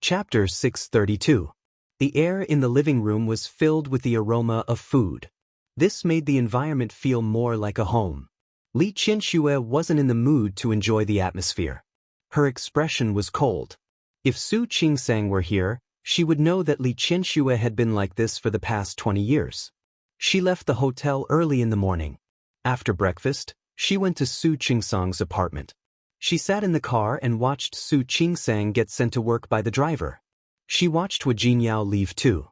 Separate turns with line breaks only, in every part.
Chapter 632. The air in the living room was filled with the aroma of food. This made the environment feel more like a home. Li Qianxue wasn't in the mood to enjoy the atmosphere. Her expression was cold. If Su Qingsang were here, she would know that Li Qianxue had been like this for the past 20 years. She left the hotel early in the morning. After breakfast, she went to Su Qingsang's apartment. She sat in the car and watched Su Qingsang get sent to work by the driver. She watched Hu Jinyao leave too.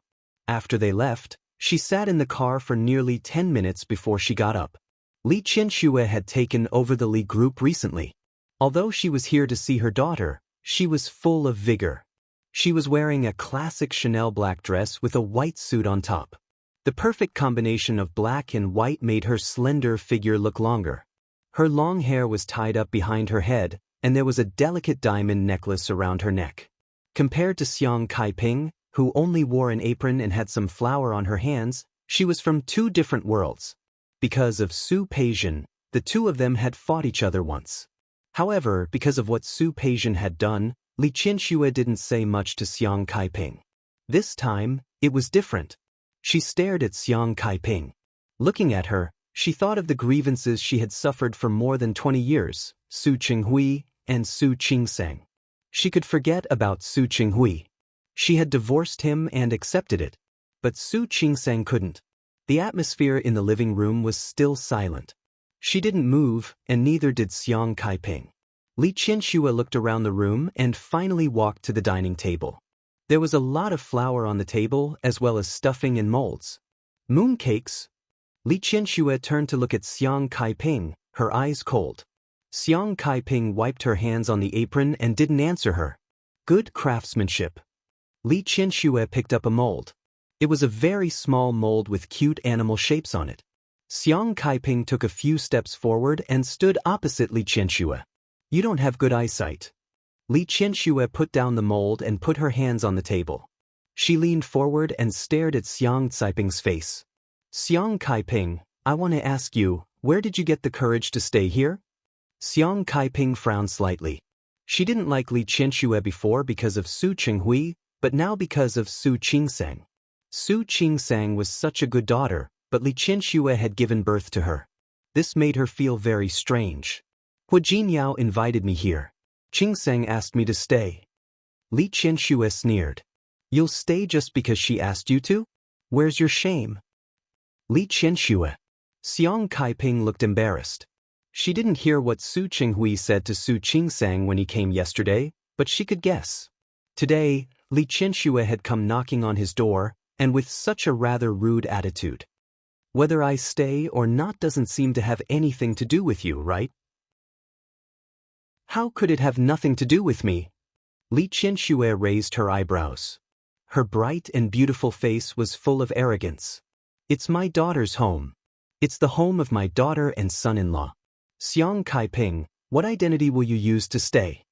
After they left, she sat in the car for nearly 10 minutes before she got up. Li Qianxue had taken over the Li group recently. Although she was here to see her daughter, she was full of vigor. She was wearing a classic Chanel black dress with a white suit on top. The perfect combination of black and white made her slender figure look longer. Her long hair was tied up behind her head, and there was a delicate diamond necklace around her neck. Compared to Xiang Kaiping, who only wore an apron and had some flour on her hands, she was from two different worlds. Because of Su Peijian, the two of them had fought each other once. However, because of what Su Peijian had done, Li Qianxue didn't say much to Xiang Kaiping. This time, it was different. She stared at Xiang Kaiping. Looking at her, she thought of the grievances she had suffered for more than 20 years, Su Qinghui and Su Qingsang. She could forget about Su Qinghui. She had divorced him and accepted it. But Su Qingsang couldn't. The atmosphere in the living room was still silent. She didn't move, and neither did Xiang Kaiping. Li Qianxue looked around the room and finally walked to the dining table. There was a lot of flour on the table as well as stuffing and molds. Mooncakes. Li Qianxue turned to look at Xiang Kaiping, her eyes cold. Xiang Kaiping wiped her hands on the apron and didn't answer her. Good craftsmanship. Li Qianxue picked up a mold. It was a very small mold with cute animal shapes on it. Xiang Kaiping took a few steps forward and stood opposite Li Qianxue. You don't have good eyesight. Li Qianxue put down the mold and put her hands on the table. She leaned forward and stared at Xiang Kaiping's face. Xiang Kaiping, I want to ask you, where did you get the courage to stay here? Xiang Kaiping frowned slightly. She didn't like Li Qianxue before because of Su Qinghui, but now because of Su Qingsang. Su Qingsang was such a good daughter, but Li Qianxue had given birth to her. This made her feel very strange. Hu Jinyao invited me here. Qingsang asked me to stay. Li Qianxue sneered. You'll stay just because she asked you to? Where's your shame? Li Qianxue. Xiang Kaiping looked embarrassed. She didn't hear what Su Qinghui said to Su Qingsang when he came yesterday, but she could guess. Today, Li Qianxue had come knocking on his door, and with such a rather rude attitude. Whether I stay or not doesn't seem to have anything to do with you, right? How could it have nothing to do with me? Li Qianxue raised her eyebrows. Her bright and beautiful face was full of arrogance. It's my daughter's home. It's the home of my daughter and son-in-law. Xiang Kaiping, what identity will you use to stay?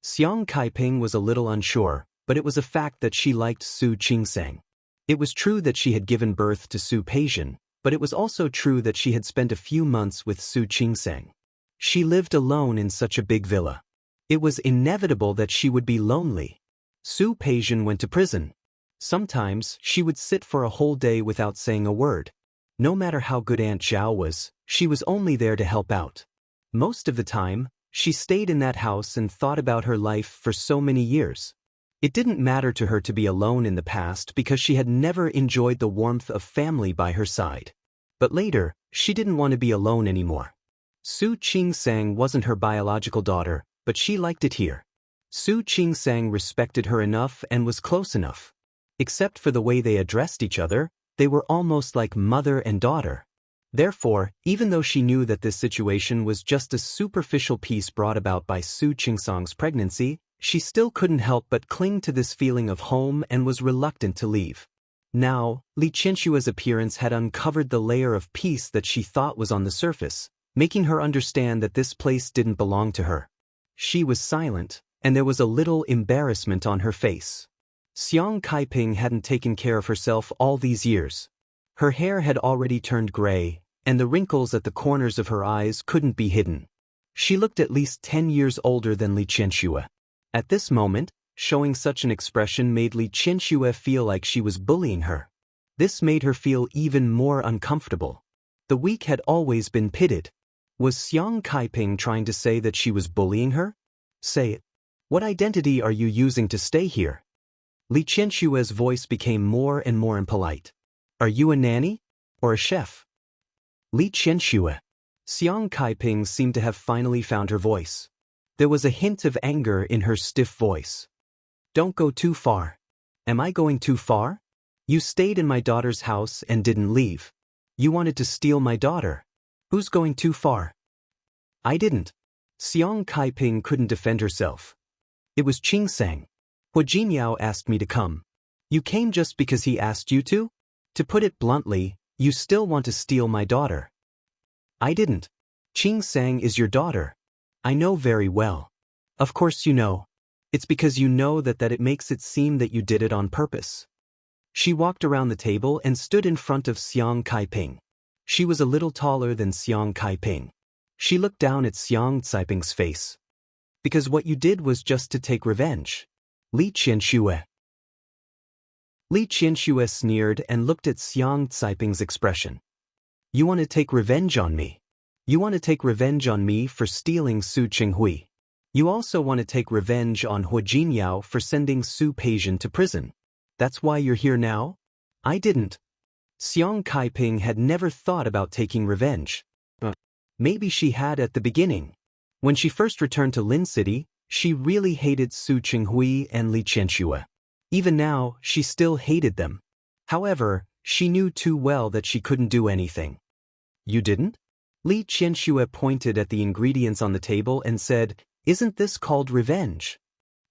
Xiang Kaiping was a little unsure, but it was a fact that she liked Su Qingsang. It was true that she had given birth to Su Peijian, but it was also true that she had spent a few months with Su Qingsang. She lived alone in such a big villa. It was inevitable that she would be lonely. Su Peijian went to prison. Sometimes, she would sit for a whole day without saying a word. No matter how good Aunt Zhao was, she was only there to help out. Most of the time, she stayed in that house and thought about her life for so many years. It didn't matter to her to be alone in the past because she had never enjoyed the warmth of family by her side. But later, she didn't want to be alone anymore. Su Qingsang wasn't her biological daughter, but she liked it here. Su Qingsang respected her enough and was close enough. Except for the way they addressed each other, they were almost like mother and daughter. Therefore, even though she knew that this situation was just a superficial piece brought about by Su Qingsang's pregnancy, she still couldn't help but cling to this feeling of home and was reluctant to leave. Now, Li Qianxue's appearance had uncovered the layer of peace that she thought was on the surface, making her understand that this place didn't belong to her. She was silent, and there was a little embarrassment on her face. Xiang Kaiping hadn't taken care of herself all these years. Her hair had already turned gray, and the wrinkles at the corners of her eyes couldn't be hidden. She looked at least 10 years older than Li Qianxue. At this moment, Showing such an expression made Li Qianxue feel like she was bullying her. This made her feel even more uncomfortable. The weak had always been pitted. Was Xiang Kaiping trying to say that she was bullying her? Say it. What identity are you using to stay here? Li Qianxue's voice became more and more impolite. Are you a nanny? Or a chef? Li Qianxue. Xiang Kaiping seemed to have finally found her voice. There was a hint of anger in her stiff voice. Don't go too far. Am I going too far? You stayed in my daughter's house and didn't leave. You wanted to steal my daughter. Who's going too far? I didn't. Xiang Kaiping couldn't defend herself. It was Qingsang. Hua Jingyao asked me to come. You came just because he asked you to? To put it bluntly, you still want to steal my daughter. I didn't. Qingsang is your daughter. I know very well. Of course you know. It's because you know that it makes it seem that you did it on purpose. She walked around the table and stood in front of Xiang Kaiping. She was a little taller than Xiang Kaiping. She looked down at Xiang Caiping's face. Because what you did was just to take revenge. Li Qianxue. Li Qianxue sneered and looked at Xiang Caiping's expression. You want to take revenge on me. You want to take revenge on me for stealing Su Qinghui. You also want to take revenge on Hua Jinyao for sending Su Peijian to prison. That's why you're here now? I didn't. Xiang Kaiping had never thought about taking revenge. Maybe she had at the beginning. When she first returned to Lin City, she really hated Su Qinghui and Li Qianxue. Even now, she still hated them. However, she knew too well that she couldn't do anything. You didn't? Li Qianxue pointed at the ingredients on the table and said, Isn't this called revenge?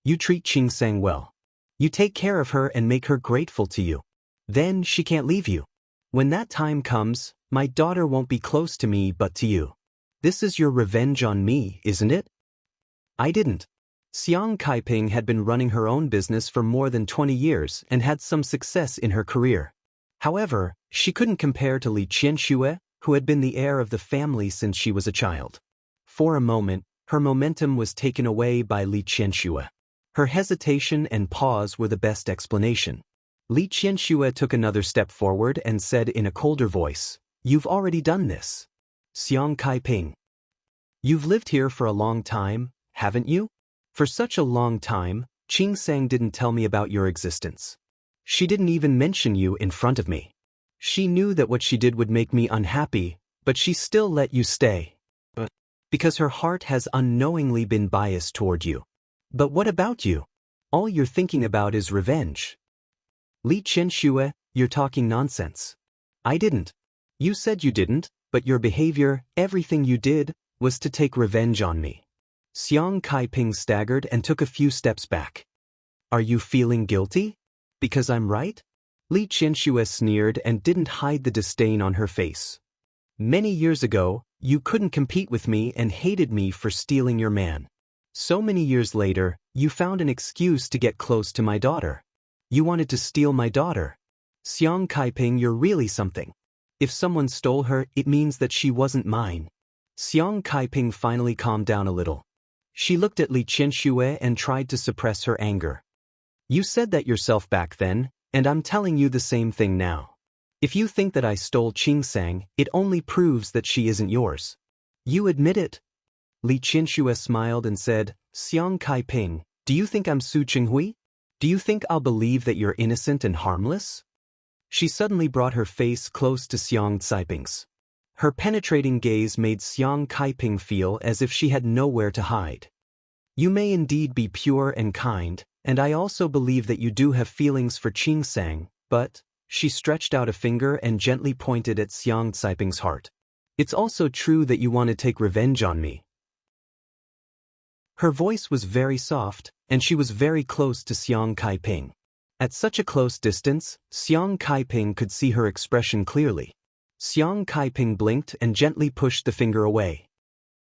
You treat Qingsang well. You take care of her and make her grateful to you. Then she can't leave you. When that time comes, my daughter won't be close to me but to you. This is your revenge on me, isn't it? I didn't. Xiang Kaiping had been running her own business for more than 20 years and had some success in her career. However, she couldn't compare to Li Qianxue, who had been the heir of the family since she was a child. For a moment, her momentum was taken away by Li Qianxue. Her hesitation and pause were the best explanation. Li Qianxue took another step forward and said in a colder voice, You've already done this. Xiang Kaiping. You've lived here for a long time, haven't you? For such a long time, Qingsang didn't tell me about your existence. She didn't even mention you in front of me. She knew that what she did would make me unhappy, but she still let you stay. Because her heart has unknowingly been biased toward you. But what about you? All you're thinking about is revenge. Li Qianxue, you're talking nonsense. I didn't. You said you didn't, but your behavior, everything you did, was to take revenge on me. Xiang Kaiping staggered and took a few steps back. Are you feeling guilty? Because I'm right? Li Qianxue sneered and didn't hide the disdain on her face. Many years ago, you couldn't compete with me and hated me for stealing your man. So many years later, you found an excuse to get close to my daughter. You wanted to steal my daughter. Xiang Kaiping, you're really something. If someone stole her, it means that she wasn't mine. Xiang Kaiping finally calmed down a little. She looked at Li Qianxue and tried to suppress her anger. You said that yourself back then, and I'm telling you the same thing now. If you think that I stole Qingsang, it only proves that she isn't yours. You admit it. Li Qianxue smiled and said, Xiang Kaiping, do you think I'm Su Qinghui? Do you think I'll believe that you're innocent and harmless? She suddenly brought her face close to Xiang Caiping's. Her penetrating gaze made Xiang Kaiping feel as if she had nowhere to hide. You may indeed be pure and kind, and I also believe that you do have feelings for Qingsang, but, she stretched out a finger and gently pointed at Xiang Caiping's heart. It's also true that you want to take revenge on me. Her voice was very soft, and she was very close to Xiang Kaiping. At such a close distance, Xiang Kaiping could see her expression clearly. Xiang Kaiping blinked and gently pushed the finger away.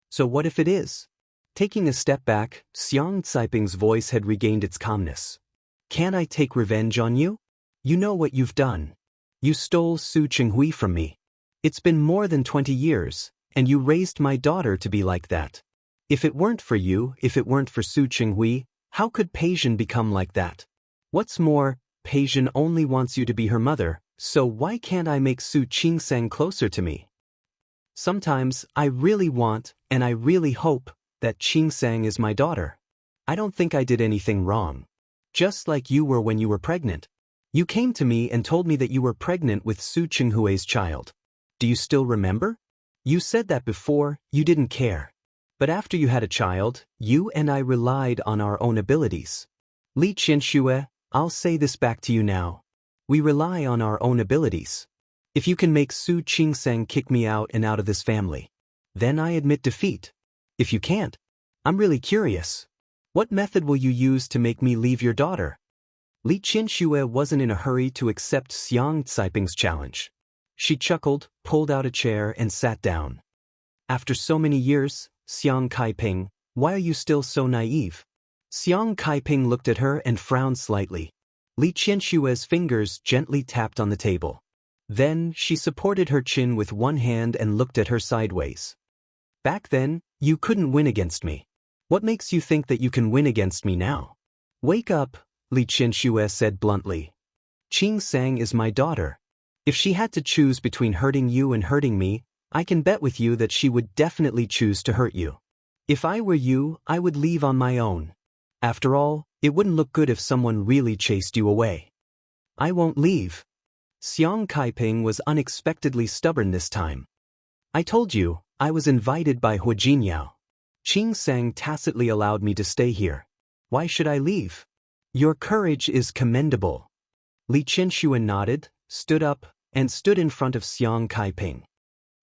So what if it is? Taking a step back, Xiang Caiping's voice had regained its calmness. Can I take revenge on you? You know what you've done. You stole Su Qinghui from me. It's been more than 20 years, and you raised my daughter to be like that. If it weren't for you, if it weren't for Su Qinghui, How could Peijian become like that? What's more, Peijian only wants you to be her mother, so why can't I make Su Qingsang closer to me? Sometimes, I really want, and I really hope, that Qingsang is my daughter. I don't think I did anything wrong. Just like you were when you were pregnant. You came to me and told me that you were pregnant with Su Qinghui's child. Do you still remember? You said that before, you didn't care. But after you had a child, you and I relied on our own abilities. Li Qianxue, I'll say this back to you now. We rely on our own abilities. If you can make Su Qingsang kick me out and out of this family, then I admit defeat. If you can't, I'm really curious. What method will you use to make me leave your daughter? Li Qianxue wasn't in a hurry to accept Xiang Caiping's challenge. She chuckled, pulled out a chair and sat down. After so many years, Xiang Caiping, why are you still so naive? Xiang Caiping looked at her and frowned slightly. Li Qianxue's fingers gently tapped on the table. Then, she supported her chin with one hand and looked at her sideways. Back then, you couldn't win against me. What makes you think that you can win against me now? Wake up, Li Qianxue said bluntly. Qingsang is my daughter. If she had to choose between hurting you and hurting me, I can bet with you that she would definitely choose to hurt you. If I were you, I would leave on my own. After all, it wouldn't look good if someone really chased you away. I won't leave. Xiang Caiping was unexpectedly stubborn this time. I told you, I was invited by Hu Jinyao. Qingsang tacitly allowed me to stay here. Why should I leave? Your courage is commendable. Li Qianxue nodded, stood up, and stood in front of Xiang Caiping.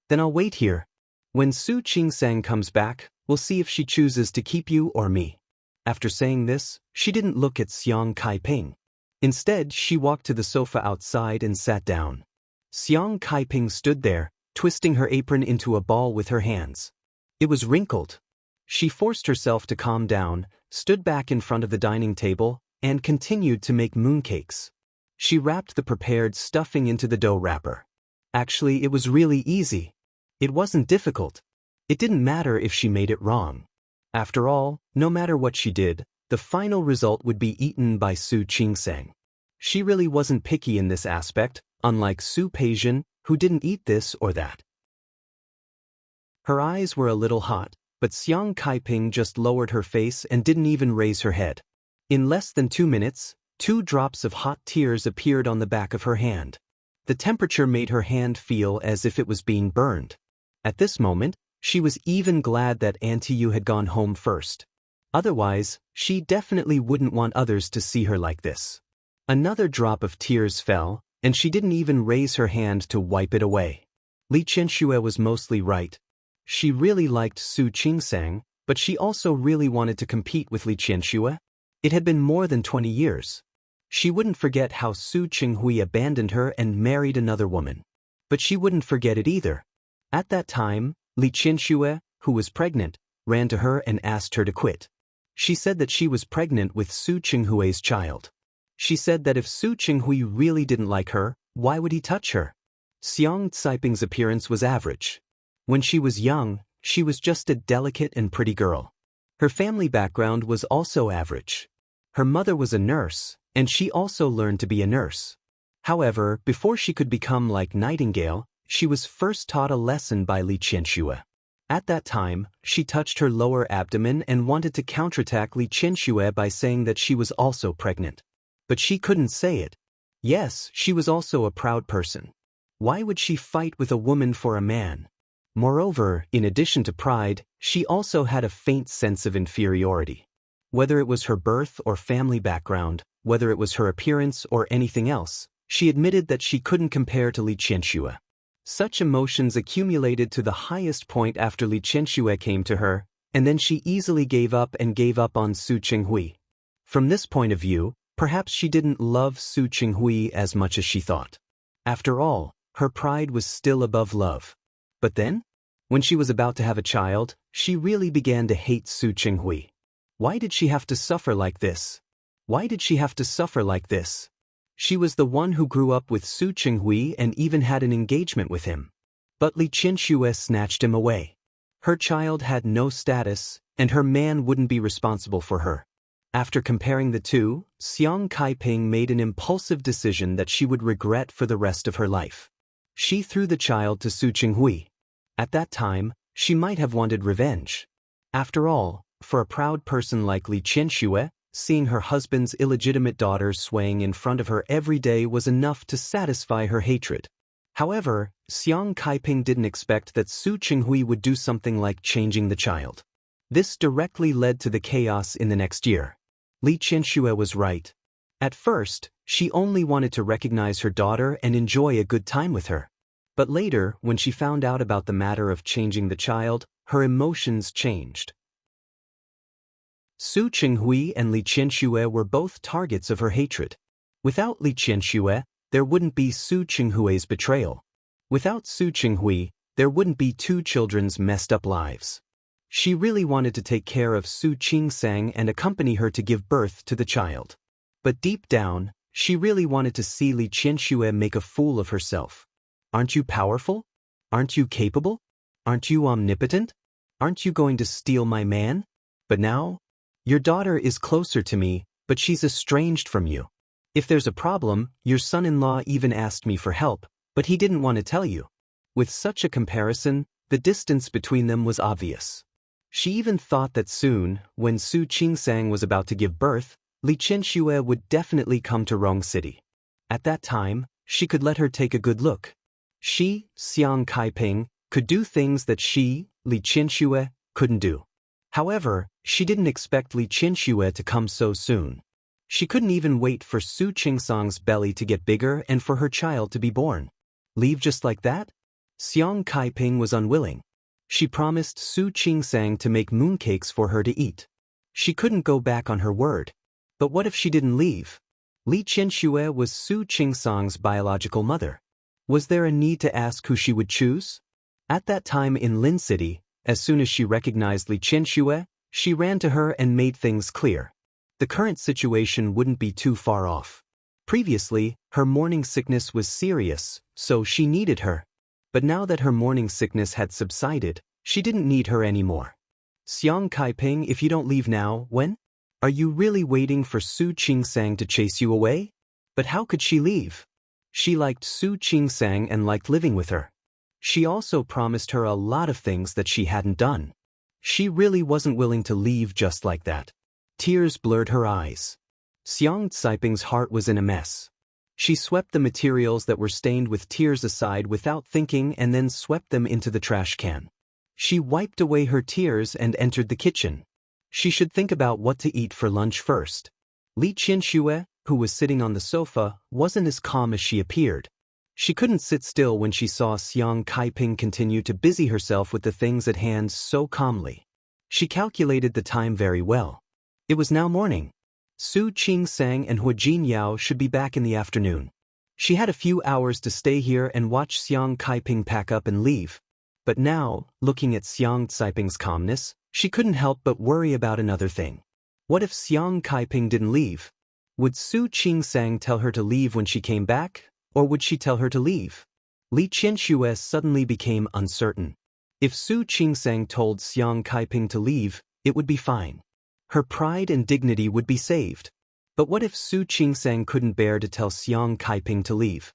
Then I'll wait here. When Su Qingsang comes back, we'll see if she chooses to keep you or me. After saying this, she didn't look at Xiang Caiping. Instead, she walked to the sofa outside and sat down. Xiang Caiping stood there, twisting her apron into a ball with her hands. It was wrinkled. She forced herself to calm down, stood back in front of the dining table, and continued to make mooncakes. She wrapped the prepared stuffing into the dough wrapper. Actually, it was really easy. It wasn't difficult. It didn't matter if she made it wrong. After all, no matter what she did, the final result would be eaten by Su Qingsang. She really wasn't picky in this aspect, unlike Su Peijian, who didn't eat this or that. Her eyes were a little hot, but Xiang Caiping just lowered her face and didn't even raise her head. In less than 2 minutes, 2 drops of hot tears appeared on the back of her hand. The temperature made her hand feel as if it was being burned. At this moment, she was even glad that Auntie Yu had gone home first. Otherwise, she definitely wouldn't want others to see her like this. Another drop of tears fell, and she didn't even raise her hand to wipe it away. Li Qianxue was mostly right. She really liked Su Qingsang, but she also really wanted to compete with Li Qianxue. It had been more than 20 years. She wouldn't forget how Su Qinghui abandoned her and married another woman. But she wouldn't forget it either. At that time, Li Qianxue, who was pregnant, ran to her and asked her to quit. She said that she was pregnant with Su Qinghui's child. She said that if Su Qinghui really didn't like her, why would he touch her? Xiang Caiping's appearance was average. When she was young, she was just a delicate and pretty girl. Her family background was also average. Her mother was a nurse, and she also learned to be a nurse. However, before she could become like Nightingale, she was first taught a lesson by Li Qianxue. At that time, she touched her lower abdomen and wanted to counterattack Li Qianxue by saying that she was also pregnant. But she couldn't say it. Yes, she was also a proud person. Why would she fight with a woman for a man? Moreover, in addition to pride, she also had a faint sense of inferiority. Whether it was her birth or family background, whether it was her appearance or anything else, she admitted that she couldn't compare to Li Qianxue. Such emotions accumulated to the highest point after Li Qianxue came to her, and then she easily gave up on Su Qinghui. From this point of view, perhaps she didn't love Su Qinghui as much as she thought. After all, her pride was still above love. But then, when she was about to have a child, she really began to hate Su Qinghui. Why did she have to suffer like this? Why did she have to suffer like this? She was the one who grew up with Su Qinghui and even had an engagement with him. But Li Qianxue snatched him away. Her child had no status, and her man wouldn't be responsible for her. After comparing the two, Xiang Kaiping made an impulsive decision that she would regret for the rest of her life. She threw the child to Su Qinghui. At that time, she might have wanted revenge. After all, for a proud person like Li Qianxue, seeing her husband's illegitimate daughter swaying in front of her every day was enough to satisfy her hatred. However, Xiang Kaiping didn't expect that Su Qinghui would do something like changing the child. This directly led to the chaos in the next year. Li Qianxue was right. At first, she only wanted to recognize her daughter and enjoy a good time with her. But later, when she found out about the matter of changing the child, her emotions changed. Su Qinghui and Li Qianxue were both targets of her hatred. Without Li Qianxue, there wouldn't be Su Qinghui's betrayal. Without Su Qinghui, there wouldn't be two children's messed up lives. She really wanted to take care of Su Qingsang and accompany her to give birth to the child. But deep down, she really wanted to see Li Qianxue make a fool of herself. Aren't you powerful? Aren't you capable? Aren't you omnipotent? Aren't you going to steal my man? But now, your daughter is closer to me, but she's estranged from you. If there's a problem, your son-in-law even asked me for help, but he didn't want to tell you. With such a comparison, the distance between them was obvious. She even thought that soon, when Su Qingsang was about to give birth, Li Qianxue would definitely come to Rong City. At that time, she could let her take a good look. She, Xiang Kaiping, could do things that she, Li Qianxue, couldn't do. However, she didn't expect Li Qianxue to come so soon. She couldn't even wait for Su Qingsang's belly to get bigger and for her child to be born. Leave just like that? Xiang Kaiping was unwilling. She promised Su Qingsang to make mooncakes for her to eat. She couldn't go back on her word. But what if she didn't leave? Li Qianxue was Su Qingsang's biological mother. Was there a need to ask who she would choose? At that time in Lin City, as soon as she recognized Li Qianxue, she ran to her and made things clear. The current situation wouldn't be too far off. Previously, her morning sickness was serious, so she needed her. But now that her morning sickness had subsided, she didn't need her anymore. Xiang Kaiping, if you don't leave now, when? Are you really waiting for Su Qingsang to chase you away? But how could she leave? She liked Su Qingsang and liked living with her. She also promised her a lot of things that she hadn't done. She really wasn't willing to leave just like that. Tears blurred her eyes. Xiang Caiping's heart was in a mess. She swept the materials that were stained with tears aside without thinking and then swept them into the trash can. She wiped away her tears and entered the kitchen. She should think about what to eat for lunch first. Li Qianxue, who was sitting on the sofa, wasn't as calm as she appeared. She couldn't sit still when she saw Xiang Kaiping continue to busy herself with the things at hand so calmly. She calculated the time very well. It was now morning. Su Qingsang and Hu Jinyao should be back in the afternoon. She had a few hours to stay here and watch Xiang Kaiping pack up and leave. But now, looking at Xiang Caiping's calmness, she couldn't help but worry about another thing. What if Xiang Kaiping didn't leave? Would Su Qingsang tell her to leave when she came back, or would she tell her to leave? Li Qianxue suddenly became uncertain. If Su Qingsang told Xiang Kaiping to leave, it would be fine. Her pride and dignity would be saved. But what if Su Qingsang couldn't bear to tell Xiang Kaiping to leave?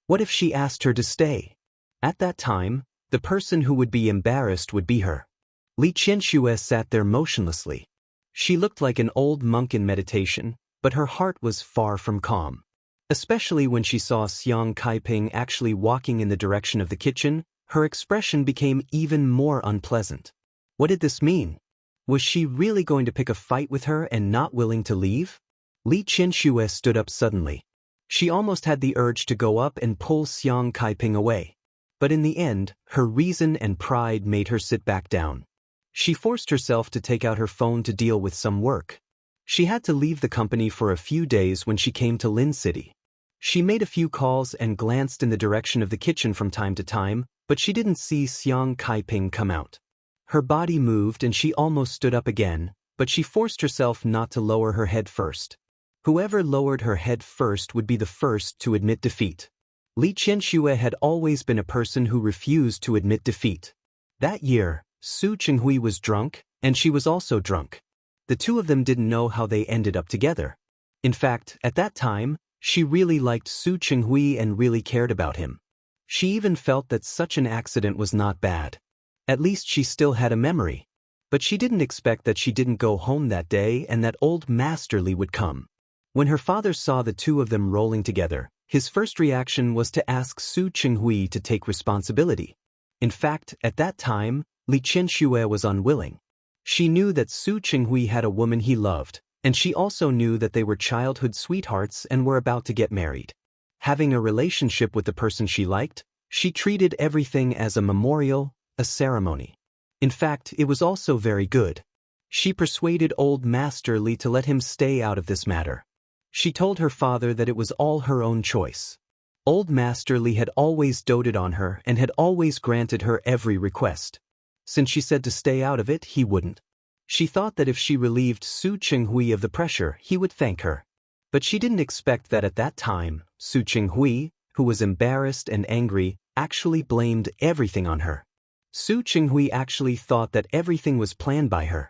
What if she asked her to stay? At that time, the person who would be embarrassed would be her. Li Qianxue sat there motionlessly. She looked like an old monk in meditation, but her heart was far from calm. Especially when she saw Xiang Kaiping actually walking in the direction of the kitchen, her expression became even more unpleasant. What did this mean? Was she really going to pick a fight with her and not willing to leave? Li Qianxue stood up suddenly. She almost had the urge to go up and pull Xiang Kaiping away. But in the end, her reason and pride made her sit back down. She forced herself to take out her phone to deal with some work. She had to leave the company for a few days when she came to Lin City. She made a few calls and glanced in the direction of the kitchen from time to time, but she didn't see Xiang Kaiping come out. Her body moved and she almost stood up again, but she forced herself not to lower her head first. Whoever lowered her head first would be the first to admit defeat. Li Qianxue had always been a person who refused to admit defeat. That year, Su Qinghui was drunk, and she was also drunk. The two of them didn't know how they ended up together. In fact, at that time, she really liked Su Qinghui and really cared about him. She even felt that such an accident was not bad. At least she still had a memory. But she didn't expect that she didn't go home that day and that old Master Li would come. When her father saw the two of them rolling together, his first reaction was to ask Su Qinghui to take responsibility. In fact, at that time, Li Qianxue was unwilling. She knew that Su Qinghui had a woman he loved, and she also knew that they were childhood sweethearts and were about to get married. Having a relationship with the person she liked, she treated everything as a memorial, a ceremony. In fact, it was also very good. She persuaded old Master Li to let him stay out of this matter. She told her father that it was all her own choice. Old Master Li had always doted on her and had always granted her every request. Since she said to stay out of it, he wouldn't. She thought that if she relieved Su Qinghui of the pressure, he would thank her. But she didn't expect that at that time, Su Qinghui, who was embarrassed and angry, actually blamed everything on her. Su Qinghui actually thought that everything was planned by her.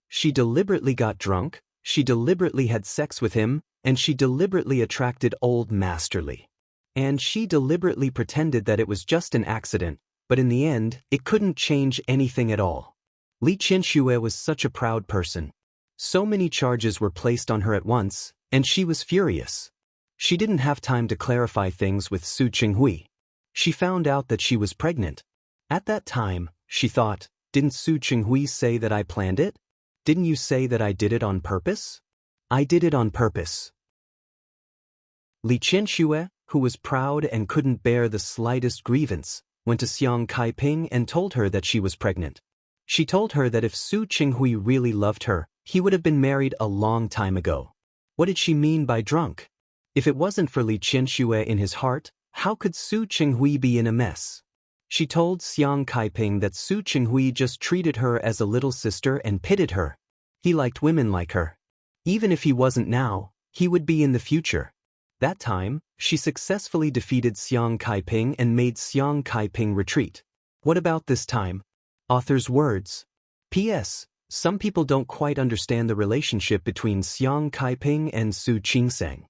She deliberately got drunk, she deliberately had sex with him, and she deliberately attracted old Master Li. And she deliberately pretended that it was just an accident, but in the end, it couldn't change anything at all. Li Qianxue was such a proud person. So many charges were placed on her at once, and she was furious. She didn't have time to clarify things with Su Qinghui. She found out that she was pregnant. At that time, she thought, didn't Su Qinghui say that I planned it? Didn't you say that I did it on purpose? I did it on purpose. Li Qianxue, who was proud and couldn't bear the slightest grievance, went to Xiang Kaiping and told her that she was pregnant. She told her that if Su Qinghui really loved her, he would have been married a long time ago. What did she mean by drunk? If it wasn't for Li Qianxue in his heart, how could Su Qinghui be in a mess? She told Xiang Kaiping that Su Qinghui just treated her as a little sister and pitied her. He liked women like her. Even if he wasn't now, he would be in the future. That time, she successfully defeated Xiang Kaiping and made Xiang Kaiping retreat. What about this time? Author's words. P.S. Some people don't quite understand the relationship between Xiang Kaiping and Su Qingsang.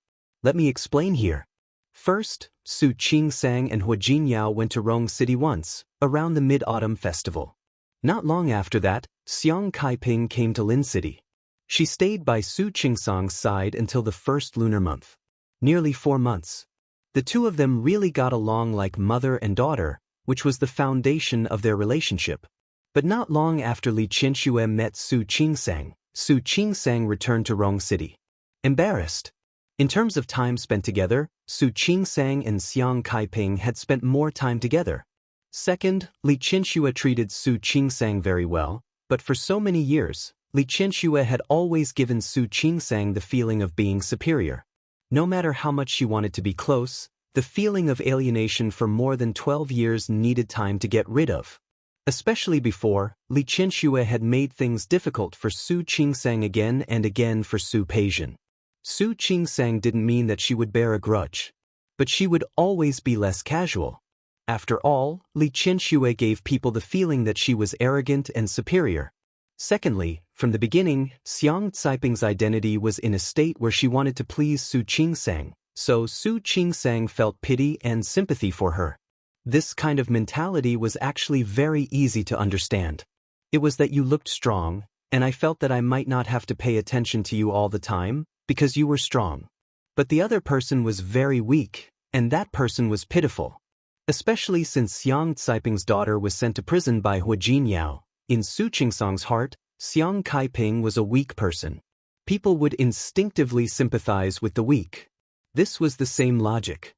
Let me explain here. First, Su Qingsang and Hua Jinyao went to Rong City once, around the Mid-Autumn Festival. Not long after that, Xiang Kaiping came to Lin City. She stayed by Su Qingsang's side until the first lunar month. Nearly 4 months. The two of them really got along like mother and daughter, which was the foundation of their relationship. But not long after Li Qianxue met Su Qingsang returned to Rong City. Embarrassed. In terms of time spent together, Su Qingsang and Xiang Kaiping had spent more time together. Second, Li Qianxue treated Su Qingsang very well, but for so many years, Li Qianxue had always given Su Qingsang the feeling of being superior. No matter how much she wanted to be close, the feeling of alienation for more than 12 years needed time to get rid of. Especially before, Li Qianxue had made things difficult for Su Qingsang again and again for Su Peixian. Su Qingsang didn't mean that she would bear a grudge, but she would always be less casual. After all, Li Qianxue gave people the feeling that she was arrogant and superior. Secondly, from the beginning, Xiang Caiping's identity was in a state where she wanted to please Su Qingsang, so Su Qingsang felt pity and sympathy for her. This kind of mentality was actually very easy to understand. It was that you looked strong, and I felt that I might not have to pay attention to you all the time, because you were strong. But the other person was very weak, and that person was pitiful. Especially since Xiang Caiping's daughter was sent to prison by Hua Jinyao. In Su Qingsang's heart, Xiang Kaiping was a weak person. People would instinctively sympathize with the weak. This was the same logic.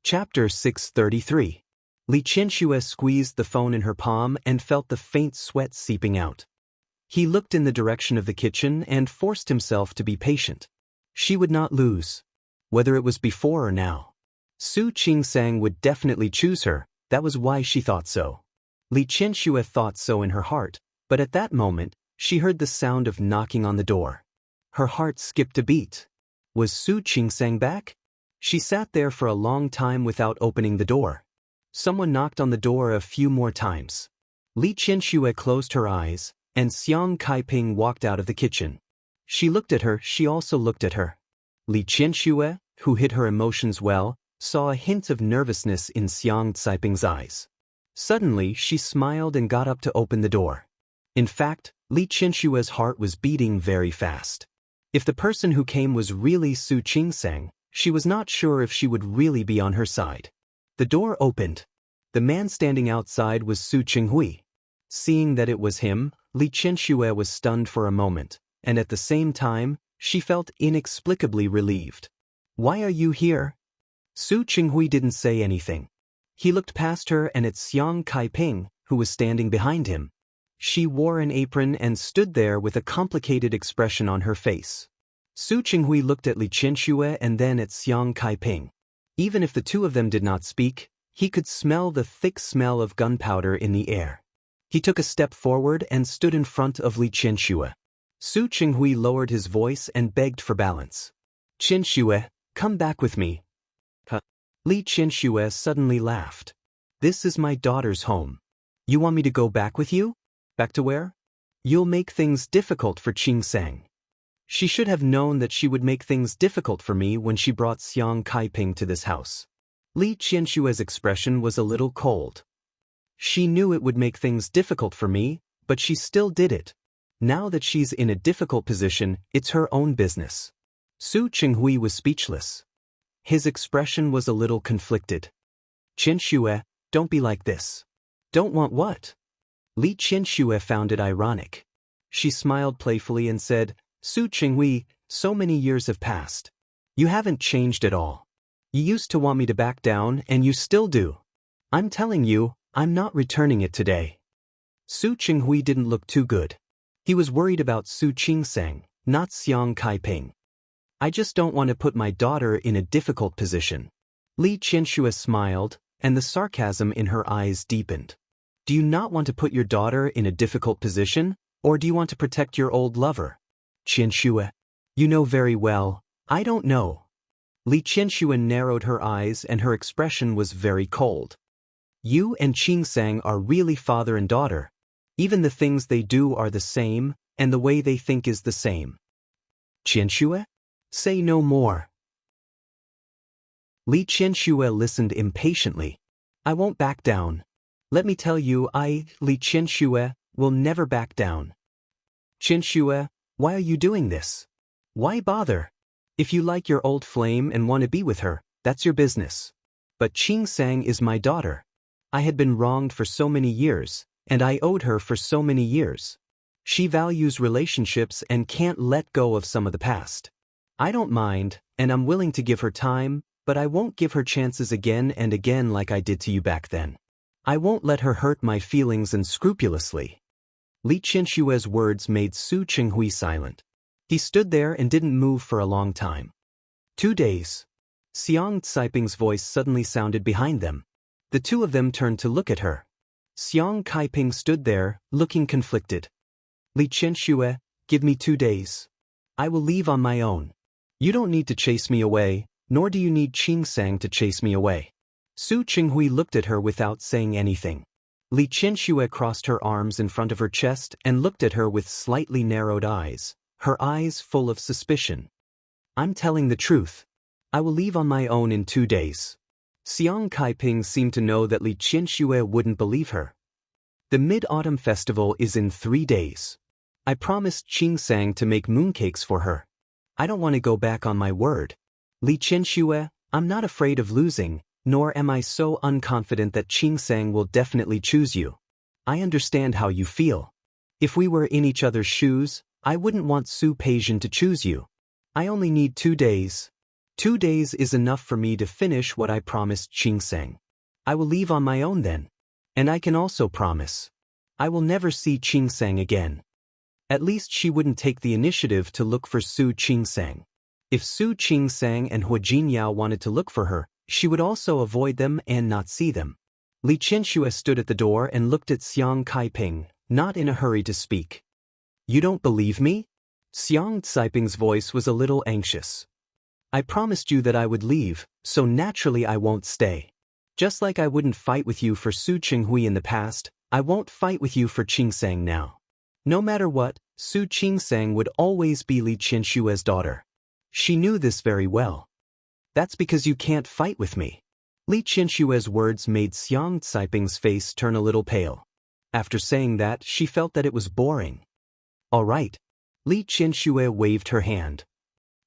Chapter 633. Li Qianxue squeezed the phone in her palm and felt the faint sweat seeping out. He looked in the direction of the kitchen and forced himself to be patient. She would not lose. Whether it was before or now. Su Qingsang would definitely choose her. That was why she thought so. Li Qianxue thought so in her heart, but at that moment, she heard the sound of knocking on the door. Her heart skipped a beat. Was Su Qingsang back? She sat there for a long time without opening the door. Someone knocked on the door a few more times. Li Qianxue closed her eyes, and Xiang Kaiping walked out of the kitchen. She looked at her, she also looked at her. Li Qianxue, who hid her emotions well, saw a hint of nervousness in Xiang Caiping's eyes. Suddenly, she smiled and got up to open the door. In fact, Li Qianxue's heart was beating very fast. If the person who came was really Su Qingsang, she was not sure if she would really be on her side. The door opened. The man standing outside was Su Qinghui. Seeing that it was him, Li Qianxue was stunned for a moment, and at the same time, she felt inexplicably relieved. "Why are you here?" Su Qinghui didn't say anything. He looked past her and at Xiang Kaiping, who was standing behind him. She wore an apron and stood there with a complicated expression on her face. Su Qinghui looked at Li Qianxue and then at Xiang Kaiping. Even if the two of them did not speak, he could smell the thick smell of gunpowder in the air. He took a step forward and stood in front of Li Qianxue. Su Qinghui lowered his voice and begged for balance. "Qianxue, come back with me." Li Qianxue suddenly laughed. "This is my daughter's home. You want me to go back with you? Back to where? You'll make things difficult for Qingsang." She should have known that she would make things difficult for me when she brought Xiang Kaiping to this house. Li Qianxue's expression was a little cold. She knew it would make things difficult for me, but she still did it. Now that she's in a difficult position, it's her own business. Su Qinghui was speechless. His expression was a little conflicted. "Qianxue, don't be like this." "Don't want what?" Li Qianxue found it ironic. She smiled playfully and said, "Su Qinghui, so many years have passed. You haven't changed at all. You used to want me to back down and you still do. I'm telling you, I'm not returning it today." Su Qinghui didn't look too good. He was worried about Su Qingsang, not Xiang Kaiping. "I just don't want to put my daughter in a difficult position." Li Qianxue smiled, and the sarcasm in her eyes deepened. "Do you not want to put your daughter in a difficult position, or do you want to protect your old lover?" "Qianxue, you know very well, I don't know." Li Qianxue narrowed her eyes and her expression was very cold. "You and Qingsang are really father and daughter. Even the things they do are the same, and the way they think is the same." "Qianxue? Say no more." Li Qianxue listened impatiently. "I won't back down. Let me tell you, Li Qianxue, will never back down." "Qianxue, why are you doing this? Why bother? If you like your old flame and want to be with her, that's your business. But Qingsang is my daughter. I had been wronged for so many years, and I owed her for so many years. She values relationships and can't let go of some of the past. I don't mind, and I'm willing to give her time, but I won't give her chances again and again like I did to you back then. I won't let her hurt my feelings unscrupulously." Li Qianxue's words made Su Qinghui silent. He stood there and didn't move for a long time. 2 days. Xiang Caiping's voice suddenly sounded behind them. The two of them turned to look at her. Xiang Kaiping stood there, looking conflicted. "Li Qianxue, give me 2 days. I will leave on my own. You don't need to chase me away, nor do you need Qingsang to chase me away." Su Qinghui looked at her without saying anything. Li Qianxue crossed her arms in front of her chest and looked at her with slightly narrowed eyes, her eyes full of suspicion. "I'm telling the truth. I will leave on my own in 2 days." Xiang Kaiping seemed to know that Li Qianxue wouldn't believe her. "The Mid-Autumn Festival is in 3 days. I promised Qingsang to make mooncakes for her. I don't want to go back on my word. Li Qianxue, I'm not afraid of losing, nor am I so unconfident that Qingsang will definitely choose you. I understand how you feel. If we were in each other's shoes, I wouldn't want Su Peijian to choose you. I only need 2 days. 2 days is enough for me to finish what I promised Qingsang. I will leave on my own then. And I can also promise. I will never see Qingsang again. At least she wouldn't take the initiative to look for Su Qingsang. If Su Qingsang and Hua Jinyao wanted to look for her, she would also avoid them and not see them." Li Qianxue stood at the door and looked at Xiang Kaiping, not in a hurry to speak. "You don't believe me?" Xiang Caiping's voice was a little anxious. "I promised you that I would leave, so naturally I won't stay. Just like I wouldn't fight with you for Su Qinghui in the past, I won't fight with you for Qingsang now. No matter what, Su Qingsang would always be Li Qinshue's daughter. She knew this very well. That's because you can't fight with me. Li Qinshue's words made Xiang Caiping's face turn a little pale. After saying that, she felt that it was boring. All right. Li Qinsue waved her hand.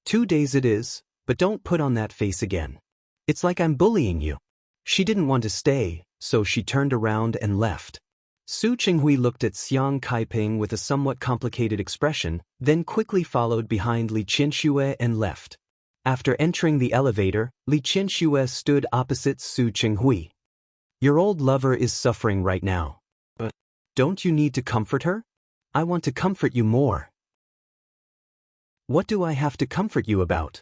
2 days it is, but don't put on that face again. It's like I'm bullying you. She didn't want to stay, so she turned around and left. Su Qinghui looked at Xiang Caiping with a somewhat complicated expression, then quickly followed behind Li Qinsue and left. After entering the elevator, Li Qinsue stood opposite Su Qinghui. Your old lover is suffering right now. But don't you need to comfort her? I want to comfort you more. What do I have to comfort you about?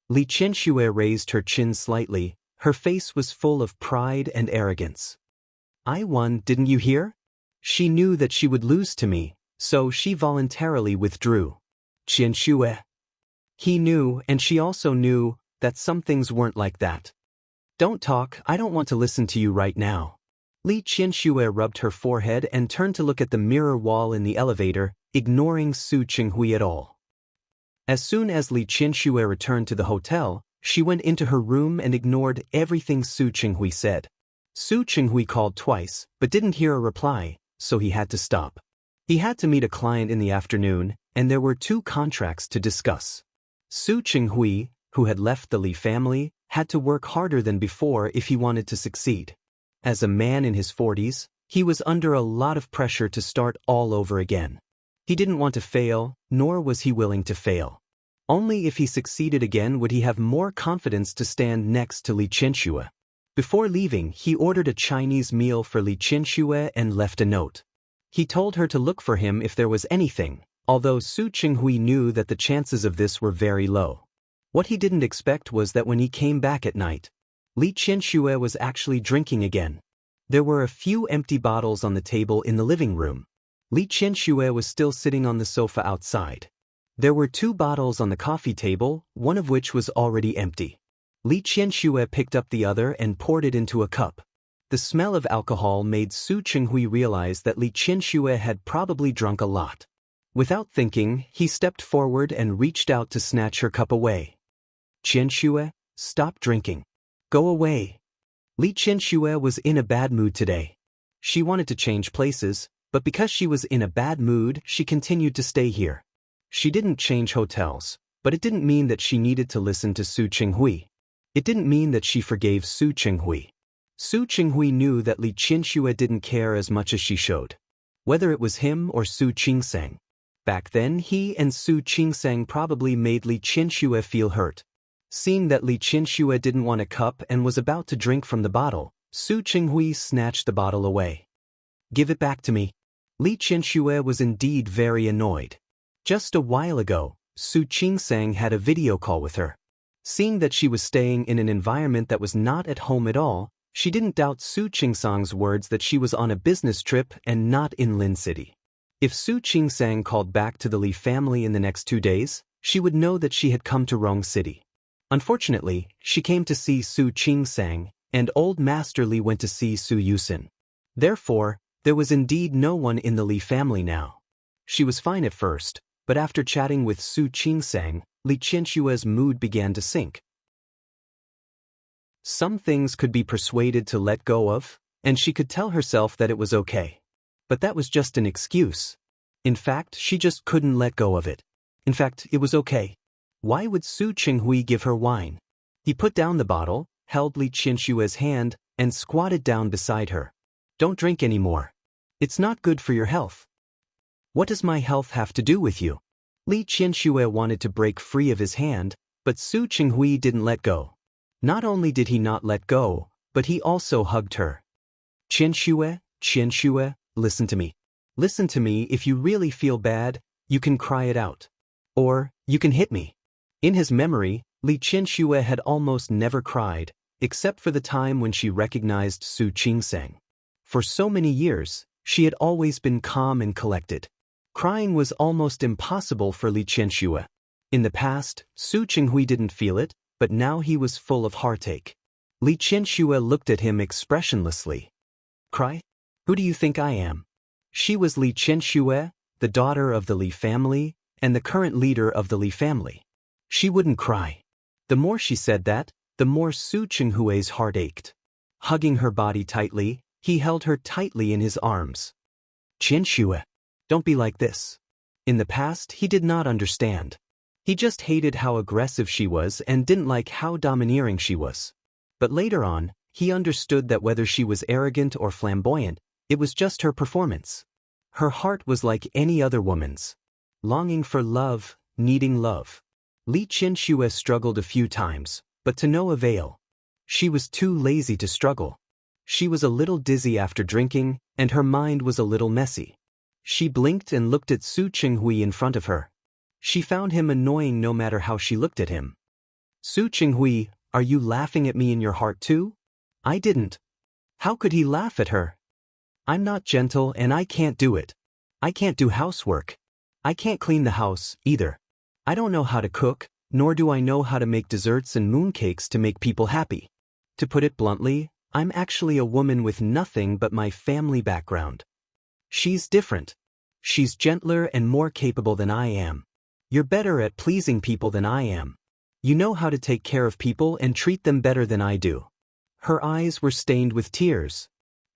Li Qinsue raised her chin slightly. Her face was full of pride and arrogance. I won, didn't you hear? She knew that she would lose to me, so she voluntarily withdrew. Qinsue. He knew, and she also knew, that some things weren't like that. Don't talk, I don't want to listen to you right now. Li Qinsue rubbed her forehead and turned to look at the mirror wall in the elevator, ignoring Su Qinghui at all. As soon as Li Qinsue returned to the hotel, she went into her room and ignored everything Su Qinghui said. Su Qinghui called twice, but didn't hear a reply, so he had to stop. He had to meet a client in the afternoon, and there were 2 contracts to discuss. Su Qinghui, who had left the Li family, had to work harder than before if he wanted to succeed. As a man in his 40s, he was under a lot of pressure to start all over again. He didn't want to fail, nor was he willing to fail. Only if he succeeded again would he have more confidence to stand next to Li Qinsue. Before leaving, he ordered a Chinese meal for Li Qinsue and left a note. He told her to look for him if there was anything, although Su Qinghui knew that the chances of this were very low. What he didn't expect was that when he came back at night, Li Qinsue was actually drinking again. There were a few empty bottles on the table in the living room. Li Qinsue was still sitting on the sofa outside. There were 2 bottles on the coffee table, one of which was already empty. Li Qinsue picked up the other and poured it into a cup. The smell of alcohol made Su Qinghui realize that Li Qinsue had probably drunk a lot. Without thinking, he stepped forward and reached out to snatch her cup away. Qinsue, stop drinking. Go away. Li Qinsue was in a bad mood today. She wanted to change places, but because she was in a bad mood, she continued to stay here. She didn't change hotels, but it didn't mean that she needed to listen to Su Qinghui. It didn't mean that she forgave Su Qinghui. Su Qinghui knew that Li Qinsue didn't care as much as she showed. Whether it was him or Su Qingsang. Back then, he and Su Qingsang probably made Li Qinsue feel hurt. Seeing that Li Qinsue didn't want a cup and was about to drink from the bottle, Su Qinghui snatched the bottle away. Give it back to me. Li Qinsue was indeed very annoyed. Just a while ago, Su Qingsang had a video call with her. Seeing that she was staying in an environment that was not at home at all, she didn't doubt Su Qingsang's words that she was on a business trip and not in Lin City. If Su Qingsang called back to the Li family in the next 2 days, she would know that she had come to wrong city. Unfortunately, she came to see Su Qingsang, and old Master Li went to see Su Yusin. Therefore, there was indeed no one in the Li family now. She was fine at first, but after chatting with Su Qingsang, Li Qinshue's mood began to sink. Some things could be persuaded to let go of, and she could tell herself that it was okay. But that was just an excuse. In fact, she just couldn't let go of it. In fact, it was okay. Why would Su Qinghui give her wine? He put down the bottle, held Li Qinshue's hand, and squatted down beside her. Don't drink anymore. It's not good for your health. What does my health have to do with you? Li Qinsue wanted to break free of his hand, but Su Qinghui didn't let go. Not only did he not let go, but he also hugged her. Qinsue, listen to me. Listen to me. If you really feel bad, you can cry it out. Or, you can hit me. In his memory, Li Qinsue had almost never cried, except for the time when she recognized Su Qingsang. For so many years, she had always been calm and collected. Crying was almost impossible for Li Qinsue. In the past, Su Qinghui didn't feel it, but now he was full of heartache. Li Qinsue looked at him expressionlessly. Cry? Who do you think I am? She was Li Qianxue, the daughter of the Li family, and the current leader of the Li family. She wouldn't cry. The more she said that, the more Su Chenghui's heart ached. Hugging her body tightly, he held her tightly in his arms. Qianxue, don't be like this. In the past, he did not understand. He just hated how aggressive she was and didn't like how domineering she was. But later on, he understood that whether she was arrogant or flamboyant, it was just her performance. Her heart was like any other woman's. Longing for love, needing love. Li Qianxue struggled a few times, but to no avail. She was too lazy to struggle. She was a little dizzy after drinking, and her mind was a little messy. She blinked and looked at Su Chenghui in front of her. She found him annoying no matter how she looked at him. Su Chenghui, are you laughing at me in your heart too? I didn't. How could he laugh at her? I'm not gentle and I can't do it. I can't do housework. I can't clean the house, either. I don't know how to cook, nor do I know how to make desserts and mooncakes to make people happy. To put it bluntly, I'm actually a woman with nothing but my family background. She's different. She's gentler and more capable than I am. You're better at pleasing people than I am. You know how to take care of people and treat them better than I do. Her eyes were stained with tears.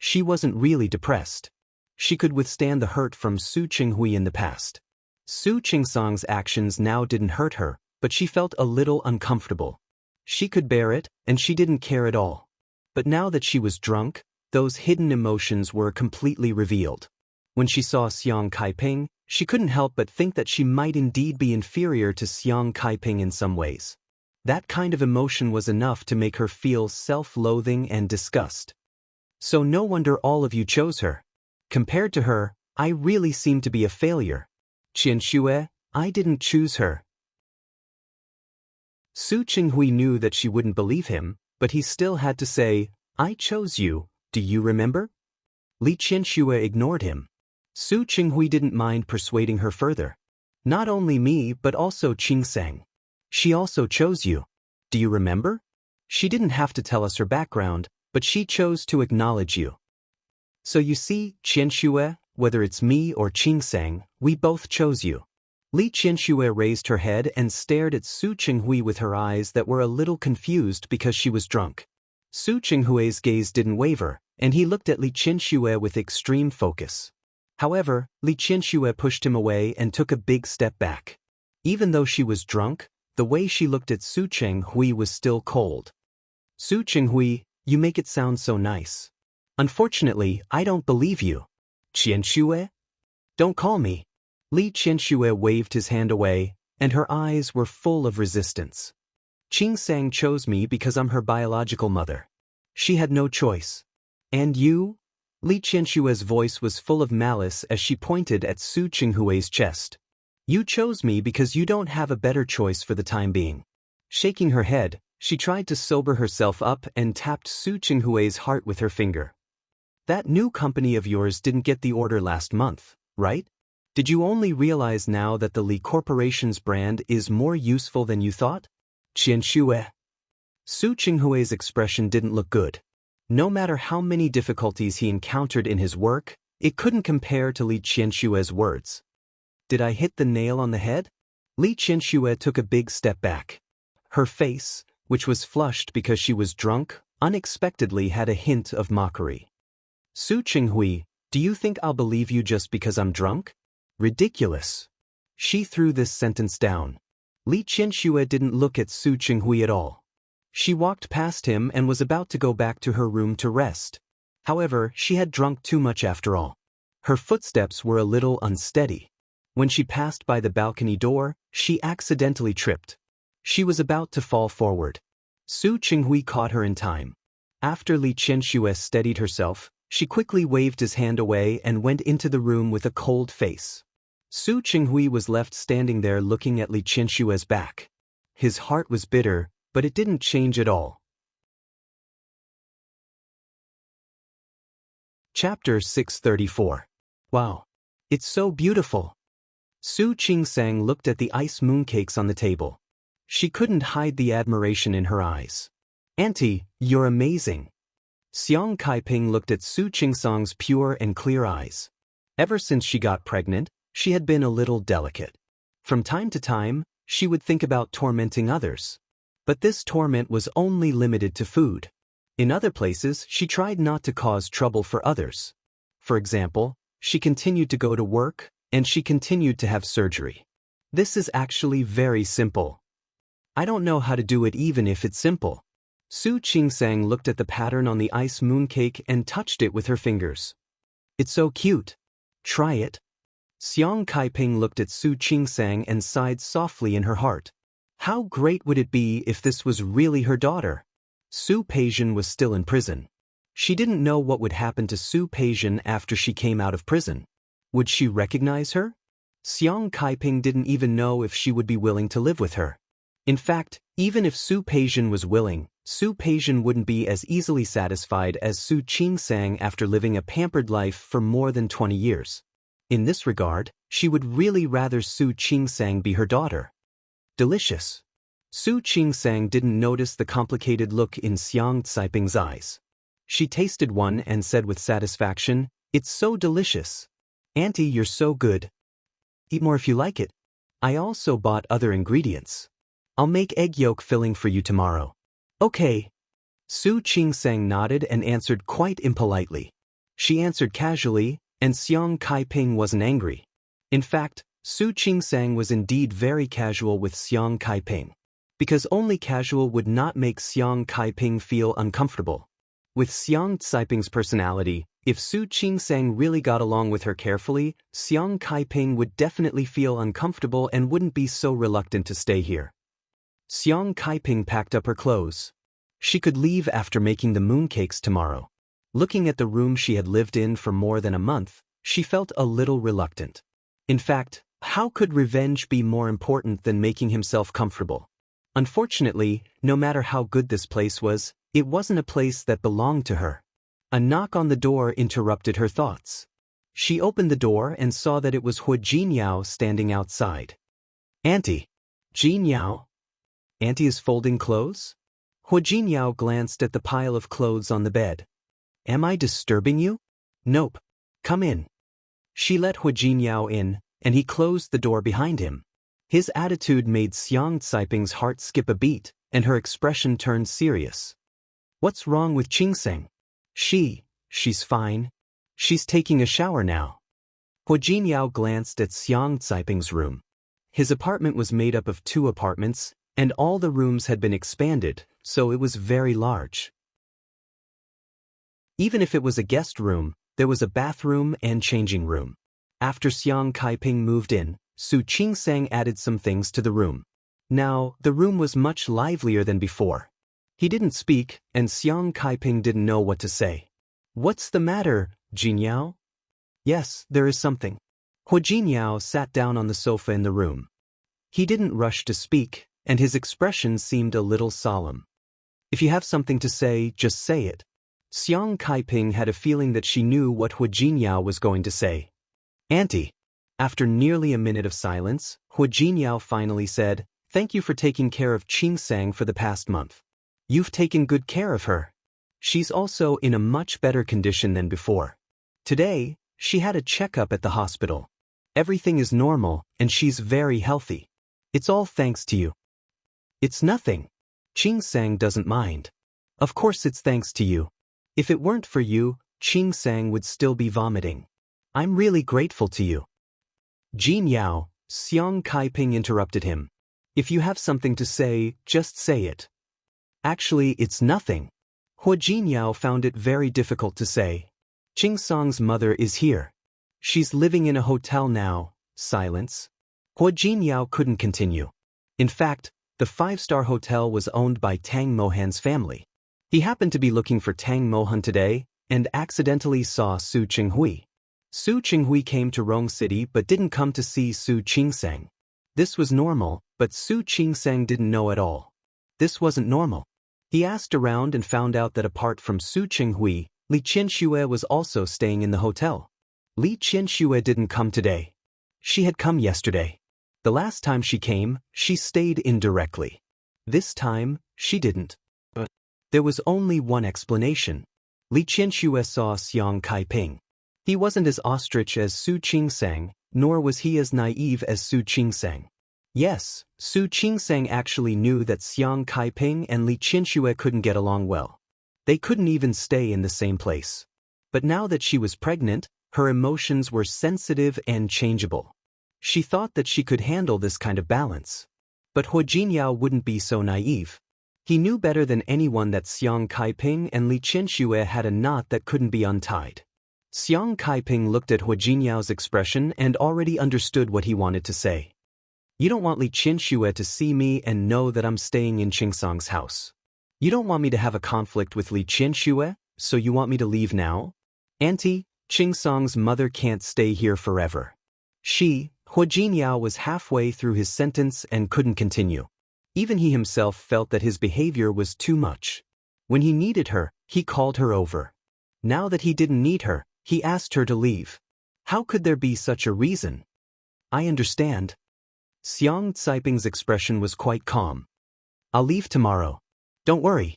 She wasn't really depressed. She could withstand the hurt from Su Chenghui in the past. Su Chengsang's actions now didn't hurt her, but she felt a little uncomfortable. She could bear it, and she didn't care at all. But now that she was drunk, those hidden emotions were completely revealed. When she saw Xiang Kaiping, she couldn't help but think that she might indeed be inferior to Xiang Kaiping in some ways. That kind of emotion was enough to make her feel self-loathing and disgust. So no wonder all of you chose her. Compared to her, I really seem to be a failure. Qianxue, I didn't choose her. Su Chenghui knew that she wouldn't believe him, but he still had to say, I chose you, do you remember? Li Qianxue ignored him. Su Chenghui didn't mind persuading her further. Not only me but also Qingsang. She also chose you. Do you remember? She didn't have to tell us her background, but she chose to acknowledge you. So you see, Qianxue, whether it's me or Qingsang, we both chose you. Li Qianxue raised her head and stared at Su Chenghui with her eyes that were a little confused because she was drunk. Su Chenghui's gaze didn't waver, and he looked at Li Qianxue with extreme focus. However, Li Qianxue pushed him away and took a big step back. Even though she was drunk, the way she looked at Su Chenghui was still cold. Su Chenghui, you make it sound so nice. Unfortunately, I don't believe you. Qianxue? Don't call me. Li Qianxue waved his hand away, and her eyes were full of resistance. Qingsang chose me because I'm her biological mother. She had no choice. And you? Li Qianxue's voice was full of malice as she pointed at Su Chenghui's chest. You chose me because you don't have a better choice for the time being. Shaking her head, she tried to sober herself up and tapped Su Chenghui's heart with her finger. That new company of yours didn't get the order last month, right? Did you only realize now that the Li Corporation's brand is more useful than you thought? Qianxue. Su Chenghui's expression didn't look good. No matter how many difficulties he encountered in his work, it couldn't compare to Li Qianxue's words. Did I hit the nail on the head? Li Qianxue took a big step back. Her face, which was flushed because she was drunk, unexpectedly had a hint of mockery. Su Chenghui, do you think I'll believe you just because I'm drunk? Ridiculous. She threw this sentence down. Li Qianxue didn't look at Su Chenghui at all. She walked past him and was about to go back to her room to rest. However, she had drunk too much after all. Her footsteps were a little unsteady. When she passed by the balcony door, she accidentally tripped. She was about to fall forward. Su Chenghui caught her in time. After Li Qianxue steadied herself, she quickly waved his hand away and went into the room with a cold face. Su Chenghui was left standing there looking at Li Qianxue's back. His heart was bitter, but it didn't change at all. Chapter 634. Wow. It's so beautiful. Su Qingsang looked at the ice mooncakes on the table. She couldn't hide the admiration in her eyes. Auntie, you're amazing. Xiang Kaiping looked at Su Qingsang's pure and clear eyes. Ever since she got pregnant, she had been a little delicate. From time to time, she would think about tormenting others. But this torment was only limited to food. In other places, she tried not to cause trouble for others. For example, she continued to go to work, and she continued to have surgery. This is actually very simple. I don't know how to do it even if it's simple. Su Qingsang looked at the pattern on the ice mooncake and touched it with her fingers. It's so cute. Try it. Xiang Kaiping looked at Su Qingsang and sighed softly in her heart. How great would it be if this was really her daughter? Su Peijian was still in prison. She didn't know what would happen to Su Peijian after she came out of prison. Would she recognize her? Xiang Kaiping didn't even know if she would be willing to live with her. In fact, even if Su Peijian was willing, Su Peijian wouldn't be as easily satisfied as Su Qingsang after living a pampered life for more than 20 years. In this regard, she would really rather Su Qingsang be her daughter. Delicious. Su Qingsang didn't notice the complicated look in Xiang Caiping's eyes. She tasted one and said with satisfaction, "It's so delicious. Auntie, you're so good. Eat more if you like it. I also bought other ingredients. I'll make egg yolk filling for you tomorrow." Okay. Su Qingsang nodded and answered quite impolitely. She answered casually, and Xiang Kaiping wasn't angry. In fact, Su Qingsang was indeed very casual with Xiang Kaiping. Because only casual would not make Xiang Kaiping feel uncomfortable. With Xiang Caiping's personality, if Su Qingsang really got along with her carefully, Xiang Kaiping would definitely feel uncomfortable and wouldn't be so reluctant to stay here. Xiang Kaiping packed up her clothes. She could leave after making the mooncakes tomorrow. Looking at the room she had lived in for more than a month, she felt a little reluctant. In fact, how could revenge be more important than making himself comfortable? Unfortunately, no matter how good this place was, it wasn't a place that belonged to her. A knock on the door interrupted her thoughts. She opened the door and saw that it was Hu Jinyao standing outside. "Auntie." "Jinyao? Auntie is folding clothes?" Hu Jinyao glanced at the pile of clothes on the bed. "Am I disturbing you?" "Nope. Come in." She let Hu Jinyao in, and he closed the door behind him. His attitude made Xiang Caiping's heart skip a beat, and her expression turned serious. "What's wrong with Qingsang?" She's fine. She's taking a shower now." Hu Jinyao glanced at Xiang Caiping's room. His apartment was made up of 2 apartments, and all the rooms had been expanded, so it was very large. Even if it was a guest room, there was a bathroom and changing room. After Xiang Kaiping moved in, Su Qingsang added some things to the room. Now, the room was much livelier than before. He didn't speak, and Xiang Kaiping didn't know what to say. "What's the matter, Jinyao?" "Yes, there is something." Hu Jinyao sat down on the sofa in the room. He didn't rush to speak, and his expression seemed a little solemn. "If you have something to say, just say it." Xiang Kaiping had a feeling that she knew what Hu Jinyao was going to say. "Auntie." After nearly a minute of silence, Hu Jinyao finally said, "Thank you for taking care of Qingsang for the past month. You've taken good care of her. She's also in a much better condition than before. Today, she had a checkup at the hospital. Everything is normal, and she's very healthy. It's all thanks to you." "It's nothing. Qingsang doesn't mind." "Of course it's thanks to you. If it weren't for you, Qingsang would still be vomiting. I'm really grateful to you." "Jinyao," Xiang Kaiping interrupted him. "If you have something to say, just say it." "Actually, it's nothing." Hu Jinyao found it very difficult to say. "Qingsang's mother is here. She's living in a hotel now." Silence. Hu Jinyao couldn't continue. In fact, the 5-star hotel was owned by Tang Mohan's family. He happened to be looking for Tang Mohan today, and accidentally saw Su Qinghui. Su Qinghui came to Rong City but didn't come to see Su Qingsang. This was normal, but Su Qingsang didn't know at all. This wasn't normal. He asked around and found out that apart from Su Qinghui, Li Qianxue was also staying in the hotel. Li Qianxue didn't come today. She had come yesterday. The last time she came, she stayed indirectly. This time, she didn't. But there was only one explanation. Li Qianxue saw Xiang Kaiping. He wasn't as ostrich as Su Qingsang, nor was he as naive as Su Qingsang. Yes, Su Qingsang actually knew that Xiang Kaiping and Li Qianxue couldn't get along well. They couldn't even stay in the same place. But now that she was pregnant, her emotions were sensitive and changeable. She thought that she could handle this kind of balance. But Hu Jinyao wouldn't be so naive. He knew better than anyone that Xiang Kaiping and Li Qianxue had a knot that couldn't be untied. Xiang Kaiping looked at Hu Jinyao's expression and already understood what he wanted to say. You don't want Li Qianxue to see me and know that I'm staying in Qingsang's house. You don't want me to have a conflict with Li Qianxue, so you want me to leave now? Auntie, Qingsang's mother can't stay here forever. Hu Jinyao was halfway through his sentence and couldn't continue. Even he himself felt that his behavior was too much. When he needed her, he called her over. Now that he didn't need her, he asked her to leave. How could there be such a reason? I understand. Xiang Caiping's expression was quite calm. I'll leave tomorrow. Don't worry.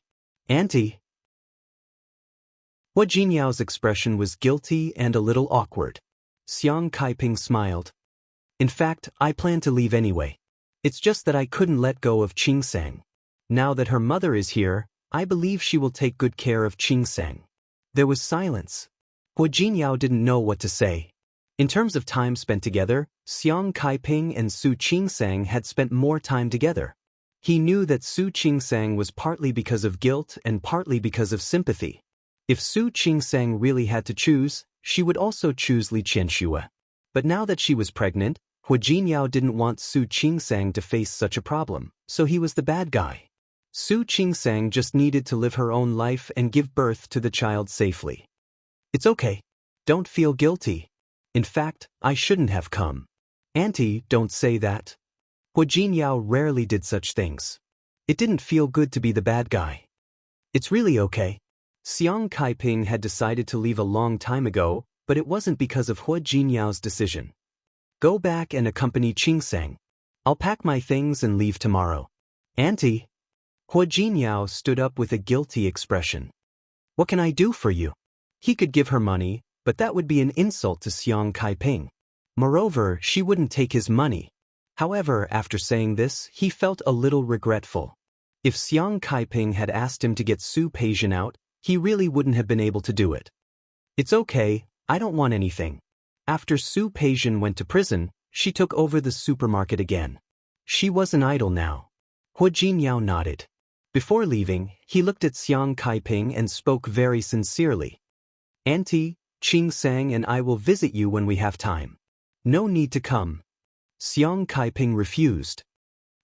Auntie. Hu Jinyao's expression was guilty and a little awkward. Xiang Kaiping smiled. In fact, I plan to leave anyway. It's just that I couldn't let go of Qingsang. Now that her mother is here, I believe she will take good care of Qingsang. There was silence. Hu Jinyao didn't know what to say. In terms of time spent together, Xiang Kaiping and Su Qingsang had spent more time together. He knew that Su Qingsang was partly because of guilt and partly because of sympathy. If Su Qingsang really had to choose, she would also choose Li Qianxue. But now that she was pregnant, Hu Jinyao didn't want Su Qingsang to face such a problem, so he was the bad guy. Su Qingsang just needed to live her own life and give birth to the child safely. It's okay. Don't feel guilty. In fact, I shouldn't have come. Auntie, don't say that. Hu Jinyao rarely did such things. It didn't feel good to be the bad guy. It's really okay. Xiang Kaiping had decided to leave a long time ago, but it wasn't because of Hu Jinyao's decision. Go back and accompany Qingsang. I'll pack my things and leave tomorrow. Auntie. Hu Jinyao stood up with a guilty expression. What can I do for you? He could give her money, but that would be an insult to Xiang Kaiping. Moreover, she wouldn't take his money. However, after saying this, he felt a little regretful. If Xiang Kaiping had asked him to get Su Peijian out, he really wouldn't have been able to do it. It's okay, I don't want anything. After Su Peijian went to prison, she took over the supermarket again. She wasn't idle now. Hu Jinyao nodded. Before leaving, he looked at Xiang Kaiping and spoke very sincerely. Auntie, Qingsang and I will visit you when we have time. No need to come. Xiang Kaiping refused.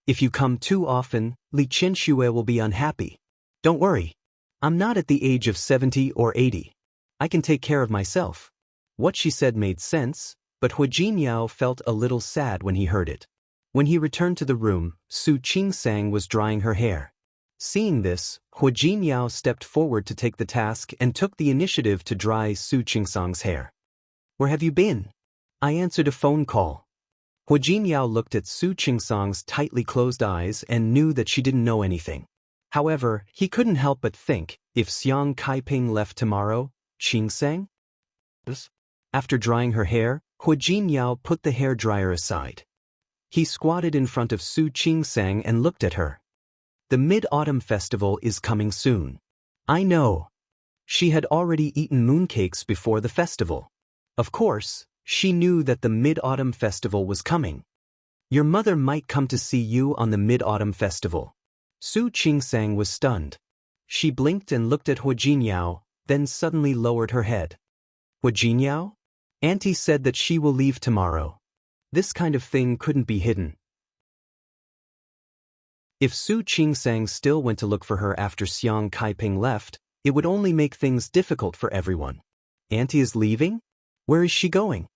If you come too often, Li Qianxue will be unhappy. Don't worry. I'm not at the age of 70 or 80. I can take care of myself. What she said made sense, but Hu Jinyao felt a little sad when he heard it. When he returned to the room, Su Qingsang was drying her hair. Seeing this, Hu Jinyao stepped forward to take the task and took the initiative to dry Su Qingsang's hair. Where have you been? I answered a phone call. Hu Jinyao looked at Su Qingsang's tightly closed eyes and knew that she didn't know anything. However, he couldn't help but think, if Xiang Kaiping left tomorrow, Qingsang? After drying her hair, Hu Jinyao put the hairdryer aside. He squatted in front of Su Qingsang and looked at her. The Mid-Autumn Festival is coming soon. I know. She had already eaten mooncakes before the festival. Of course, she knew that the Mid-Autumn Festival was coming. Your mother might come to see you on the Mid-Autumn Festival. Su Qingsang was stunned. She blinked and looked at Hu Jinyao, then suddenly lowered her head. Hu Jinyao? Auntie said that she will leave tomorrow. This kind of thing couldn't be hidden. If Su Qingsang still went to look for her after Xiang Kaiping left, it would only make things difficult for everyone. Auntie is leaving? Where is she going?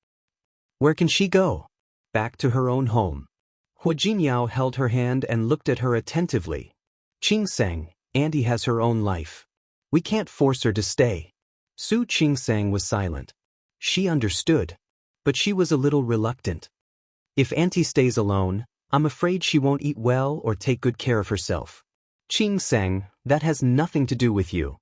Where can she go? Back to her own home. Hu Jinyao held her hand and looked at her attentively. Qingsang, Auntie has her own life. We can't force her to stay. Su Qingsang was silent. She understood, but she was a little reluctant. If Auntie stays alone, I'm afraid she won't eat well or take good care of herself. Qingsang, that has nothing to do with you.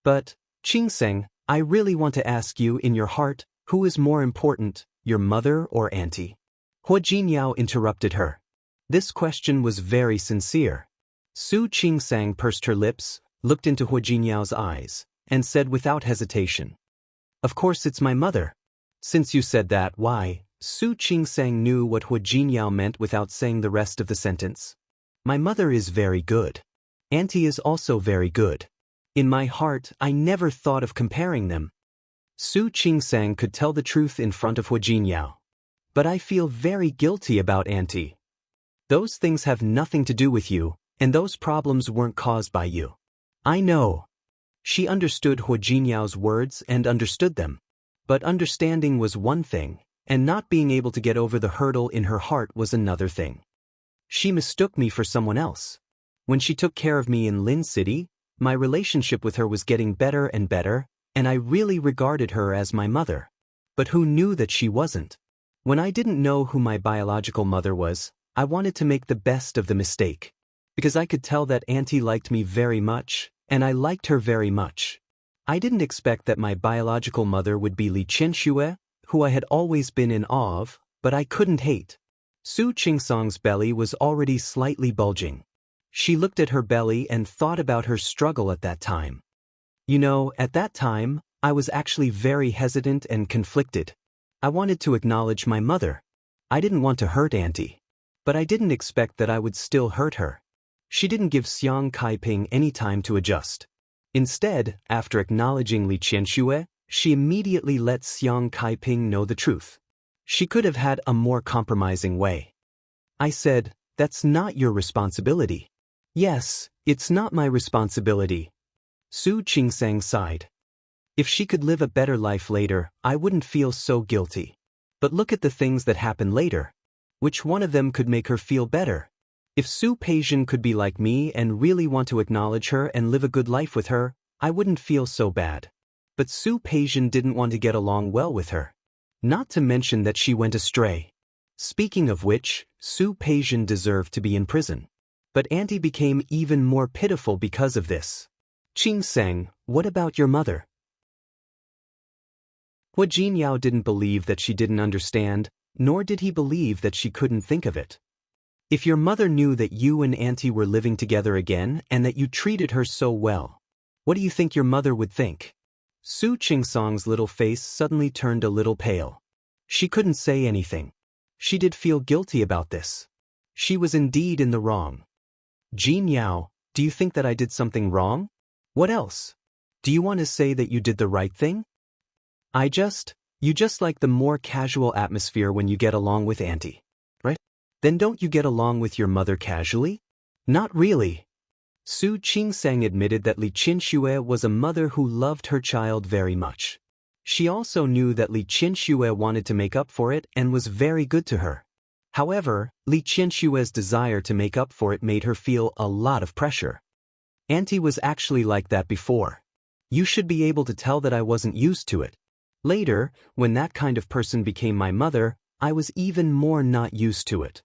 But, Qingseng, I really want to ask you in your heart, who is more important, your mother or auntie? Hua Jinyao interrupted her. This question was very sincere. Su Qingsang pursed her lips, looked into Hua Jinyao's eyes, and said without hesitation, "Of course it's my mother." "Since you said that, why?" Su Qingsang knew what Hua Jinyao meant without saying the rest of the sentence. "My mother is very good. Auntie is also very good. In my heart, I never thought of comparing them." Su Qingsang could tell the truth in front of Hua Jinyao. "But I feel very guilty about Auntie. Those things have nothing to do with you, and those problems weren't caused by you." "I know." She understood Hua Jinyao's words and understood them. But understanding was one thing, and not being able to get over the hurdle in her heart was another thing. She mistook me for someone else. When she took care of me in Lin City, my relationship with her was getting better and better, and I really regarded her as my mother. But who knew that she wasn't? When I didn't know who my biological mother was, I wanted to make the best of the mistake. Because I could tell that Auntie liked me very much, and I liked her very much. I didn't expect that my biological mother would be Li Qianxue, who I had always been in awe of, but I couldn't hate. Su Qingsang's belly was already slightly bulging. She looked at her belly and thought about her struggle at that time. You know, at that time, I was actually very hesitant and conflicted. I wanted to acknowledge my mother. I didn't want to hurt Auntie. But I didn't expect that I would still hurt her. She didn't give Xiang Kaiping any time to adjust. Instead, after acknowledging Li Qianxue, she immediately let Xiang Kaiping know the truth. She could have had a more compromising way. I said, "That's not your responsibility." "Yes, it's not my responsibility." Su Qingsang sighed. "If she could live a better life later, I wouldn't feel so guilty. But look at the things that happen later. Which one of them could make her feel better? If Su Peijian could be like me and really want to acknowledge her and live a good life with her, I wouldn't feel so bad. But Su Peijian didn't want to get along well with her. Not to mention that she went astray. Speaking of which, Su Peijian deserved to be in prison. But Auntie became even more pitiful because of this." "Qingsang, what about your mother?" Hua Jinyao didn't believe that she didn't understand, nor did he believe that she couldn't think of it. "If your mother knew that you and Auntie were living together again and that you treated her so well, what do you think your mother would think?" Su Qingsang's little face suddenly turned a little pale. She couldn't say anything. She did feel guilty about this. She was indeed in the wrong. "Jinyao, do you think that I did something wrong? What else? Do you want to say that you did the right thing?" You just like the more casual atmosphere when you get along with Auntie, right? Then don't you get along with your mother casually?" "Not really." Su Qingsang admitted that Li Qianxue was a mother who loved her child very much. She also knew that Li Qianxue wanted to make up for it and was very good to her. However, Li Qianxue's desire to make up for it made her feel a lot of pressure. "Auntie was actually like that before. You should be able to tell that I wasn't used to it. Later, when that kind of person became my mother, I was even more not used to it."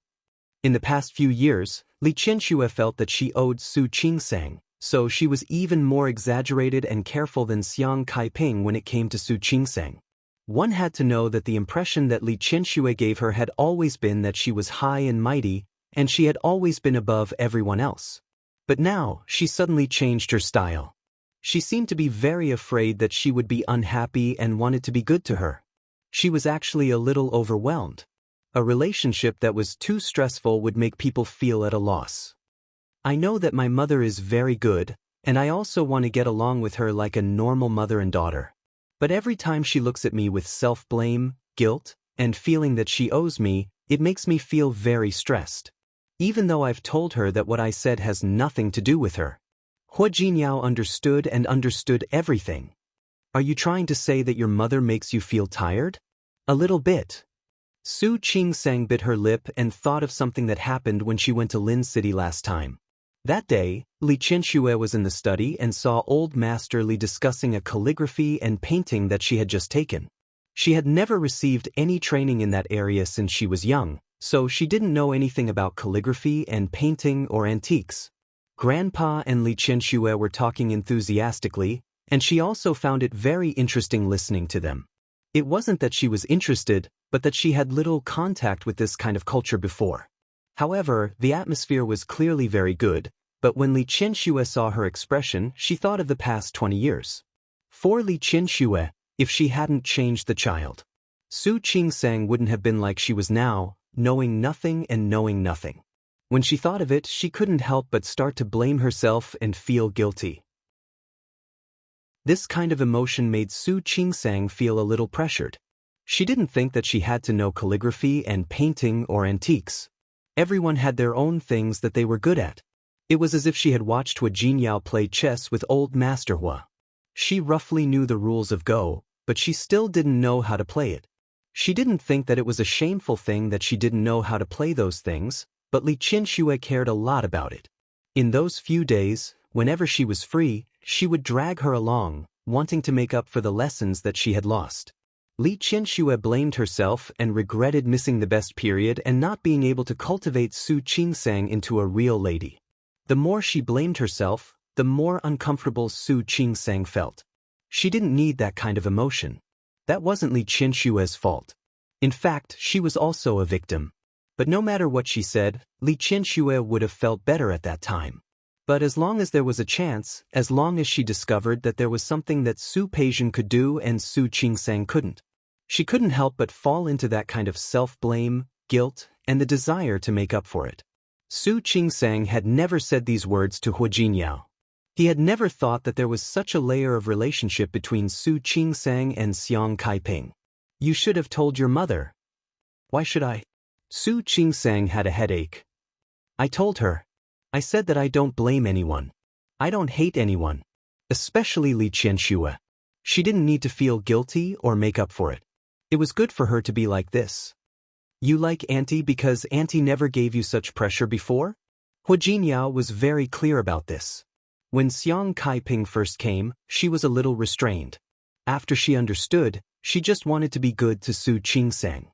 In the past few years, Li Qianxue felt that she owed Su Qingsang, so she was even more exaggerated and careful than Xiang Kaiping when it came to Su Qingsang. One had to know that the impression that Li Qianxue gave her had always been that she was high and mighty, and she had always been above everyone else. But now, she suddenly changed her style. She seemed to be very afraid that she would be unhappy and wanted to be good to her. She was actually a little overwhelmed. A relationship that was too stressful would make people feel at a loss. "I know that my mother is very good, and I also want to get along with her like a normal mother and daughter. But every time she looks at me with self-blame, guilt, and feeling that she owes me, it makes me feel very stressed. Even though I've told her that what I said has nothing to do with her." Hua Jinyao understood and understood everything. "Are you trying to say that your mother makes you feel tired?" "A little bit." Su Qingsang bit her lip and thought of something that happened when she went to Lin City last time. That day, Li Qianxue was in the study and saw old Master Li discussing a calligraphy and painting that she had just taken. She had never received any training in that area since she was young, so she didn't know anything about calligraphy and painting or antiques. Grandpa and Li Qianxue were talking enthusiastically, And she also found it very interesting listening to them. It wasn't that she was interested, but that she had little contact with this kind of culture before. However, the atmosphere was clearly very good, but when Li Qianxue saw her expression, she thought of the past 20 years. For Li Qianxue, if she hadn't changed the child, Su Qingsang wouldn't have been like she was now, knowing nothing and knowing nothing. When she thought of it, she couldn't help but start to blame herself and feel guilty. This kind of emotion made Su Qingsang feel a little pressured. She didn't think that she had to know calligraphy and painting or antiques. Everyone had their own things that they were good at. It was as if she had watched Hua Jinyao play chess with old Master Hua. She roughly knew the rules of Go, but she still didn't know how to play it. She didn't think that it was a shameful thing that she didn't know how to play those things, but Li Qianxue cared a lot about it. In those few days, whenever she was free, she would drag her along, wanting to make up for the lessons that she had lost. Li Qianxue blamed herself and regretted missing the best period and not being able to cultivate Su Qingsang into a real lady. The more she blamed herself, the more uncomfortable Su Qingsang felt. She didn't need that kind of emotion. That wasn't Li Qianxue's fault. In fact, she was also a victim. But no matter what she said, Li Qianxue would have felt better at that time. But as long as there was a chance, as long as she discovered that there was something that Su Peijian could do and Su Qingsang couldn't, she couldn't help but fall into that kind of self-blame, guilt, and the desire to make up for it. Su Qingsang had never said these words to Hua Jinyao. He had never thought that there was such a layer of relationship between Su Qingsang and Xiang Kaiping. You should have told your mother. Why should I? Su Qingsang had a headache. I told her. I said that I don't blame anyone. I don't hate anyone. Especially Li Qianxue. She didn't need to feel guilty or make up for it. It was good for her to be like this. You like Auntie because Auntie never gave you such pressure before? Hua Jinyao was very clear about this. When Xiang Kaiping first came, she was a little restrained. After she understood, she just wanted to be good to Su Qingsang.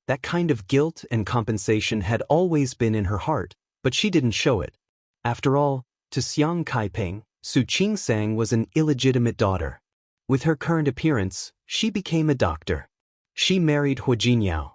That kind of guilt and compensation had always been in her heart, but she didn't show it. After all, to Xiang Kaiping, Su Qingsang was an illegitimate daughter. With her current appearance, she became a doctor. She married Hua Jinyao.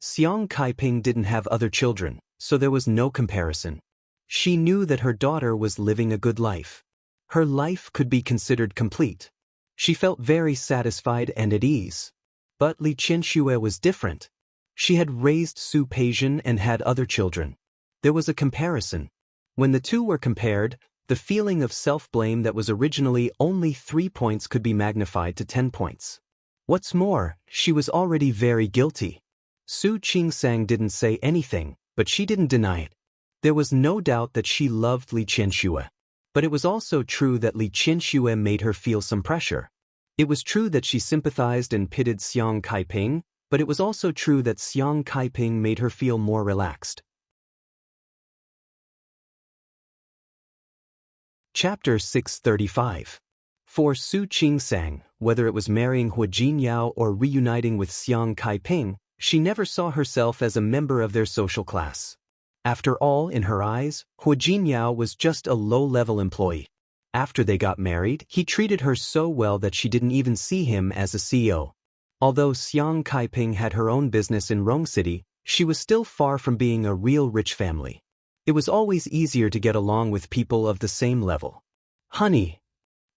Xiang Kaiping didn't have other children, so there was no comparison. She knew that her daughter was living a good life. Her life could be considered complete. She felt very satisfied and at ease. But Li Qianxue was different. She had raised Su Peijian and had other children. There was a comparison. When the two were compared, the feeling of self-blame that was originally only 3 points could be magnified to 10 points. What's more, she was already very guilty. Su Qingsang didn't say anything, but she didn't deny it. There was no doubt that she loved Li Qianxue. But it was also true that Li Qianxue made her feel some pressure. It was true that she sympathized and pitied Xiang Kaiping, but it was also true that Xiang Kaiping made her feel more relaxed. Chapter 635. For Su Qingsang, whether it was marrying Hua Jinyao or reuniting with Xiang Kaiping, she never saw herself as a member of their social class. After all, in her eyes, Hua Jinyao was just a low-level employee. After they got married, he treated her so well that she didn't even see him as a CEO. Although Xiang Kaiping had her own business in Rong City, she was still far from being a real rich family. It was always easier to get along with people of the same level. Honey.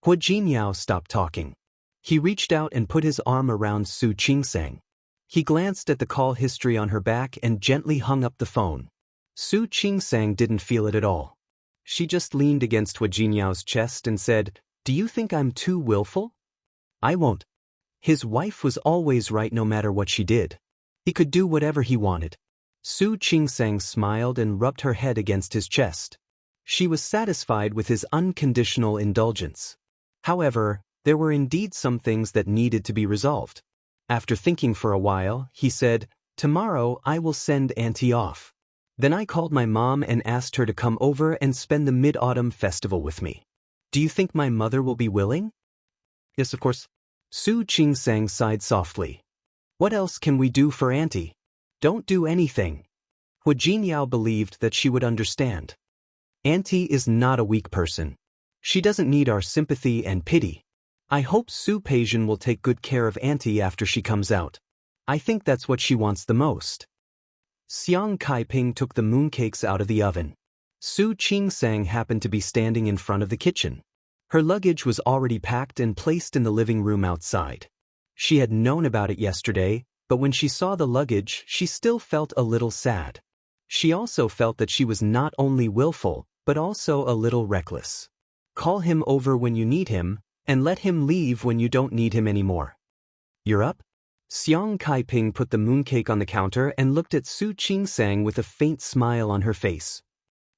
Hua Jinyao stopped talking. He reached out and put his arm around Su Qingsang. He glanced at the call history on her back and gently hung up the phone. Su Qingsang didn't feel it at all. She just leaned against Hua Jinyao's chest and said, "Do you think I'm too willful? I won't." His wife was always right no matter what she did. He could do whatever he wanted. Su Qingsang smiled and rubbed her head against his chest. She was satisfied with his unconditional indulgence. However, there were indeed some things that needed to be resolved. After thinking for a while, he said, "Tomorrow I will send Auntie off." Then I called my mom and asked her to come over and spend the Mid-Autumn Festival with me. Do you think my mother will be willing? Yes, of course. Su Qingsang sighed softly. What else can we do for Auntie? Don't do anything. Hua Jinyao believed that she would understand. Auntie is not a weak person. She doesn't need our sympathy and pity. I hope Su Peijian will take good care of Auntie after she comes out. I think that's what she wants the most. Xiang Kaiping took the mooncakes out of the oven. Su Qingsang happened to be standing in front of the kitchen. Her luggage was already packed and placed in the living room outside. She had known about it yesterday, but when she saw the luggage, she still felt a little sad. She also felt that she was not only willful, but also a little reckless. Call him over when you need him, and let him leave when you don't need him anymore. You're up? Xiang Kaiping put the mooncake on the counter and looked at Su Qingsang with a faint smile on her face.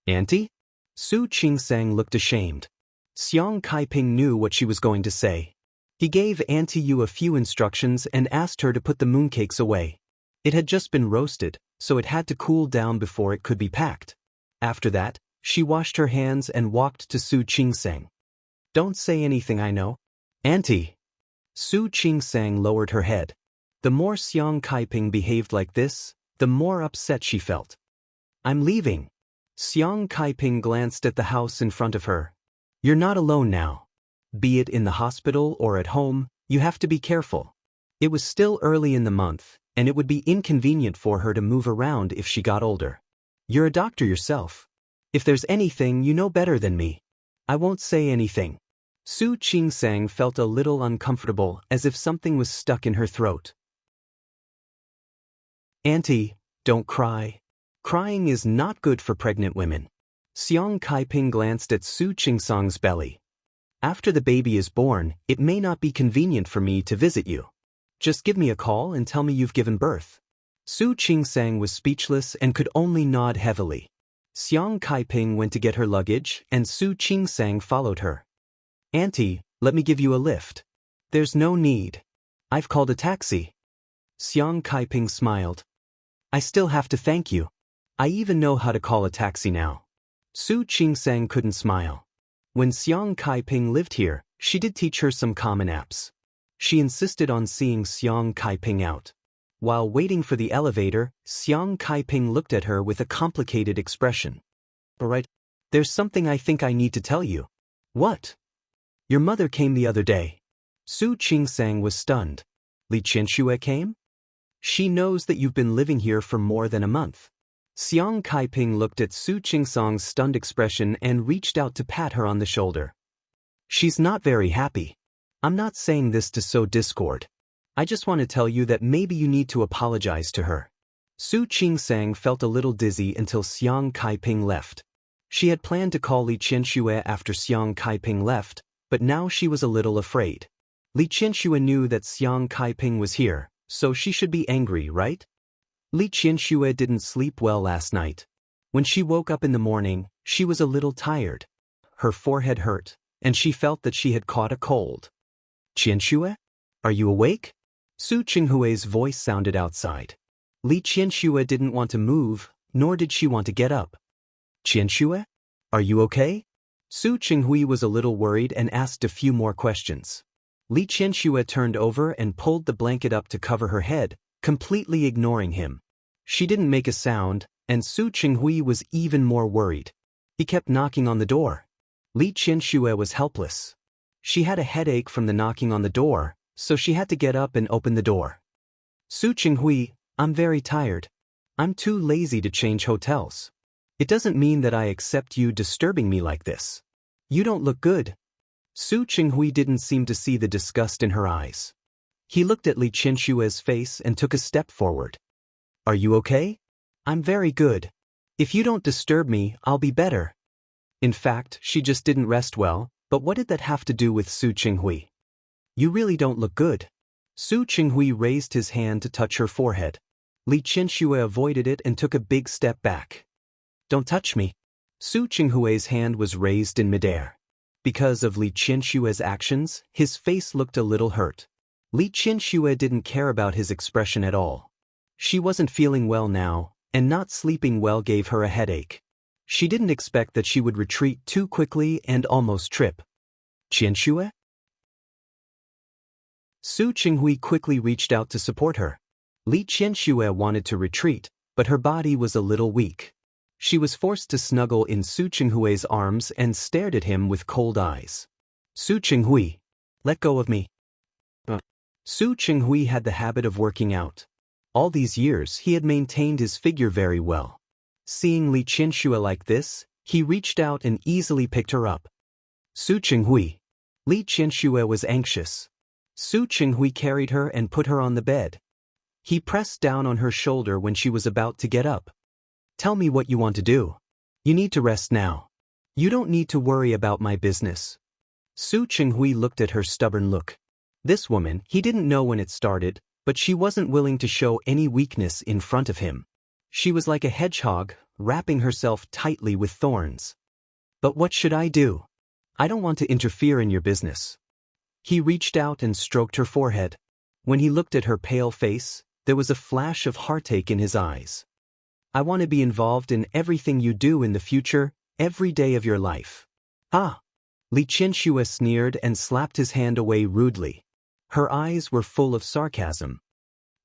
Auntie? Su Qingsang looked ashamed. Xiang Kaiping knew what she was going to say. He gave Auntie Yu a few instructions and asked her to put the mooncakes away. It had just been roasted, so it had to cool down before it could be packed. After that, she washed her hands and walked to Su Qingsang. Don't say anything, I know. Auntie. Su Qingsang lowered her head. The more Xiang Kaiping behaved like this, the more upset she felt. I'm leaving. Xiang Kaiping glanced at the house in front of her. You're not alone now. Be it in the hospital or at home, you have to be careful. It was still early in the month, and it would be inconvenient for her to move around if she got older. You're a doctor yourself. If there's anything, you know better than me. I won't say anything. Su Qingsang felt a little uncomfortable, as if something was stuck in her throat. Auntie, don't cry. Crying is not good for pregnant women. Xiang Kaiping glanced at Su Qingsang's belly. After the baby is born, it may not be convenient for me to visit you. Just give me a call and tell me you've given birth. Su Qingsang was speechless and could only nod heavily. Xiang Kaiping went to get her luggage, and Su Qingsang followed her. Auntie, let me give you a lift. There's no need. I've called a taxi. Xiang Kaiping smiled. I still have to thank you. I even know how to call a taxi now. Su Qingsang couldn't smile. When Xiang Kaiping lived here, she did teach her some common apps. She insisted on seeing Xiang Kaiping out. While waiting for the elevator, Xiang Kaiping looked at her with a complicated expression. Alright, there's something I think I need to tell you. What? Your mother came the other day. Su Qingsang was stunned. Li Qianxue came? She knows that you've been living here for more than a month. Xiang Kaiping looked at Su Qingsang's stunned expression and reached out to pat her on the shoulder. She's not very happy. I'm not saying this to sow discord. I just want to tell you that maybe you need to apologize to her. Su Qingsang felt a little dizzy until Xiang Kaiping left. She had planned to call Li Qianxue after Xiang Kaiping left, but now she was a little afraid. Li Qianxue knew that Xiang Kaiping was here, so she should be angry, right? Li Qianxue didn't sleep well last night. When she woke up in the morning, she was a little tired. Her forehead hurt, and she felt that she had caught a cold. Qianxue? Are you awake? Su Qinghue's voice sounded outside. Li Qianxue didn't want to move, nor did she want to get up. Qianxue? Are you okay? Su Qinghui was a little worried and asked a few more questions. Li Qianxue turned over and pulled the blanket up to cover her head, completely ignoring him. She didn't make a sound, and Su Qinghui was even more worried. He kept knocking on the door. Li Qianxue was helpless. She had a headache from the knocking on the door, so she had to get up and open the door. Su Qinghui, I'm very tired. I'm too lazy to change hotels. It doesn't mean that I accept you disturbing me like this. You don't look good. Su Qinghui didn't seem to see the disgust in her eyes. He looked at Li Qianxue's face and took a step forward. Are you okay? I'm very good. If you don't disturb me, I'll be better. In fact, she just didn't rest well, but what did that have to do with Su Qinghui? You really don't look good. Su Qinghui raised his hand to touch her forehead. Li Qianxue avoided it and took a big step back. Don't touch me. Su Qinghui's hand was raised in midair. Because of Li Qianxue's actions, his face looked a little hurt. Li Qianxue didn't care about his expression at all. She wasn't feeling well now, and not sleeping well gave her a headache. She didn't expect that she would retreat too quickly and almost trip. Qianxue? Su Qinghui quickly reached out to support her. Li Qianxue wanted to retreat, but her body was a little weak. She was forced to snuggle in Su Qinghui's arms and stared at him with cold eyes. Su Qinghui, Let go of me. Su Chinghui had the habit of working out. All these years he had maintained his figure very well. Seeing Li Qianxue like this, he reached out and easily picked her up. Su Chinghui. Li Qianxue was anxious. Su Chinghui carried her and put her on the bed. He pressed down on her shoulder when she was about to get up. Tell me what you want to do. You need to rest now. You don't need to worry about my business. Su Chinghui looked at her stubborn look. This woman, he didn't know when it started, but she wasn't willing to show any weakness in front of him. She was like a hedgehog, wrapping herself tightly with thorns. But what should I do? I don't want to interfere in your business. He reached out and stroked her forehead. When he looked at her pale face, there was a flash of heartache in his eyes. I want to be involved in everything you do in the future, every day of your life. Ah! Li Qianxue sneered and slapped his hand away rudely. Her eyes were full of sarcasm.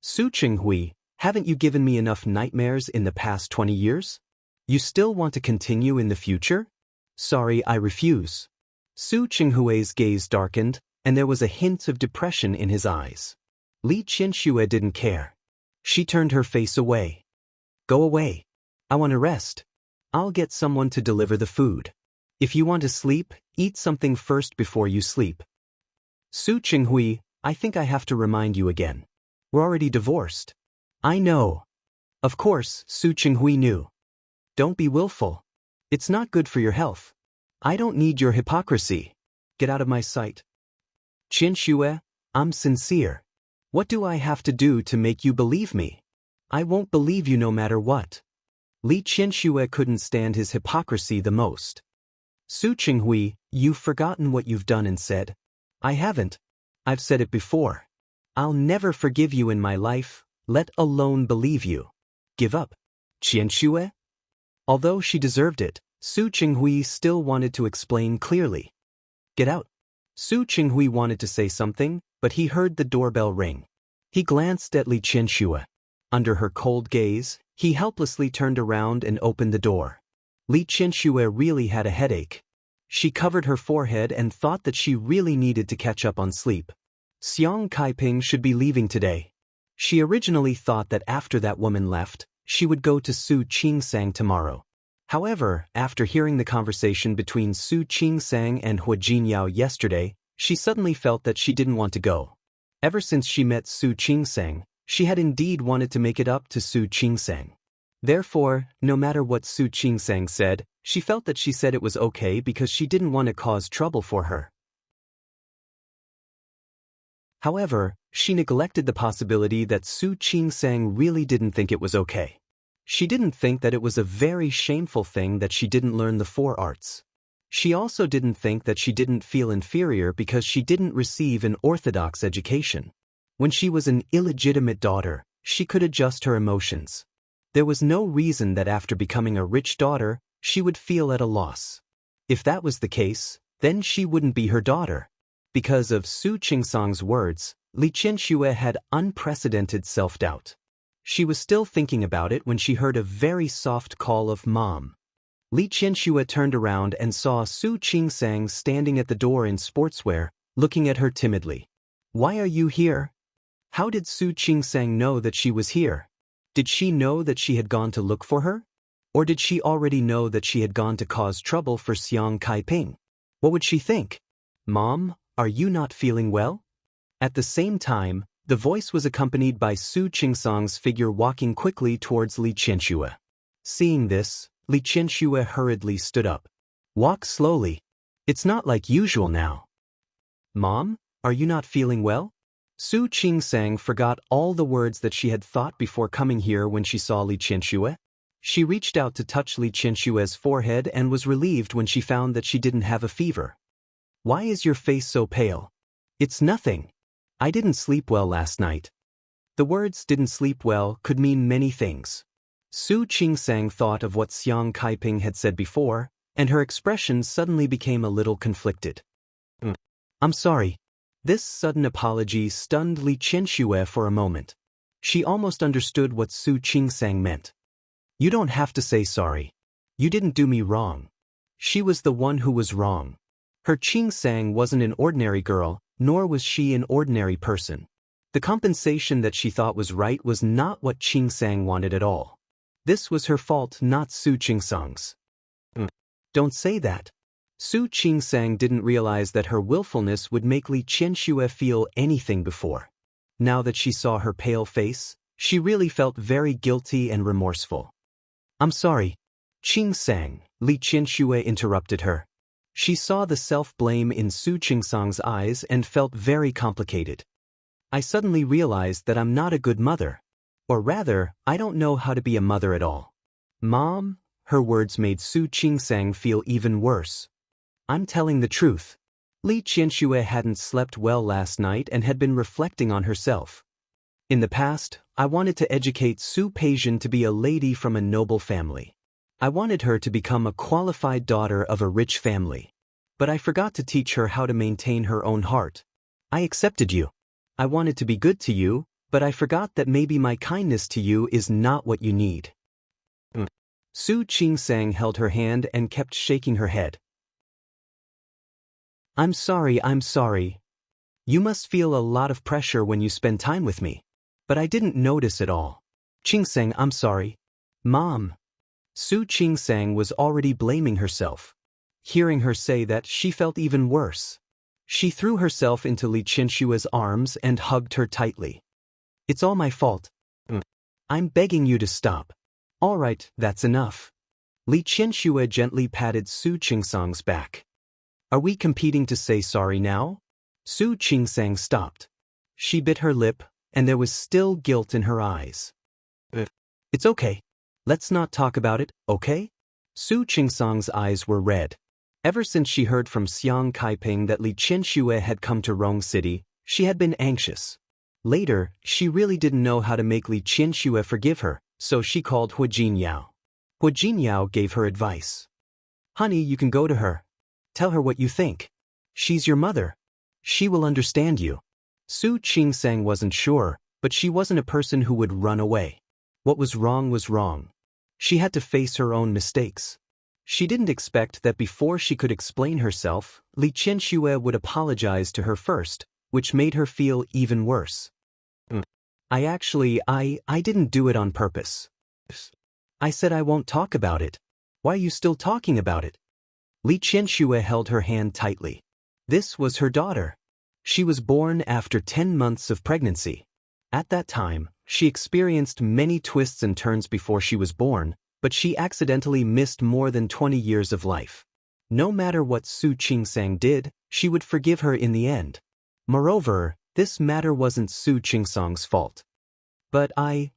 Su Chinghui, haven't you given me enough nightmares in the past 20 years? You still want to continue in the future? Sorry, I refuse. Su Chinghui's gaze darkened, and there was a hint of depression in his eyes. Li Qianxue didn't care. She turned her face away. Go away. I want to rest. I'll get someone to deliver the food. If you want to sleep, eat something first before you sleep. Su Chinghui, I think I have to remind you again. We're already divorced. I know. Of course, Su Chinghui knew. Don't be willful. It's not good for your health. I don't need your hypocrisy. Get out of my sight. Qianxue, I'm sincere. What do I have to do to make you believe me? I won't believe you no matter what. Li Qianxue couldn't stand his hypocrisy the most. Su Chinghui, you've forgotten what you've done and said. I haven't. I've said it before. I'll never forgive you in my life, let alone believe you. Give up. Qianxue? Although she deserved it, Su Chinghui still wanted to explain clearly. Get out. Su Chinghui wanted to say something, but he heard the doorbell ring. He glanced at Li Qianxue. Under her cold gaze, he helplessly turned around and opened the door. Li Qianxue really had a headache. She covered her forehead and thought that she really needed to catch up on sleep. Xiang Kaiping should be leaving today. She originally thought that after that woman left, she would go to Su Qingsang tomorrow. However, after hearing the conversation between Su Qingsang and Hua Jinyao yesterday, she suddenly felt that she didn't want to go. Ever since she met Su Qingsang, she had indeed wanted to make it up to Su Qingsang. Therefore, no matter what Su Qingsang said, she felt that she said it was okay because she didn't want to cause trouble for her. However, she neglected the possibility that Su Qingsang really didn't think it was okay. She didn't think that it was a very shameful thing that she didn't learn the 4 arts. She also didn't think that she didn't feel inferior because she didn't receive an orthodox education. When she was an illegitimate daughter, she could adjust her emotions. There was no reason that after becoming a rich daughter, she would feel at a loss. If that was the case, then she wouldn't be her daughter. Because of Su Qingsang's words, Li Qianxue had unprecedented self-doubt. She was still thinking about it when she heard a very soft call of Mom. Li Qianxue turned around and saw Su Qingsang standing at the door in sportswear, looking at her timidly. Why are you here? How did Su Qingsang know that she was here? Did she know that she had gone to look for her? Or did she already know that she had gone to cause trouble for Xiang Kaiping? What would she think? Mom, are you not feeling well? At the same time, the voice was accompanied by Su Qingsang's figure walking quickly towards Li Qianxue. Seeing this, Li Qianxue hurriedly stood up. Walk slowly. It's not like usual now. Mom, are you not feeling well? Su Qingsang forgot all the words that she had thought before coming here when she saw Li Qianxue. She reached out to touch Li Qianxue's forehead and was relieved when she found that she didn't have a fever. Why is your face so pale? It's nothing. I didn't sleep well last night. The words didn't sleep well could mean many things. Su Qingsang thought of what Xiang Kaiping had said before, and her expression suddenly became a little conflicted. I'm sorry. This sudden apology stunned Li Qianxue for a moment. She almost understood what Su Qingsang meant. You don't have to say sorry. You didn't do me wrong. She was the one who was wrong. Her Qingsang wasn't an ordinary girl, nor was she an ordinary person. The compensation that she thought was right was not what Qingsang wanted at all. This was her fault, not Su Qingsang's. Don't say that. Su Qingsang didn't realize that her willfulness would make Li Qianxue feel anything before. Now that she saw her pale face, she really felt very guilty and remorseful. I'm sorry. Qingsang, Li Qianxue interrupted her. She saw the self-blame in Su Qingsang's eyes and felt very complicated. I suddenly realized that I'm not a good mother. Or rather, I don't know how to be a mother at all. Mom? Her words made Su Qingsang feel even worse. I'm telling the truth. Li Qianxue hadn't slept well last night and had been reflecting on herself. In the past, I wanted to educate Su Peijian to be a lady from a noble family. I wanted her to become a qualified daughter of a rich family. But I forgot to teach her how to maintain her own heart. I accepted you. I wanted to be good to you, but I forgot that maybe my kindness to you is not what you need. Su Qingsang held her hand and kept shaking her head. I'm sorry. You must feel a lot of pressure when you spend time with me. But I didn't notice at all. Qingsang, I'm sorry. Mom. Su Qingsang was already blaming herself. Hearing her say that, she felt even worse. She threw herself into Li Qianxue's arms and hugged her tightly. It's all my fault. I'm begging you to stop. All right, that's enough. Li Qianxue gently patted Su Qingsang's back. Are we competing to say sorry now? Su Qingsang stopped. She bit her lip, and there was still guilt in her eyes. It's okay. Let's not talk about it, okay? Su Qingsang's eyes were red. Ever since she heard from Xiang Kaiping that Li Qianxue had come to Rong City, she had been anxious. Later, she really didn't know how to make Li Qianxue forgive her, so she called Hu Jinyao. Hu Jinyao gave her advice. Honey, you can go to her. Tell her what you think. She's your mother. She will understand you. Su Qingsang wasn't sure, but she wasn't a person who would run away. What was wrong. She had to face her own mistakes. She didn't expect that before she could explain herself, Li Qianxue would apologize to her first, which made her feel even worse. I didn't do it on purpose. I said I won't talk about it. Why are you still talking about it? Li Qianxue held her hand tightly. This was her daughter. She was born after 10 months of pregnancy. At that time, she experienced many twists and turns before she was born, but she accidentally missed more than 20 years of life. No matter what Su Qingsang did, she would forgive her in the end. Moreover, this matter wasn't Su Qingsang's fault. But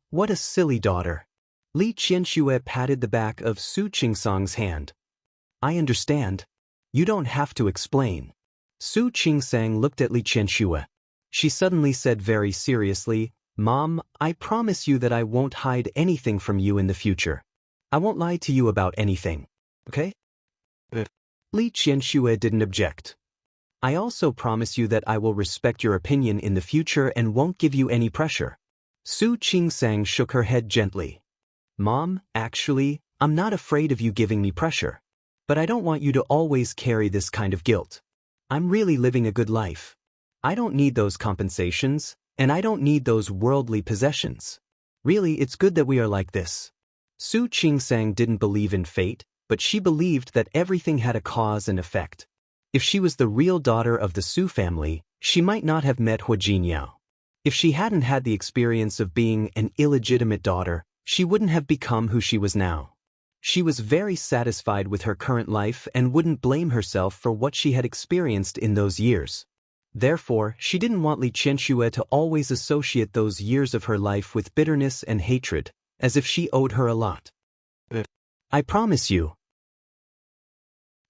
what a silly daughter. Li Qianxue patted the back of Su Qingsang's hand. I understand. You don't have to explain. Su Qingsang looked at Li Qianxue. She suddenly said very seriously, Mom, I promise you that I won't hide anything from you in the future. I won't lie to you about anything. Okay? Li Qianxue didn't object. I also promise you that I will respect your opinion in the future and won't give you any pressure. Su Qingsang shook her head gently. Mom, actually, I'm not afraid of you giving me pressure. But I don't want you to always carry this kind of guilt. I'm really living a good life. I don't need those compensations, and I don't need those worldly possessions. Really, it's good that we are like this. Su Qingsang didn't believe in fate, but she believed that everything had a cause and effect. If she was the real daughter of the Su family, she might not have met Hu Jinyao. If she hadn't had the experience of being an illegitimate daughter, she wouldn't have become who she was now. She was very satisfied with her current life and wouldn't blame herself for what she had experienced in those years. Therefore, she didn't want Li Qianxue to always associate those years of her life with bitterness and hatred, as if she owed her a lot. I promise you.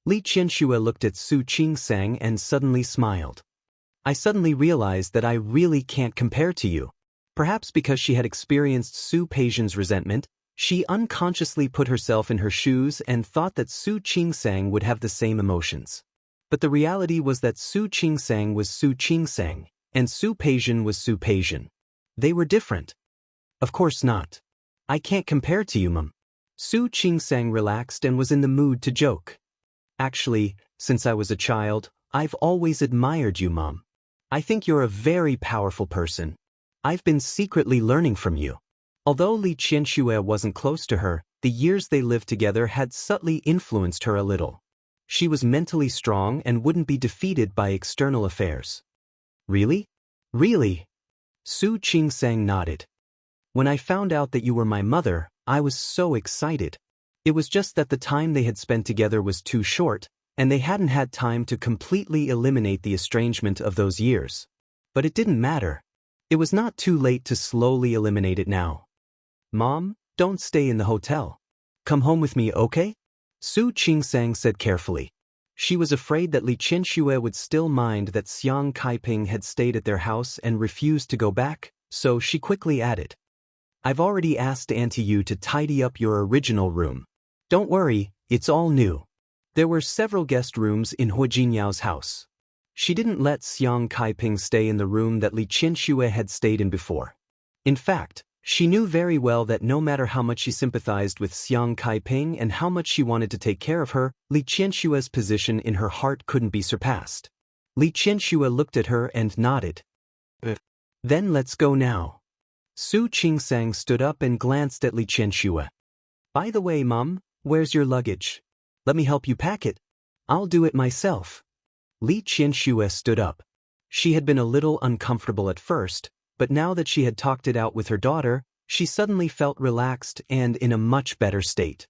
Li Qianxue looked at Su Qingsang and suddenly smiled. I suddenly realized that I really can't compare to you. Perhaps because she had experienced Su Peijian's resentment, she unconsciously put herself in her shoes and thought that Su Qingsang would have the same emotions. But the reality was that Su Qingsang was Su Qingsang, and Su Peijian was Su Peijian. They were different. Of course not. I can't compare to you, Mom. Su Qingsang relaxed and was in the mood to joke. Actually, since I was a child, I've always admired you, Mom. I think you're a very powerful person. I've been secretly learning from you. Although Li Qianxue wasn't close to her, the years they lived together had subtly influenced her a little. She was mentally strong and wouldn't be defeated by external affairs. Really? Really? Su Qingsang nodded. When I found out that you were my mother, I was so excited. It was just that the time they had spent together was too short, and they hadn't had time to completely eliminate the estrangement of those years. But it didn't matter. It was not too late to slowly eliminate it now. Mom, don't stay in the hotel. Come home with me, okay? Su Qingsang said carefully. She was afraid that Li Qianxue would still mind that Xiang Kaiping had stayed at their house and refused to go back, so she quickly added. I've already asked Auntie Yu to tidy up your original room. Don't worry, it's all new. There were several guest rooms in Hu Jinyao's house. She didn't let Xiang Kaiping stay in the room that Li Qianxue had stayed in before. In fact, she knew very well that no matter how much she sympathized with Xiang Kaiping and how much she wanted to take care of her, Li Qianxue's position in her heart couldn't be surpassed. Li Qianxue looked at her and nodded. Then let's go now. Su Qingsang stood up and glanced at Li Qianxue. By the way, Mom, where's your luggage? Let me help you pack it. I'll do it myself. Li Qianxue stood up. She had been a little uncomfortable at first, but now that she had talked it out with her daughter, she suddenly felt relaxed and in a much better state.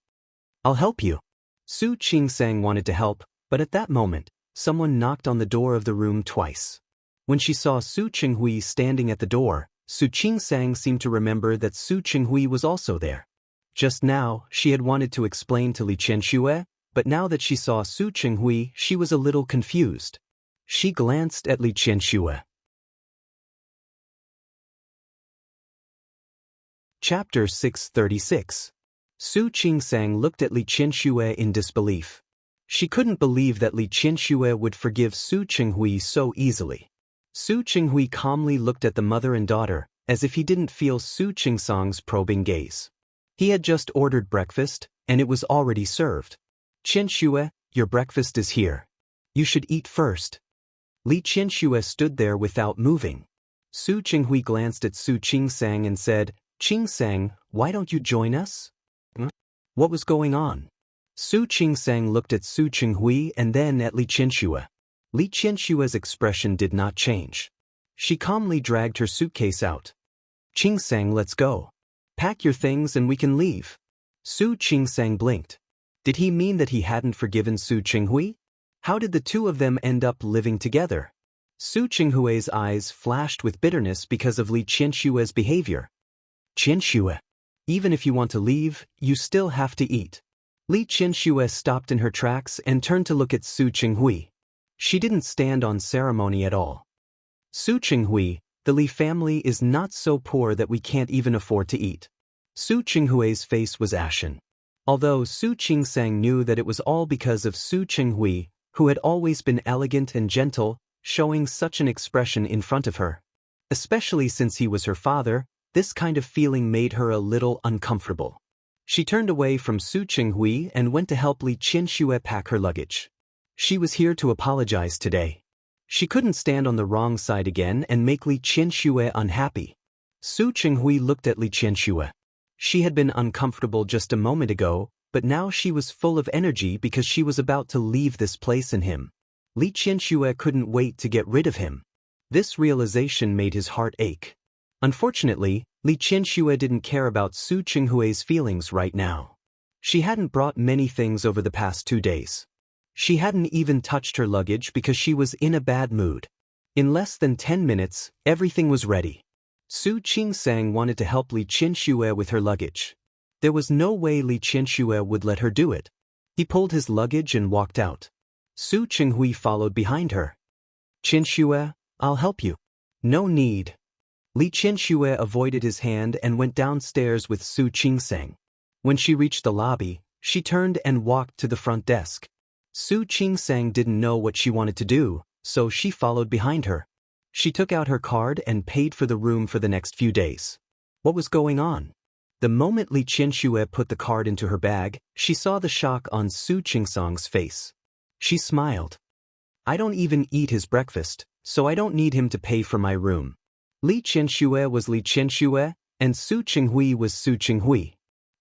I'll help you. Su Qingsang wanted to help, but at that moment, someone knocked on the door of the room twice. When she saw Su Qinghui standing at the door, Su Qingsang seemed to remember that Su Qinghui was also there. Just now, she had wanted to explain to Li Qianxue, but now that she saw Su Qinghui, she was a little confused. She glanced at Li Qianxue. Chapter 636. Su Qingsang looked at Li Qianxue in disbelief. She couldn't believe that Li Qianxue would forgive Su Qinghui so easily. Su Qinghui calmly looked at the mother and daughter, as if he didn't feel Su Qingsang's probing gaze. He had just ordered breakfast, and it was already served. Qianxue, your breakfast is here. You should eat first. Li Qianxue stood there without moving. Su Qinghui glanced at Su Qingsang and said, Qingsang, why don't you join us? What was going on? Su Qingsang looked at Su Qinghui and then at Li Qianxue. Li Qianxue's expression did not change. She calmly dragged her suitcase out. Qingsang, let's go. Pack your things and we can leave. Su Qingsang blinked. Did he mean that he hadn't forgiven Su Qinghui? How did the two of them end up living together? Su Qinghui's eyes flashed with bitterness because of Li Qianxue's behavior. Qianxue, even if you want to leave, you still have to eat. Li Qianxue stopped in her tracks and turned to look at Su Qinghui. She didn't stand on ceremony at all. Su Qinghui, the Li family is not so poor that we can't even afford to eat. Su Qinghui's face was ashen. Although Su Qingsang knew that it was all because of Su Qinghui, who had always been elegant and gentle, showing such an expression in front of her. Especially since he was her father, this kind of feeling made her a little uncomfortable. She turned away from Su Qinghui and went to help Li Qianxue pack her luggage. She was here to apologize today. She couldn't stand on the wrong side again and make Li Qianxue unhappy. Su Qinghui looked at Li Qianxue. She had been uncomfortable just a moment ago, but now she was full of energy because she was about to leave this place and him. Li Qianxue couldn't wait to get rid of him. This realization made his heart ache. Unfortunately, Li Qianxue didn't care about Su Qinghui's feelings right now. She hadn't brought many things over the past 2 days. She hadn't even touched her luggage because she was in a bad mood. In less than 10 minutes, everything was ready. Su Qingsang wanted to help Li Qianxue with her luggage. There was no way Li Qianxue would let her do it. He pulled his luggage and walked out. Su Qinghui followed behind her. Qianxue, I'll help you. No need. Li Qianxue avoided his hand and went downstairs with Su Qingsang. When she reached the lobby, she turned and walked to the front desk. Su Qingsang didn't know what she wanted to do, so she followed behind her. She took out her card and paid for the room for the next few days. What was going on? The moment Li Qianxue put the card into her bag, she saw the shock on Su Qingsang's face. She smiled. I don't even eat his breakfast, so I don't need him to pay for my room. Li Qianxue was Li Qianxue, and Su Qinghui was Su Qinghui.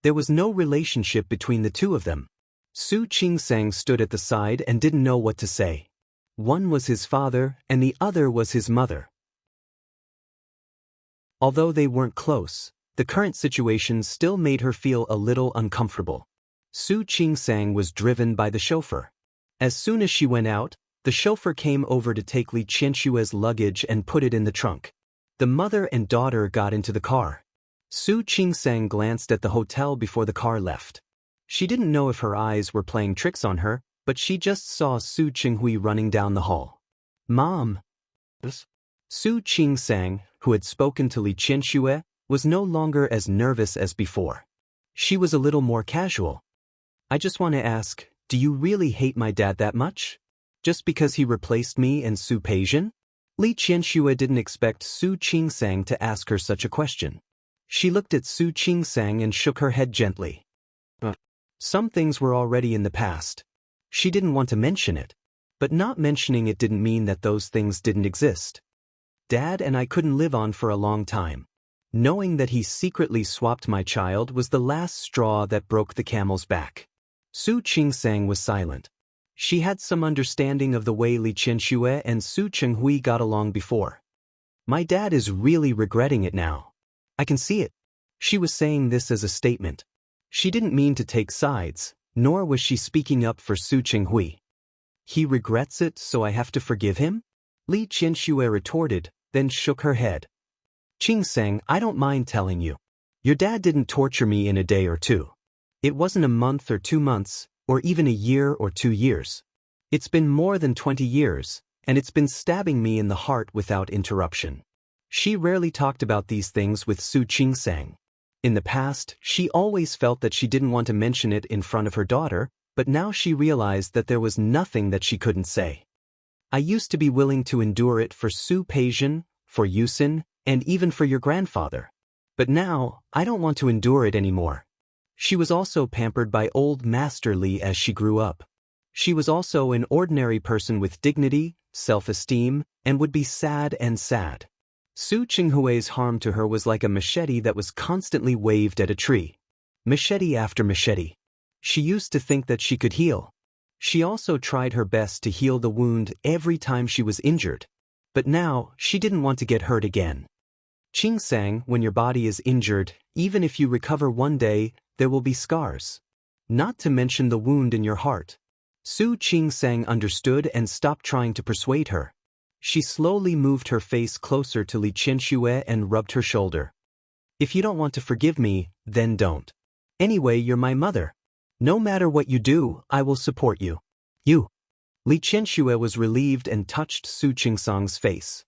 There was no relationship between the two of them. Su Qingsang stood at the side and didn't know what to say. One was his father, and the other was his mother. Although they weren't close, the current situation still made her feel a little uncomfortable. Su Qingsang was driven by the chauffeur. As soon as she went out, the chauffeur came over to take Li Qianshue's luggage and put it in the trunk. The mother and daughter got into the car. Su Qingsang glanced at the hotel before the car left. She didn't know if her eyes were playing tricks on her, but she just saw Su Qinghui running down the hall. Mom! Su Qingsang, who had spoken to Li Qianxue, was no longer as nervous as before. She was a little more casual. I just want to ask, do you really hate my dad that much? Just because he replaced me and Su Peijian? Li Qianxue didn't expect Su Qingsang to ask her such a question. She looked at Su Qingsang and shook her head gently. Some things were already in the past. She didn't want to mention it. But not mentioning it didn't mean that those things didn't exist. Dad and I couldn't live on for a long time. Knowing that he secretly swapped my child was the last straw that broke the camel's back. Su Qingsang was silent. She had some understanding of the way Li Qianxue and Su Qinghui got along before. My dad is really regretting it now. I can see it. She was saying this as a statement. She didn't mean to take sides, nor was she speaking up for Su Qinghui. He regrets it, so I have to forgive him? Li Qianxue retorted, then shook her head. Qingsang, I don't mind telling you. Your dad didn't torture me in a day or two. It wasn't a month or 2 months, or even a year or 2 years. It's been more than 20 years, and it's been stabbing me in the heart without interruption. She rarely talked about these things with Su Qingsang. In the past, she always felt that she didn't want to mention it in front of her daughter, but now she realized that there was nothing that she couldn't say. I used to be willing to endure it for Su Peijian, for Yusin, and even for your grandfather. But now, I don't want to endure it anymore. She was also pampered by old Master Li as she grew up. She was also an ordinary person with dignity, self-esteem, and would be sad and sad. Su Qinghui's harm to her was like a machete that was constantly waved at a tree. Machete after machete. She used to think that she could heal. She also tried her best to heal the wound every time she was injured. But now, she didn't want to get hurt again. Qingsang, when your body is injured, even if you recover one day, there will be scars. Not to mention the wound in your heart. Su Qingsang understood and stopped trying to persuade her. She slowly moved her face closer to Li Qianxue and rubbed her shoulder. If you don't want to forgive me, then don't. Anyway, you're my mother. No matter what you do, I will support you. You. Li Qianxue was relieved and touched Su Qingsang's face.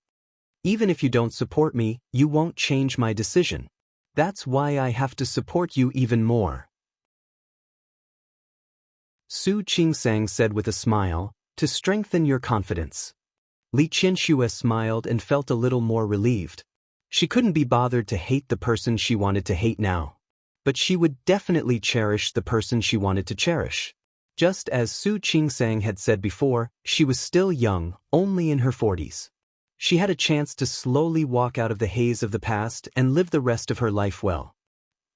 Even if you don't support me, you won't change my decision. That's why I have to support you even more. Su Qingsang said with a smile, to strengthen your confidence. Li Qianxue smiled and felt a little more relieved. She couldn't be bothered to hate the person she wanted to hate now. But she would definitely cherish the person she wanted to cherish. Just as Su Qingsang had said before, she was still young, only in her 40s. She had a chance to slowly walk out of the haze of the past and live the rest of her life well.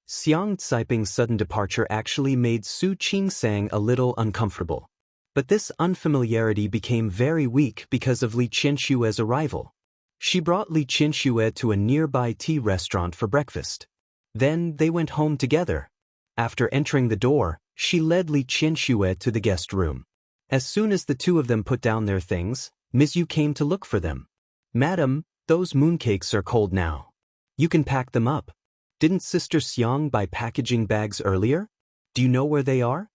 Xiang Caiping's sudden departure actually made Su Qingsang a little uncomfortable. But this unfamiliarity became very weak because of Li Qianshue's arrival. She brought Li Qianxue to a nearby tea restaurant for breakfast. Then they went home together. After entering the door, she led Li Qianxue to the guest room. As soon as the two of them put down their things, Ms. Yu came to look for them. Madam, those mooncakes are cold now. You can pack them up. Didn't Sister Xiang buy packaging bags earlier? Do you know where they are?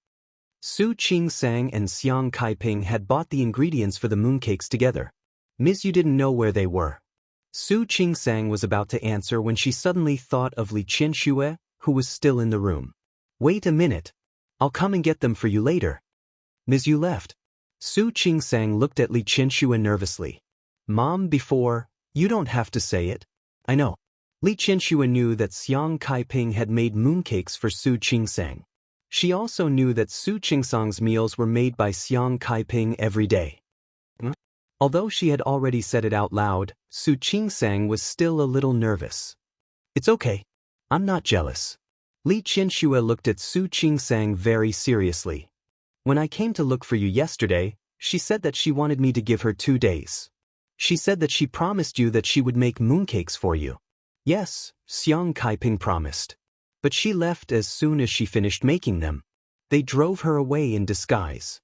Su Qingsang and Xiang Caiping had bought the ingredients for the mooncakes together. Ms. Yu didn't know where they were. Su Qingsang was about to answer when she suddenly thought of Li Qianxue, who was still in the room. Wait a minute. I'll come and get them for you later. Ms. Yu left. Su Qingsang looked at Li Qianxue nervously. Mom, before, you don't have to say it. I know. Li Qianxue knew that Xiang Caiping had made mooncakes for Su Qingsang. She also knew that Su Qingsang's meals were made by Xiang Caiping every day. Although she had already said it out loud, Su Qingsang was still a little nervous. It's okay. I'm not jealous. Li Qianxue looked at Su Qingsang very seriously. When I came to look for you yesterday, she said that she wanted me to give her 2 days. She said that she promised you that she would make mooncakes for you. Yes, Xiang Kaiping promised. But she left as soon as she finished making them. They drove her away in disguise.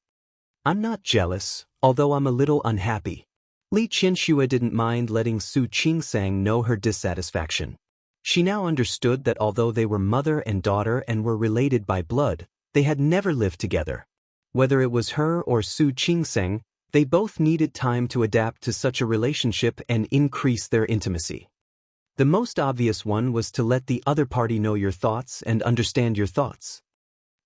I'm not jealous, although I'm a little unhappy. Li Qianxue didn't mind letting Su Qingsang know her dissatisfaction. She now understood that although they were mother and daughter and were related by blood, they had never lived together. Whether it was her or Su Qingsang, they both needed time to adapt to such a relationship and increase their intimacy. The most obvious one was to let the other party know your thoughts and understand your thoughts.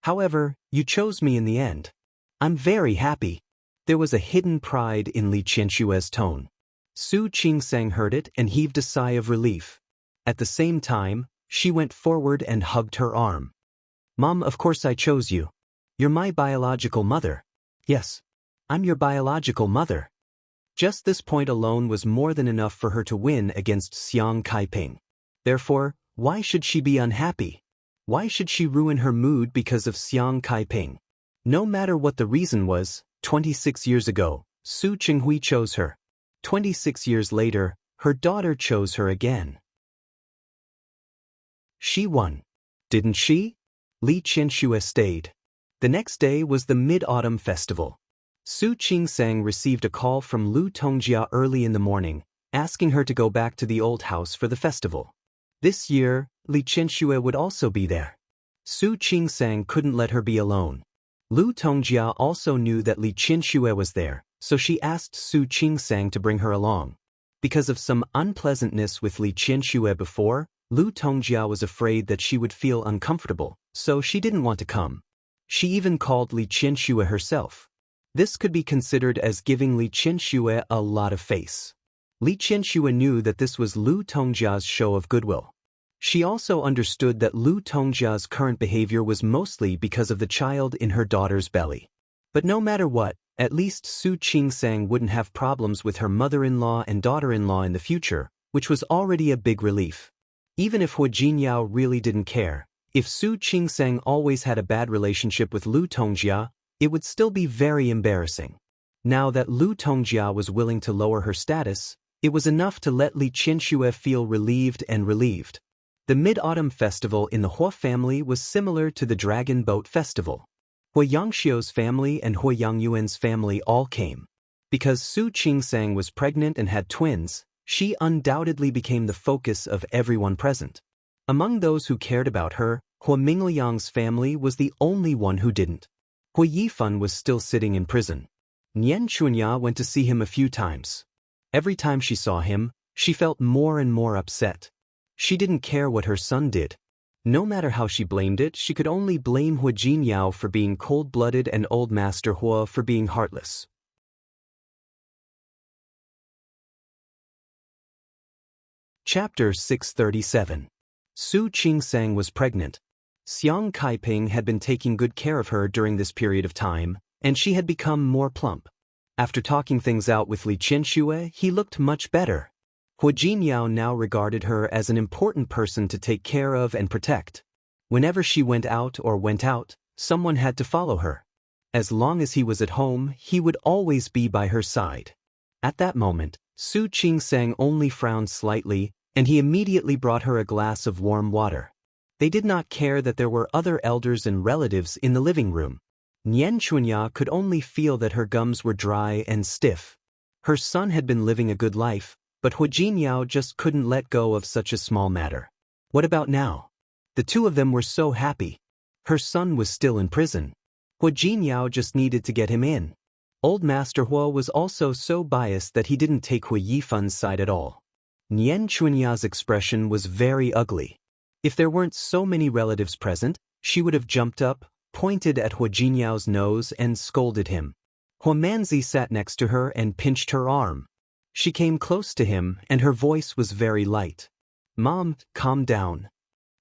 However, you chose me in the end. I'm very happy. There was a hidden pride in Li Qianxue's tone. Su Qingsang heard it and heaved a sigh of relief. At the same time, she went forward and hugged her arm. Mom, of course I chose you. You're my biological mother. Yes, I'm your biological mother. Just this point alone was more than enough for her to win against Xiang Kaiping. Therefore, why should she be unhappy? Why should she ruin her mood because of Xiang Kaiping? No matter what the reason was, 26 years ago, Su Qinghui chose her. 26 years later, her daughter chose her again. She won. Didn't she? Li Qianxue stayed. The next day was the Mid-Autumn Festival. Su Qingsang received a call from Lu Tongjia early in the morning, asking her to go back to the old house for the festival. This year, Li Qianxue would also be there. Su Qingsang couldn't let her be alone. Lu Tongjia also knew that Li Qianxue was there, so she asked Su Qingsang to bring her along. Because of some unpleasantness with Li Qianxue before, Lu Tongjia was afraid that she would feel uncomfortable, so she didn't want to come. She even called Li Qianxue herself. This could be considered as giving Li Qianxue a lot of face. Li Qianxue knew that this was Lu Tongjia's show of goodwill. She also understood that Lu Tongjia's current behavior was mostly because of the child in her daughter's belly. But no matter what, at least Su Qingsang wouldn't have problems with her mother-in-law and daughter-in-law in the future, which was already a big relief. Even if Hu Jinyao really didn't care, if Su Qingsang always had a bad relationship with Lu Tongjia, it would still be very embarrassing. Now that Lu Tongjia was willing to lower her status, it was enough to let Li Qianxue feel relieved and relieved. The Mid-Autumn Festival in the Hua family was similar to the Dragon Boat Festival. Hua Yangxiu's family and Hua Yangyuan's family all came. Because Su Qingsang was pregnant and had twins, she undoubtedly became the focus of everyone present. Among those who cared about her, Hua Mingliang's family was the only one who didn't. Hua Yifan was still sitting in prison. Nian Chunya went to see him a few times. Every time she saw him, she felt more and more upset. She didn't care what her son did. No matter how she blamed it, she could only blame Hu Jinyao for being cold-blooded and old Master Hua for being heartless. Chapter 637. Su Qingsang was pregnant. Xiang Kaiping had been taking good care of her during this period of time, and she had become more plump. After talking things out with Li Qianxue, he looked much better. Hu Jinyao now regarded her as an important person to take care of and protect. Whenever she went out, someone had to follow her. As long as he was at home, he would always be by her side. At that moment, Su Qingsang only frowned slightly, and he immediately brought her a glass of warm water. They did not care that there were other elders and relatives in the living room. Nian Chunya could only feel that her gums were dry and stiff. Her son had been living a good life, but Hu Jinyao just couldn't let go of such a small matter. What about now? The two of them were so happy. Her son was still in prison. Hu Jinyao just needed to get him in. Old Master Hua was also so biased that he didn't take Hu Yifan's side at all. Nian Chunya's expression was very ugly. If there weren't so many relatives present, she would have jumped up, pointed at Hu Jinyao's nose and scolded him. Hua Manzi sat next to her and pinched her arm. She came close to him and her voice was very light. Mom, calm down.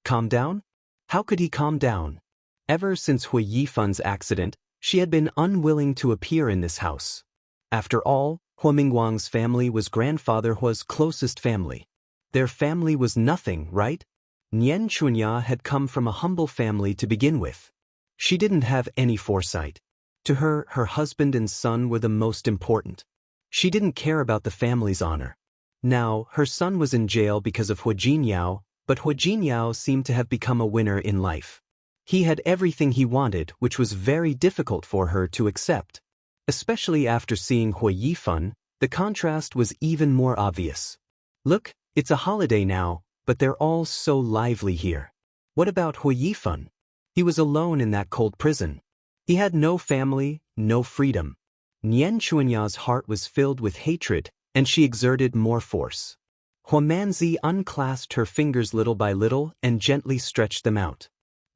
Calm down? How could he calm down? Ever since Hu Yifan's accident, she had been unwilling to appear in this house. After all, Hua Mingguang's family was grandfather Hua's closest family. Their family was nothing, right? Nian Chunya had come from a humble family to begin with. She didn't have any foresight. To her, her husband and son were the most important. She didn't care about the family's honor. Now, her son was in jail because of Hua Jinyao, but Hua Jinyao seemed to have become a winner in life. He had everything he wanted, which was very difficult for her to accept. Especially after seeing Hua Yifan, the contrast was even more obvious. Look, it's a holiday now, but they're all so lively here. What about Hua Yifan? He was alone in that cold prison. He had no family, no freedom. Nian Chuanya's heart was filled with hatred, and she exerted more force. Hua Manzi unclasped her fingers little by little and gently stretched them out.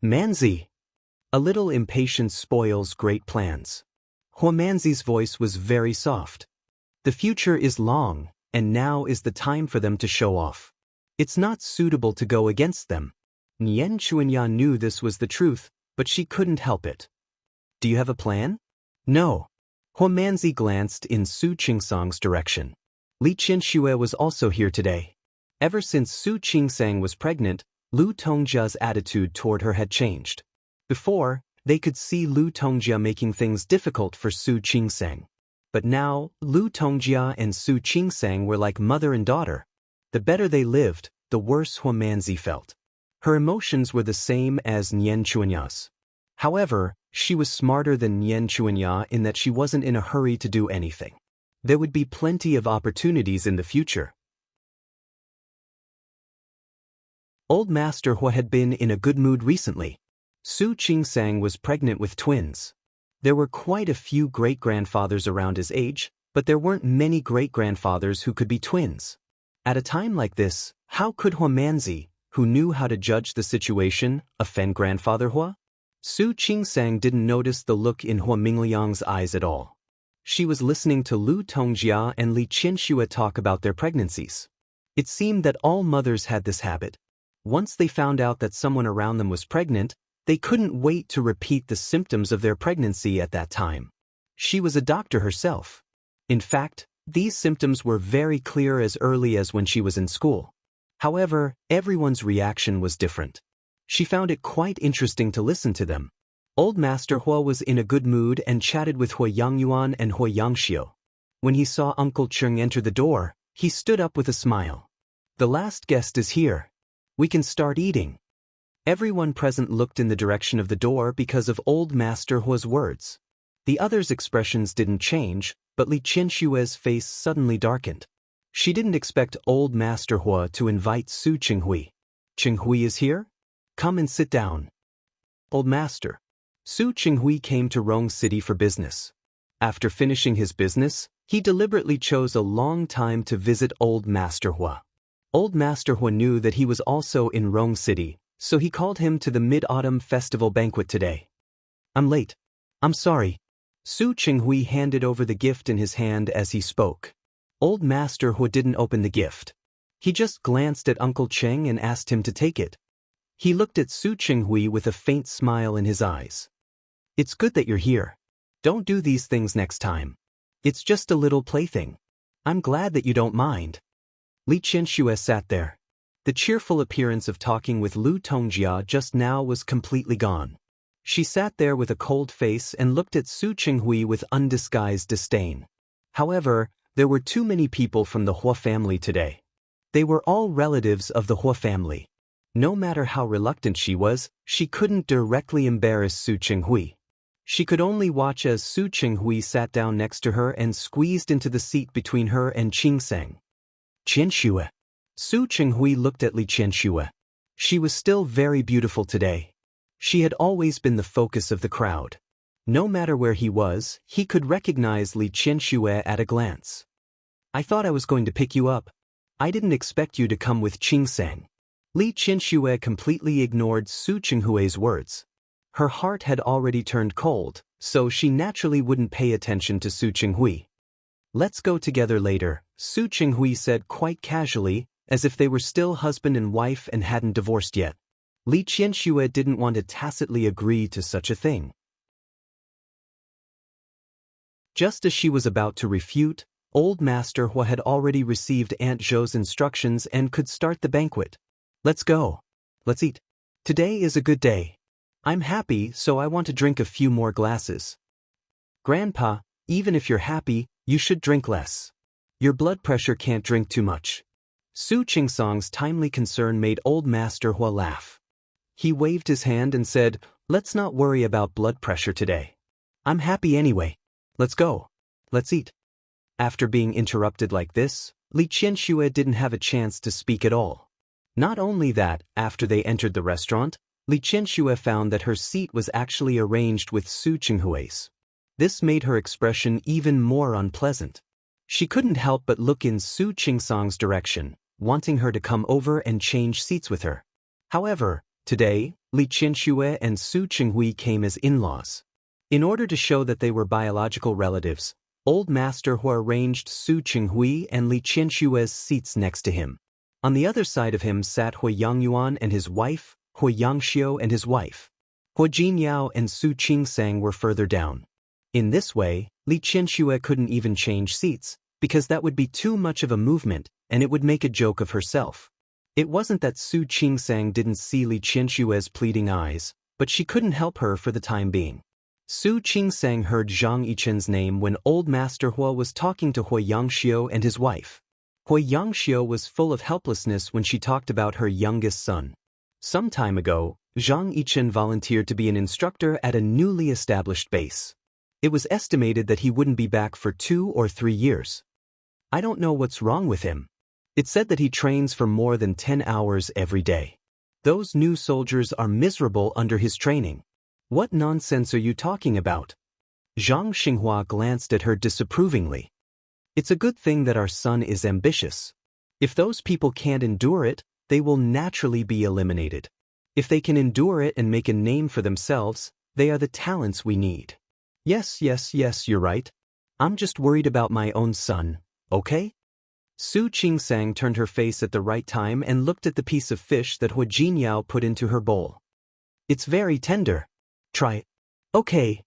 Manzi! A little impatience spoils great plans. Hua Manzi's voice was very soft. The future is long, and now is the time for them to show off. It's not suitable to go against them. Nian Chuanya knew this was the truth, but she couldn't help it. Do you have a plan? No. Hua Manzi glanced in Su Qingsang's direction. Li Qianxue was also here today. Ever since Su Qingsang was pregnant, Lu Tongjia's attitude toward her had changed. Before, they could see Lu Tongjia making things difficult for Su Qingsang. But now, Lu Tongjia and Su Qingsang were like mother and daughter. The better they lived, the worse Hua Manzi felt. Her emotions were the same as Nian Chuanya's. However, she was smarter than Nian Chuanya in that she wasn't in a hurry to do anything. There would be plenty of opportunities in the future. Old Master Hua had been in a good mood recently. Su Qingsang was pregnant with twins. There were quite a few great-grandfathers around his age, but there weren't many great-grandfathers who could be twins. At a time like this, how could Hua Manzi, who knew how to judge the situation, offend Grandfather Hua? Su Qingsang didn't notice the look in Hua Mingliang's eyes at all. She was listening to Lu Tongjia and Li Qianxue talk about their pregnancies. It seemed that all mothers had this habit. Once they found out that someone around them was pregnant, they couldn't wait to repeat the symptoms of their pregnancy at that time. She was a doctor herself. In fact, these symptoms were very clear as early as when she was in school. However, everyone's reaction was different. She found it quite interesting to listen to them. Old Master Hua was in a good mood and chatted with Hua Yangyuan and Hua Yangxiu. When he saw Uncle Cheng enter the door, he stood up with a smile. The last guest is here. We can start eating. Everyone present looked in the direction of the door because of Old Master Hua's words. The others' expressions didn't change, but Li Qianshue's face suddenly darkened. She didn't expect Old Master Hua to invite Su Qinghui. Qinghui is here? Come and sit down. Old Master. Su Qinghui came to Rong City for business. After finishing his business, he deliberately chose a long time to visit Old Master Hua. Old Master Hua knew that he was also in Rong City, so he called him to the Mid-Autumn Festival banquet today. I'm late. I'm sorry. Su Qinghui handed over the gift in his hand as he spoke. Old Master Hua didn't open the gift. He just glanced at Uncle Cheng and asked him to take it. He looked at Su Qinghui with a faint smile in his eyes. It's good that you're here. Don't do these things next time. It's just a little plaything. I'm glad that you don't mind. Li Qianxue sat there. The cheerful appearance of talking with Lu Tongjia just now was completely gone. She sat there with a cold face and looked at Su Qinghui with undisguised disdain. However, there were too many people from the Hua family today. They were all relatives of the Hua family. No matter how reluctant she was, she couldn't directly embarrass Su Qinghui. She could only watch as Su Qinghui sat down next to her and squeezed into the seat between her and Qingsang. Qianxue. Su Qinghui looked at Li Qianxue. She was still very beautiful today. She had always been the focus of the crowd. No matter where he was, he could recognize Li Qianxue at a glance. I thought I was going to pick you up. I didn't expect you to come with Qingsang. Li Qianxue completely ignored Su Qinghui's words. Her heart had already turned cold, so she naturally wouldn't pay attention to Su Qinghui. Let's go together later, Su Qinghui said quite casually, as if they were still husband and wife and hadn't divorced yet. Li Qianxue didn't want to tacitly agree to such a thing. Just as she was about to refute, Old Master Hua had already received Aunt Zhou's instructions and could start the banquet. Let's go. Let's eat. Today is a good day. I'm happy, so I want to drink a few more glasses. Grandpa, even if you're happy, you should drink less. Your blood pressure can't drink too much. Su Qingsong's timely concern made Old Master Hua laugh. He waved his hand and said, "Let's not worry about blood pressure today. I'm happy anyway. Let's go. Let's eat." After being interrupted like this, Li Qianxue didn't have a chance to speak at all. Not only that, after they entered the restaurant, Li Qianxue found that her seat was actually arranged with Su Qinghui's. This made her expression even more unpleasant. She couldn't help but look in Su Qingsong's direction, wanting her to come over and change seats with her. However, today, Li Qianxue and Su Qinghui came as in-laws. In order to show that they were biological relatives, Old Master Hua arranged Su Qinghui and Li Qianshue's seats next to him. On the other side of him sat Hua Yangyuan and his wife, Hua Yangxiu and his wife. Hua Jinyao and Su Qingsang were further down. In this way, Li Qianxue couldn't even change seats, because that would be too much of a movement, and it would make a joke of herself. It wasn't that Su Qingsang didn't see Li Qianshue's pleading eyes, but she couldn't help her for the time being. Su Qingsang heard Zhang Yichen's name when Old Master Hua was talking to Hua Yangxiu and his wife. Hua Yangxiu was full of helplessness when she talked about her youngest son. Some time ago, Zhang Yichen volunteered to be an instructor at a newly established base. It was estimated that he wouldn't be back for 2 or 3 years. I don't know what's wrong with him. It said that he trains for more than 10 hours every day. Those new soldiers are miserable under his training. What nonsense are you talking about? Zhang Xinghua glanced at her disapprovingly. It's a good thing that our son is ambitious. If those people can't endure it, they will naturally be eliminated. If they can endure it and make a name for themselves, they are the talents we need. Yes, you're right. I'm just worried about my own son, okay? Su Qingsang turned her face at the right time and looked at the piece of fish that Hua Jinyao put into her bowl. It's very tender. Try it. Okay.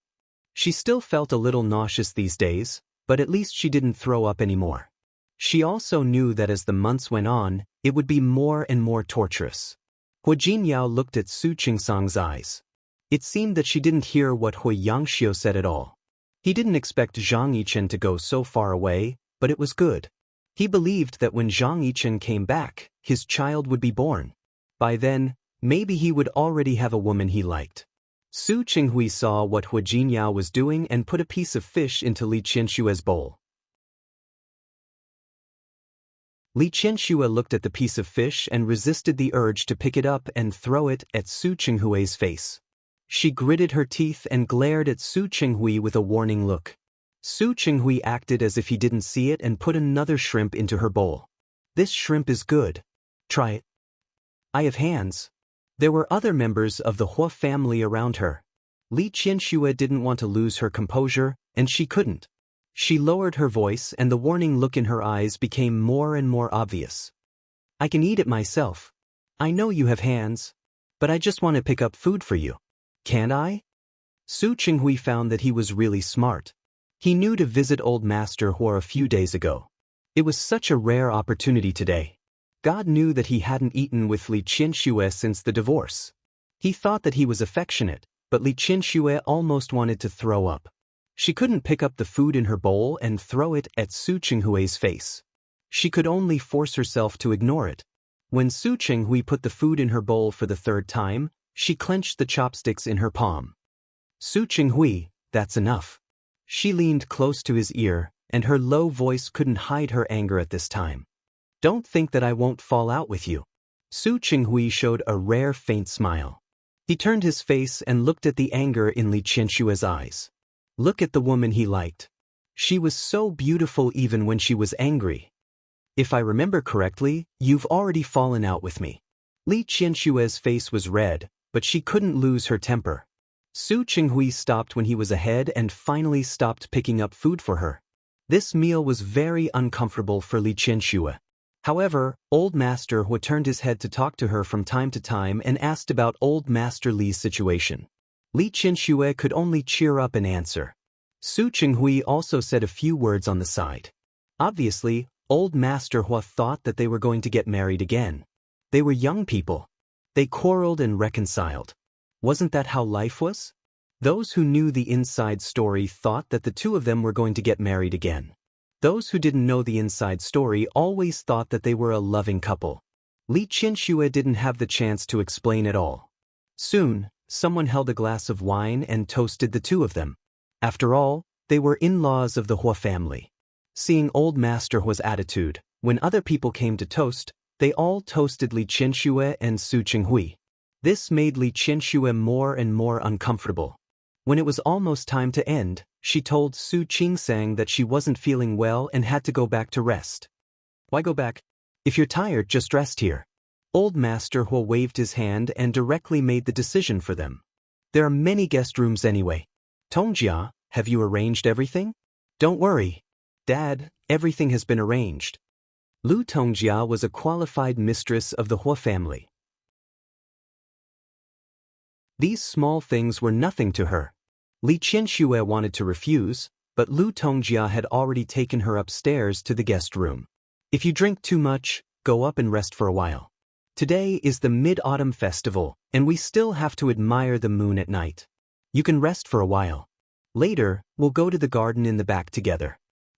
She still felt a little nauseous these days, but at least she didn't throw up anymore. She also knew that as the months went on, it would be more and more torturous. Hua Jinyao looked at Su Qingsong's eyes. It seemed that she didn't hear what Hua Yangxiu said at all. He didn't expect Zhang Yichen to go so far away, but it was good. He believed that when Zhang Yichen came back, his child would be born. By then, maybe he would already have a woman he liked. Su Qinghui saw what Hua Jinyao was doing and put a piece of fish into Li Qianshue's bowl. Li Qianxue looked at the piece of fish and resisted the urge to pick it up and throw it at Su Qinghui's face. She gritted her teeth and glared at Su Qinghui with a warning look. Su Qinghui acted as if he didn't see it and put another shrimp into her bowl. This shrimp is good. Try it. I have hands. There were other members of the Hua family around her. Li Qianxue didn't want to lose her composure, and she couldn't. She lowered her voice and the warning look in her eyes became more and more obvious. I can eat it myself. I know you have hands. But I just want to pick up food for you. Can't I? Su Qinghui found that he was really smart. He knew to visit Old Master Hua a few days ago. It was such a rare opportunity today. God knew that he hadn't eaten with Li Qianxue since the divorce. He thought that he was affectionate, but Li Qianxue almost wanted to throw up. She couldn't pick up the food in her bowl and throw it at Su Qinghui's face. She could only force herself to ignore it. When Su Qinghui put the food in her bowl for the 3rd time, she clenched the chopsticks in her palm. Su Qinghui, that's enough. She leaned close to his ear, and her low voice couldn't hide her anger at this time. Don't think that I won't fall out with you. Su Qinghui showed a rare faint smile. He turned his face and looked at the anger in Li Qianshue's eyes. Look at the woman he liked. She was so beautiful even when she was angry. If I remember correctly, you've already fallen out with me. Li Qianshue's face was red, but she couldn't lose her temper. Su Qinghui stopped when he was ahead and finally stopped picking up food for her. This meal was very uncomfortable for Li Qianxue. However, Old Master Hua turned his head to talk to her from time to time and asked about Old Master Li's situation. Li Qianxue could only cheer up and answer. Su Qinghui also said a few words on the side. Obviously, old Master Hua thought that they were going to get married again. They were young people. They quarreled and reconciled. Wasn't that how life was? Those who knew the inside story thought that the two of them were going to get married again. Those who didn't know the inside story always thought that they were a loving couple. Li Qianxue didn't have the chance to explain it all. Soon, someone held a glass of wine and toasted the two of them. After all, they were in-laws of the Hua family. Seeing old Master Hua's attitude, when other people came to toast, they all toasted Li Qianxue and Su Qinghui. This made Li Qianxue more and more uncomfortable. When it was almost time to end, she told Su Qingsang that she wasn't feeling well and had to go back to rest. Why go back? If you're tired, just rest here. Old Master Hua waved his hand and directly made the decision for them. There are many guest rooms anyway. Tongjia, have you arranged everything? Don't worry. Dad, everything has been arranged. Lu Tongjia was a qualified mistress of the Hua family. These small things were nothing to her. Li Qianxue wanted to refuse, but Lu Tongjia had already taken her upstairs to the guest room. If you drink too much, go up and rest for a while. Today is the Mid-Autumn Festival, and we still have to admire the moon at night. You can rest for a while. Later, we'll go to the garden in the back together.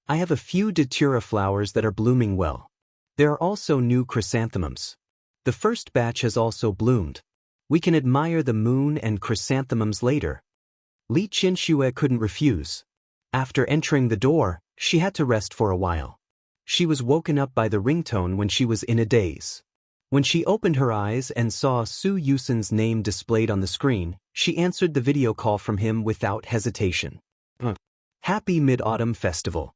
I have a few datura flowers that are blooming well. There are also new chrysanthemums. The first batch has also bloomed. We can admire the moon and chrysanthemums later. Li Qianxue couldn't refuse. After entering the door, she had to rest for a while. She was woken up by the ringtone when she was in a daze. When she opened her eyes and saw Su Yusen's name displayed on the screen, she answered the video call from him without hesitation. Happy Mid-Autumn Festival.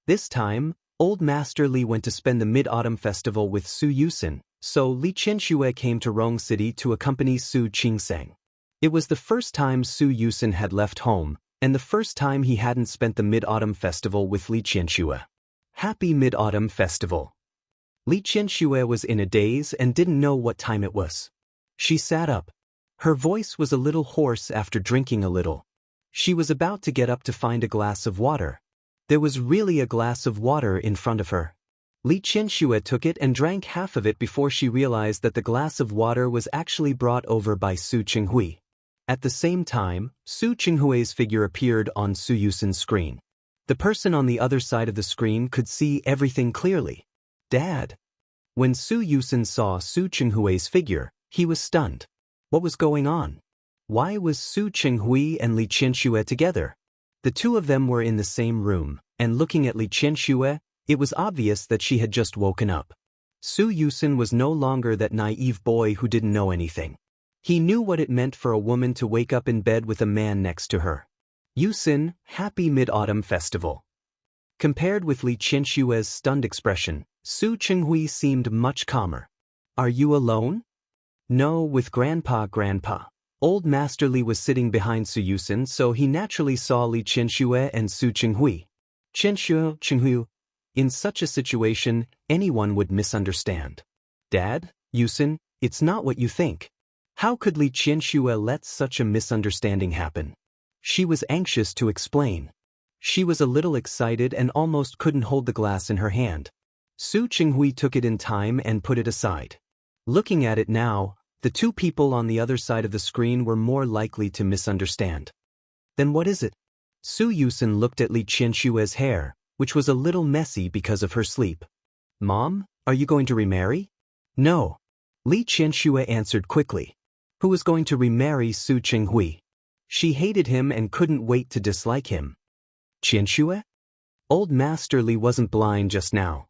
This time, old Master Li went to spend the Mid-Autumn Festival with Su Yusen, so Li Qianxue came to Rong City to accompany Su Qingsang. It was the first time Su Yusen had left home, and the first time he hadn't spent the Mid-Autumn Festival with Li Qianxue. Happy Mid-Autumn Festival. Li Qianxue was in a daze and didn't know what time it was. She sat up. Her voice was a little hoarse after drinking a little. She was about to get up to find a glass of water. There was really a glass of water in front of her. Li Qianxue took it and drank half of it before she realized that the glass of water was actually brought over by Su Qinghui. At the same time, Su Qinghui's figure appeared on Su Yusen's screen. The person on the other side of the screen could see everything clearly. Dad. When Su Yusen saw Su Qinghui's figure, he was stunned. What was going on? Why was Su Qinghui and Li Qianxue together? The two of them were in the same room, and looking at Li Qianxue, it was obvious that she had just woken up. Su Yusen was no longer that naive boy who didn't know anything. He knew what it meant for a woman to wake up in bed with a man next to her. Yusen, happy Mid-Autumn Festival. Compared with Li Qianxue's stunned expression, Su Qinghui seemed much calmer. Are you alone? No, with Grandpa. Old Master Li was sitting behind Su Yusen, so he naturally saw Li Qianxue and Su Qinghui. Qinghui. In such a situation, anyone would misunderstand. Dad, Yusen, it's not what you think. How could Li Qianxue let such a misunderstanding happen? She was anxious to explain. She was a little excited and almost couldn't hold the glass in her hand. Su Qinghui took it in time and put it aside. Looking at it now, the two people on the other side of the screen were more likely to misunderstand. Then what is it? Su Yusen looked at Li Qianxue's hair, which was a little messy because of her sleep. Mom, are you going to remarry? No. Li Qianxue answered quickly. Who was going to remarry Su Qinghui? She hated him and couldn't wait to dislike him. Qianxue? Old Master Li wasn't blind just now.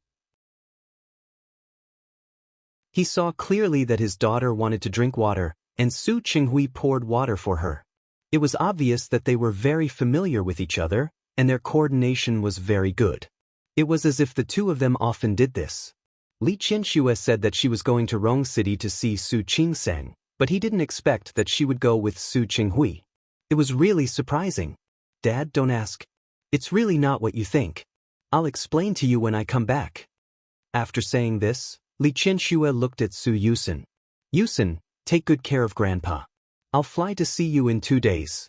He saw clearly that his daughter wanted to drink water, and Su Qinghui poured water for her. It was obvious that they were very familiar with each other, and their coordination was very good. It was as if the two of them often did this. Li Qianxue said that she was going to Rong City to see Su Qingsang, but he didn't expect that she would go with Su Qinghui. It was really surprising. Dad, don't ask. It's really not what you think. I'll explain to you when I come back. After saying this, Li Qianxue looked at Su Yusen. Yusen, take good care of Grandpa. I'll fly to see you in 2 days.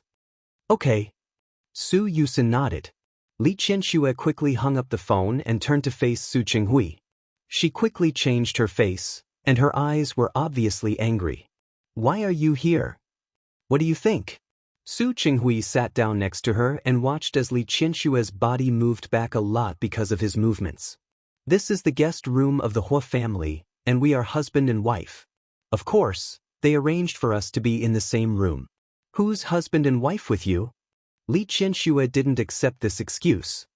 Okay. Su Yusen nodded. Li Qianxue quickly hung up the phone and turned to face Su Qinghui. She quickly changed her face, and her eyes were obviously angry. Why are you here? What do you think? Su Qinghui sat down next to her and watched as Li Qianxue's body moved back a lot because of his movements. This is the guest room of the Hua family, and we are husband and wife. Of course, they arranged for us to be in the same room. Who's husband and wife with you? Li Qianxue didn't accept this excuse.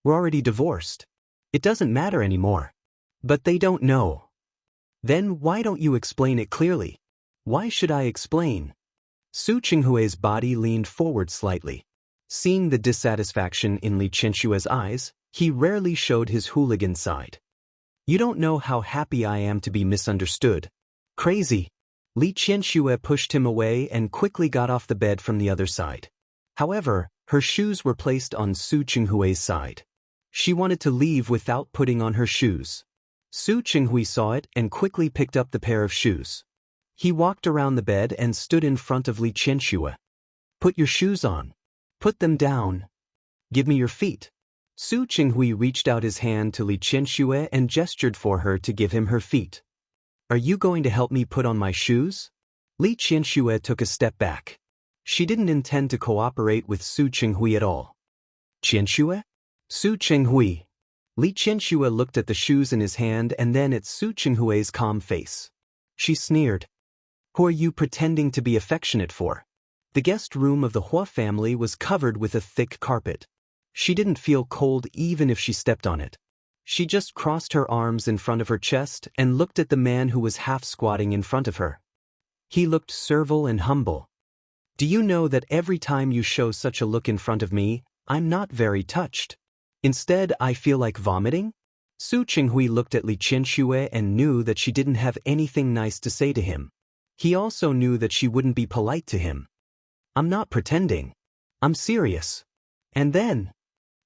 We're already divorced. It doesn't matter anymore. But they don't know. Then why don't you explain it clearly? Why should I explain? Su Qinghui's body leaned forward slightly. Seeing the dissatisfaction in Li Qianxue's eyes, he rarely showed his hooligan side. You don't know how happy I am to be misunderstood. Crazy. Li Qianxue pushed him away and quickly got off the bed from the other side. However, her shoes were placed on Su Qinghui's side. She wanted to leave without putting on her shoes. Su Qinghui saw it and quickly picked up the pair of shoes. He walked around the bed and stood in front of Li Qianxue. Put your shoes on. Put them down. Give me your feet. Su Qinghui reached out his hand to Li Qianxue and gestured for her to give him her feet. Are you going to help me put on my shoes? Li Qianxue took a step back. She didn't intend to cooperate with Su Qinghui at all. Qianxue? Su Qinghui. Li Qianxue looked at the shoes in his hand and then at Su Qinghui's calm face. She sneered. Who are you pretending to be affectionate for? The guest room of the Hua family was covered with a thick carpet. She didn't feel cold even if she stepped on it. She just crossed her arms in front of her chest and looked at the man who was half squatting in front of her. He looked servile and humble. Do you know that every time you show such a look in front of me, I'm not very touched? Instead, I feel like vomiting? Su Qinghui looked at Li Qianxue and knew that she didn't have anything nice to say to him. He also knew that she wouldn't be polite to him. I'm not pretending. I'm serious. And then,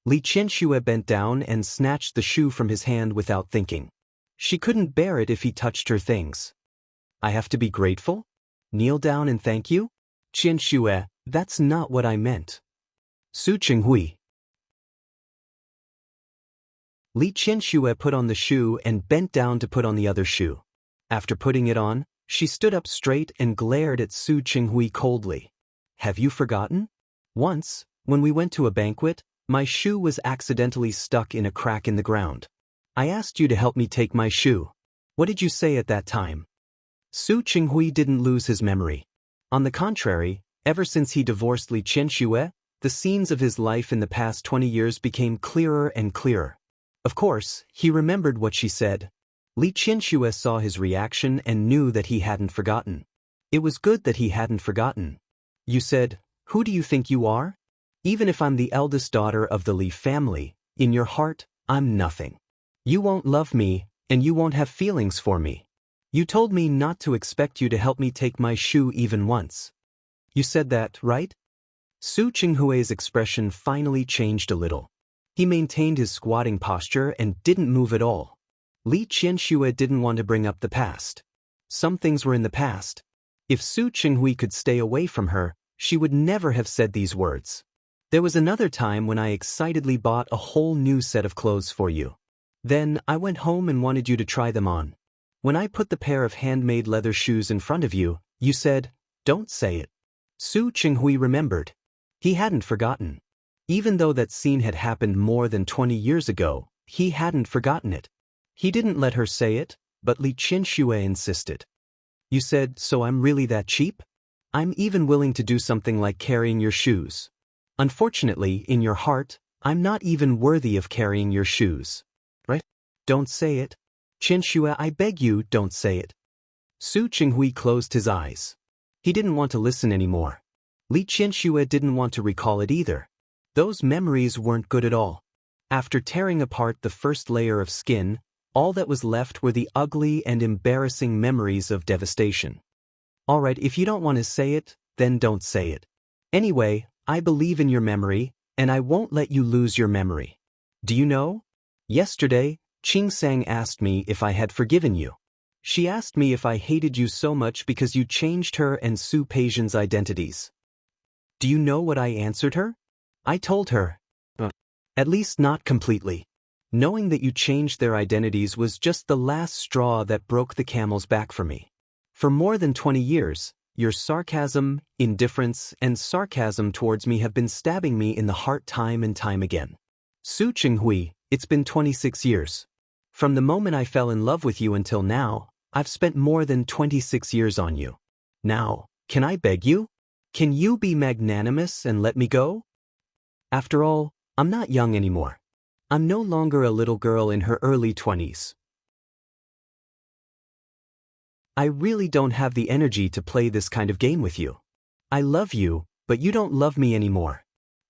Li Qianxue bent down and snatched the shoe from his hand without thinking. She couldn't bear it if he touched her things. I have to be grateful? Kneel down and thank you? Qianxue, that's not what I meant. Su Qinghui. Li Qianxue put on the shoe and bent down to put on the other shoe. After putting it on, she stood up straight and glared at Su Qinghui coldly. Have you forgotten? Once, when we went to a banquet, my shoe was accidentally stuck in a crack in the ground. I asked you to help me take my shoe. What did you say at that time? Su Qinghui didn't lose his memory. On the contrary, ever since he divorced Li Qianxue, the scenes of his life in the past 20 years became clearer and clearer. Of course, he remembered what she said. Li Qianxue saw his reaction and knew that he hadn't forgotten. It was good that he hadn't forgotten. You said, who do you think you are? Even if I'm the eldest daughter of the Li family, in your heart, I'm nothing. You won't love me, and you won't have feelings for me. You told me not to expect you to help me take my shoe even once. You said that, right? Su Qinghui's expression finally changed a little. He maintained his squatting posture and didn't move at all. Li Qianxue didn't want to bring up the past. Some things were in the past. If Su Qinghui could stay away from her, she would never have said these words. There was another time when I excitedly bought a whole new set of clothes for you. Then I went home and wanted you to try them on. When I put the pair of handmade leather shoes in front of you, you said, don't say it. Su Qinghui remembered. He hadn't forgotten. Even though that scene had happened more than 20 years ago, he hadn't forgotten it. He didn't let her say it, but Li Qianxue insisted. You said, so I'm really that cheap? I'm even willing to do something like carrying your shoes. Unfortunately, in your heart, I'm not even worthy of carrying your shoes. Right? Don't say it. Qianxue, I beg you, don't say it. Su Qinghui closed his eyes. He didn't want to listen anymore. Li Qianxue didn't want to recall it either. Those memories weren't good at all. After tearing apart the first layer of skin, all that was left were the ugly and embarrassing memories of devastation. All right, if you don't want to say it, then don't say it. Anyway, I believe in your memory, and I won't let you lose your memory. Do you know? Yesterday, Qing Sang asked me if I had forgiven you. She asked me if I hated you so much because you changed her and Su Peijian's identities. Do you know what I answered her? I told her, At least not completely. Knowing that you changed their identities was just the last straw that broke the camel's back for me. For more than 20 years, your sarcasm, indifference, and sarcasm towards me have been stabbing me in the heart time and time again. Su Qinghui, it's been 26 years. From the moment I fell in love with you until now, I've spent more than 26 years on you. Now, can I beg you? Can you be magnanimous and let me go? After all, I'm not young anymore. I'm no longer a little girl in her early 20s. I really don't have the energy to play this kind of game with you. I love you, but you don't love me anymore.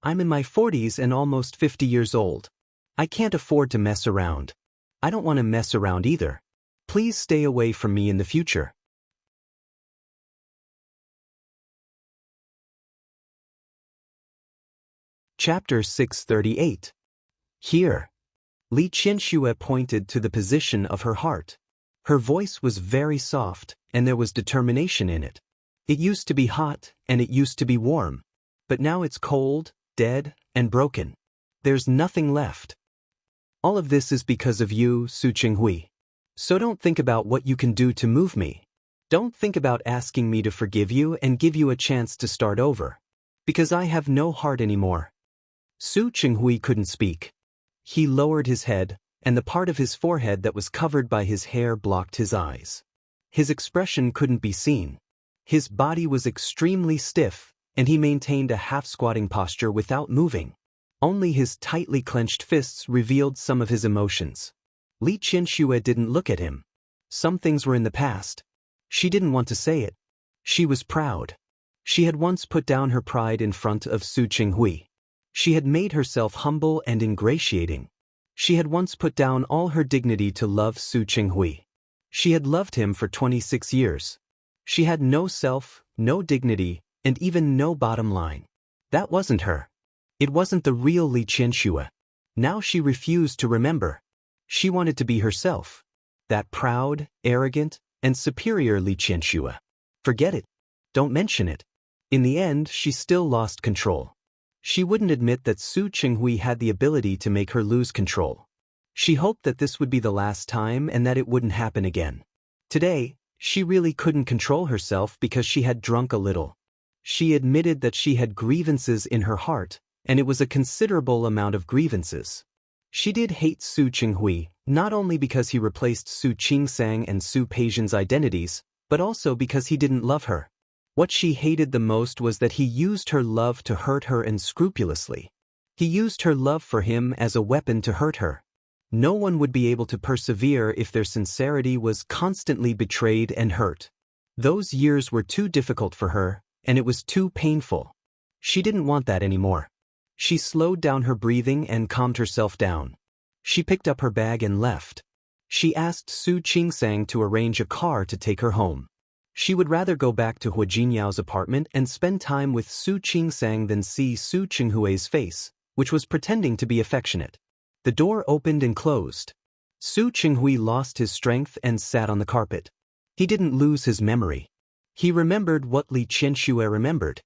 I'm in my 40s and almost 50 years old. I can't afford to mess around. I don't want to mess around either. Please stay away from me in the future. Chapter 638. Here. Li Qianxue pointed to the position of her heart. Her voice was very soft, and there was determination in it. It used to be hot, and it used to be warm. But now it's cold, dead, and broken. There's nothing left. All of this is because of you, Su Qinghui. So don't think about what you can do to move me. Don't think about asking me to forgive you and give you a chance to start over. Because I have no heart anymore. Su Qinghui couldn't speak. He lowered his head, and the part of his forehead that was covered by his hair blocked his eyes. His expression couldn't be seen. His body was extremely stiff, and he maintained a half-squatting posture without moving. Only his tightly clenched fists revealed some of his emotions. Li Qianxue didn't look at him. Some things were in the past. She didn't want to say it. She was proud. She had once put down her pride in front of Su Qinghui. She had made herself humble and ingratiating. She had once put down all her dignity to love Su Qinghui. She had loved him for 26 years. She had no self, no dignity, and even no bottom line. That wasn't her. It wasn't the real Li Qianxue. Now she refused to remember. She wanted to be herself. That proud, arrogant, and superior Li Qianxue. Forget it. Don't mention it. In the end, she still lost control. She wouldn't admit that Su Qinghui had the ability to make her lose control. She hoped that this would be the last time and that it wouldn't happen again. Today, she really couldn't control herself because she had drunk a little. She admitted that she had grievances in her heart, and it was a considerable amount of grievances. She did hate Su Qinghui, not only because he replaced Su Qingsang and Su Peijian's identities, but also because he didn't love her. What she hated the most was that he used her love to hurt her unscrupulously. He used her love for him as a weapon to hurt her. No one would be able to persevere if their sincerity was constantly betrayed and hurt. Those years were too difficult for her, and it was too painful. She didn't want that anymore. She slowed down her breathing and calmed herself down. She picked up her bag and left. She asked Su Qingsang to arrange a car to take her home. She would rather go back to Hua Jinyao's apartment and spend time with Su Qingsang than see Su Qinghui's face, which was pretending to be affectionate. The door opened and closed. Su Qinghui lost his strength and sat on the carpet. He didn't lose his memory. He remembered what Li Qianxue remembered.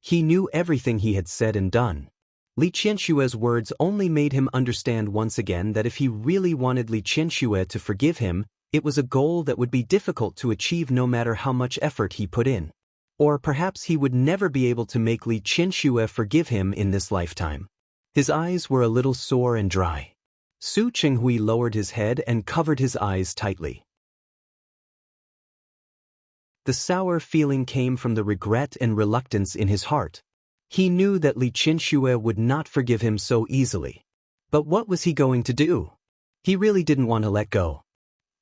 He knew everything he had said and done. Li Qianxue's words only made him understand once again that if he really wanted Li Qianxue to forgive him, it was a goal that would be difficult to achieve no matter how much effort he put in. Or perhaps he would never be able to make Li Qianxue forgive him in this lifetime. His eyes were a little sore and dry. Su Qinghui lowered his head and covered his eyes tightly. The sour feeling came from the regret and reluctance in his heart. He knew that Li Qianxue would not forgive him so easily. But what was he going to do? He really didn't want to let go.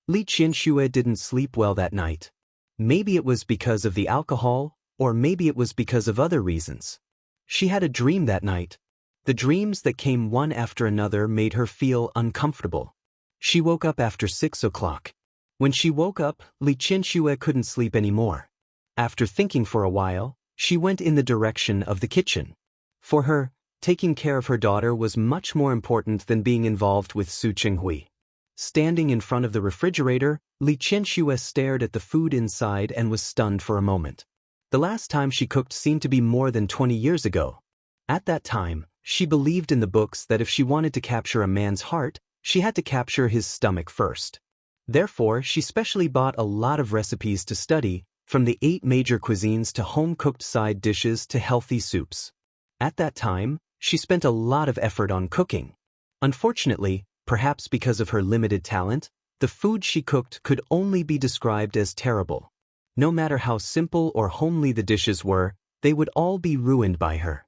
Li Qianxue didn't sleep well that night. Maybe it was because of the alcohol, or maybe it was because of other reasons. She had a dream that night. The dreams that came one after another made her feel uncomfortable. She woke up after 6 o'clock. When she woke up, Li Qianxue couldn't sleep anymore. After thinking for a while, she went in the direction of the kitchen. For her, taking care of her daughter was much more important than being involved with Su Qinghui. Standing in front of the refrigerator, Li Qianxue stared at the food inside and was stunned for a moment. The last time she cooked seemed to be more than 20 years ago. At that time, She believed in the books that if she wanted to capture a man's heart, she had to capture his stomach first. Therefore, she specially bought a lot of recipes to study, from the 8 major cuisines to home-cooked side dishes to healthy soups. At that time, she spent a lot of effort on cooking. Unfortunately, perhaps because of her limited talent, the food she cooked could only be described as terrible. No matter how simple or homely the dishes were, they would all be ruined by her.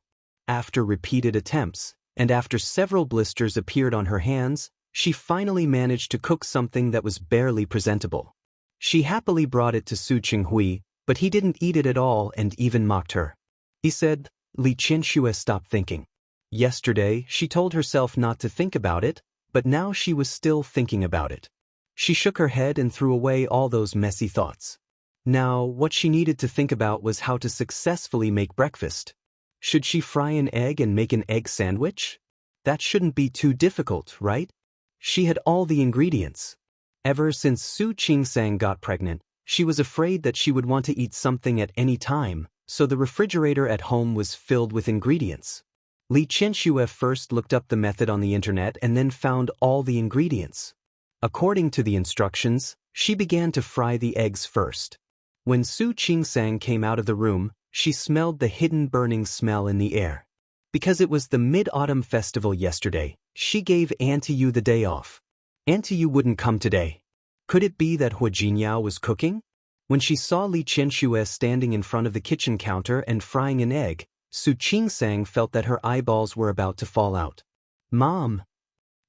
After repeated attempts, and after several blisters appeared on her hands, she finally managed to cook something that was barely presentable. She happily brought it to Su Qinghui, but he didn't eat it at all and even mocked her. He said, "Li Qianxue, stop thinking." Yesterday, she told herself not to think about it, but now she was still thinking about it. She shook her head and threw away all those messy thoughts. Now, what she needed to think about was how to successfully make breakfast. Should she fry an egg and make an egg sandwich? That shouldn't be too difficult, right? She had all the ingredients. Ever since Su Qingsang got pregnant, she was afraid that she would want to eat something at any time, so the refrigerator at home was filled with ingredients. Li Qianxue first looked up the method on the internet and then found all the ingredients. According to the instructions, she began to fry the eggs first. When Su Qingsang came out of the room, she smelled the hidden burning smell in the air. Because it was the Mid-Autumn Festival yesterday, she gave Auntie Yu the day off. Auntie Yu wouldn't come today. Could it be that Hua Jinyao was cooking? When she saw Li Qianxue standing in front of the kitchen counter and frying an egg, Su Qingsang felt that her eyeballs were about to fall out. "Mom."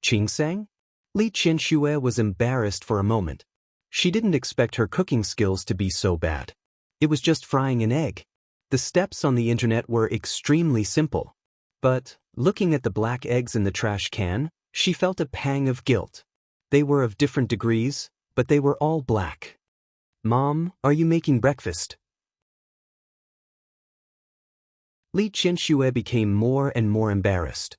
"Qingsang?" Li Qianxue was embarrassed for a moment. She didn't expect her cooking skills to be so bad. It was just frying an egg. The steps on the internet were extremely simple. But, looking at the black eggs in the trash can, she felt a pang of guilt. They were of different degrees, but they were all black. "Mom, are you making breakfast?" Li Qianxue became more and more embarrassed.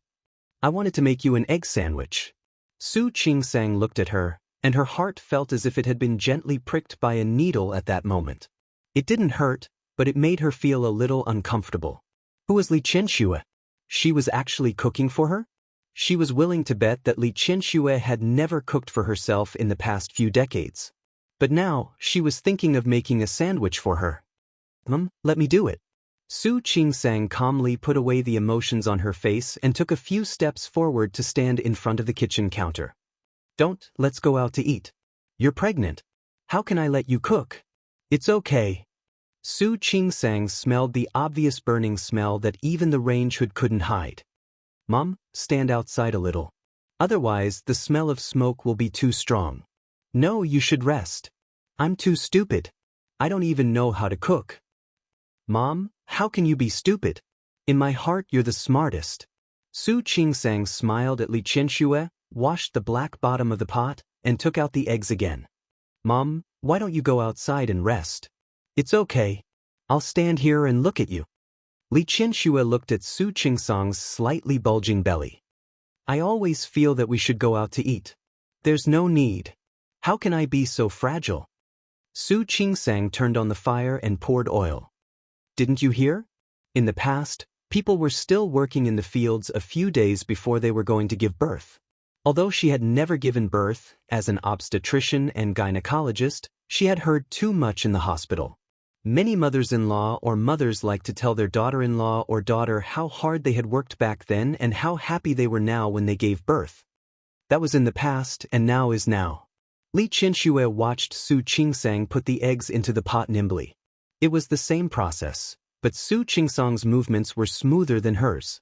"I wanted to make you an egg sandwich." Su Qingsang looked at her, and her heart felt as if it had been gently pricked by a needle at that moment. It didn't hurt, but it made her feel a little uncomfortable. Who was Li Qianxue? She was actually cooking for her? She was willing to bet that Li Qianxue had never cooked for herself in the past few decades. But now, she was thinking of making a sandwich for her. Let me do it." Su Qingsang calmly put away the emotions on her face and took a few steps forward to stand in front of the kitchen counter. Let's go out to eat. You're pregnant. How can I let you cook?" "It's okay." Su Qingsang smelled the obvious burning smell that even the range hood couldn't hide. "Mom, stand outside a little. Otherwise, the smell of smoke will be too strong." "No, you should rest." "I'm too stupid. I don't even know how to cook." "Mom, how can you be stupid? In my heart, you're the smartest." Su Qingsang smiled at Li Qianxue, washed the black bottom of the pot, and took out the eggs again. "Mom, why don't you go outside and rest?" "It's okay. I'll stand here and look at you." Li Qianxue looked at Su Qingsang's slightly bulging belly. "I always feel that we should go out to eat. There's no need. How can I be so fragile?" Su Qingsang turned on the fire and poured oil. "Didn't you hear? In the past, people were still working in the fields a few days before they were going to give birth. Although she had never given birth, as an obstetrician and gynecologist, she had heard too much in the hospital. Many mothers-in-law or mothers like to tell their daughter-in-law or daughter how hard they had worked back then and how happy they were now when they gave birth. That was in the past and now is now. Li Qianxue watched Su Qingsang put the eggs into the pot nimbly. It was the same process, but Su Qingsang's movements were smoother than hers.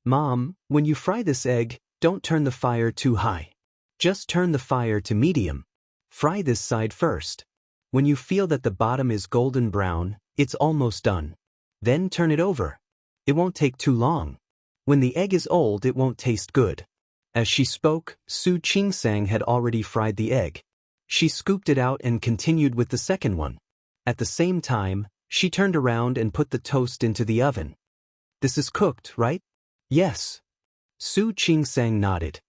"Mom, when you fry this egg, don't turn the fire too high. Just turn the fire to medium. Fry this side first. When you feel that the bottom is golden brown, it's almost done. Then turn it over. It won't take too long. When the egg is old, it won't taste good." As she spoke, Su Qingsang had already fried the egg. She scooped it out and continued with the second one. At the same time, she turned around and put the toast into the oven. "This is cooked, right?" "Yes." Su Qingsang nodded.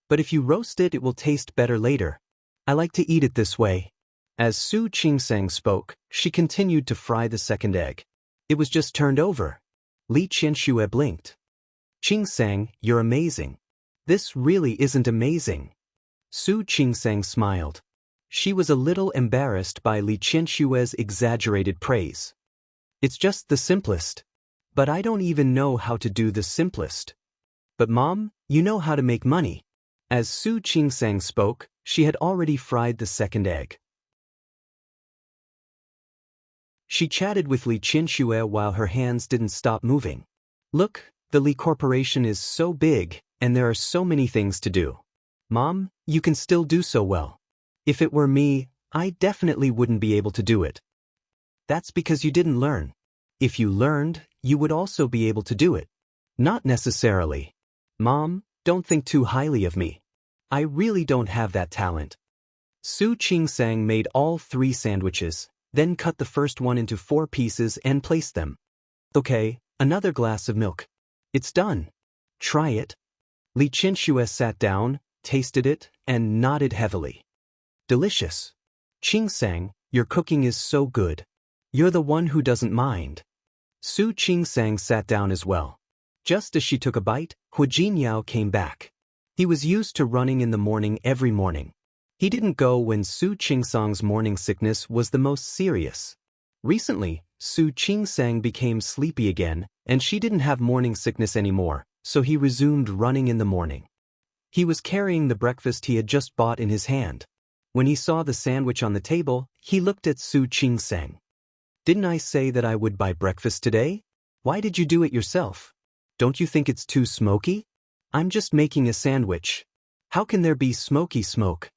"But if you roast it, it will taste better later. I like to eat it this way." As Su Qingsang spoke, she continued to fry the second egg. It was just turned over. Li Qianxue blinked. Qingsang, you're amazing. This really isn't amazing. Su Qingsang smiled. She was a little embarrassed by Li Qianshue's exaggerated praise. It's just the simplest. But I don't even know how to do the simplest. But Mom, you know how to make money. As Su Qingsang spoke, she had already fried the second egg. She chatted with Li Qianxue while her hands didn't stop moving. Look, the Li Corporation is so big, and there are so many things to do. Mom, you can still do so well. If it were me, I definitely wouldn't be able to do it. That's because you didn't learn. If you learned, you would also be able to do it. Not necessarily. Mom, don't think too highly of me. I really don't have that talent. Su Qingsang made all 3 sandwiches, then cut the first one into 4 pieces and placed them. Okay, another glass of milk. It's done. Try it. Li Qianxue sat down, tasted it, and nodded heavily. Delicious. Qingsang, your cooking is so good. You're the one who doesn't mind. Su Qingsang sat down as well. Just as she took a bite, Hu Jinyao came back. He was used to running in the morning every morning. He didn't go when Su Qingsang's morning sickness was the most serious. Recently, Su Qingsang became sleepy again, and she didn't have morning sickness anymore, so he resumed running in the morning. He was carrying the breakfast he had just bought in his hand. When he saw the sandwich on the table, he looked at Su Qingsang. Didn't I say that I would buy breakfast today? Why did you do it yourself? Don't you think it's too smoky? I'm just making a sandwich. How can there be smoky smoke?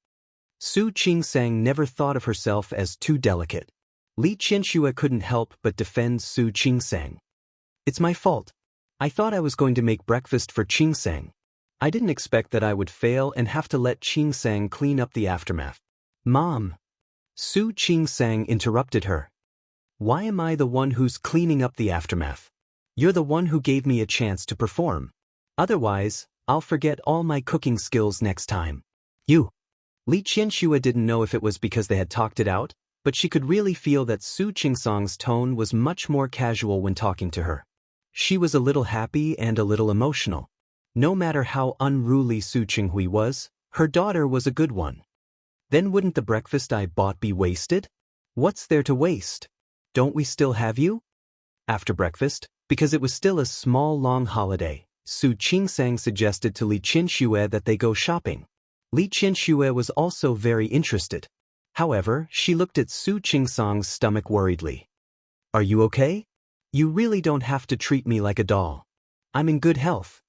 Su Qingsang never thought of herself as too delicate. Li Qianxue couldn't help but defend Su Qingsang. It's my fault. I thought I was going to make breakfast for Qingsang. I didn't expect that I would fail and have to let Qingsang clean up the aftermath. Mom. Su Qingsang interrupted her. Why am I the one who's cleaning up the aftermath? You're the one who gave me a chance to perform. Otherwise, I'll forget all my cooking skills next time. You. Li Qianxue didn't know if it was because they had talked it out, but she could really feel that Su Qingsang's tone was much more casual when talking to her. She was a little happy and a little emotional. No matter how unruly Su Qinghui was, her daughter was a good one. Then wouldn't the breakfast I bought be wasted? What's there to waste? Don't we still have you? After breakfast, because it was still a small long holiday, Su Qingsang suggested to Li Qianxue that they go shopping. Li Qianxue was also very interested. However, she looked at Su Qingsang's stomach worriedly. Are you okay? You really don't have to treat me like a doll. I'm in good health.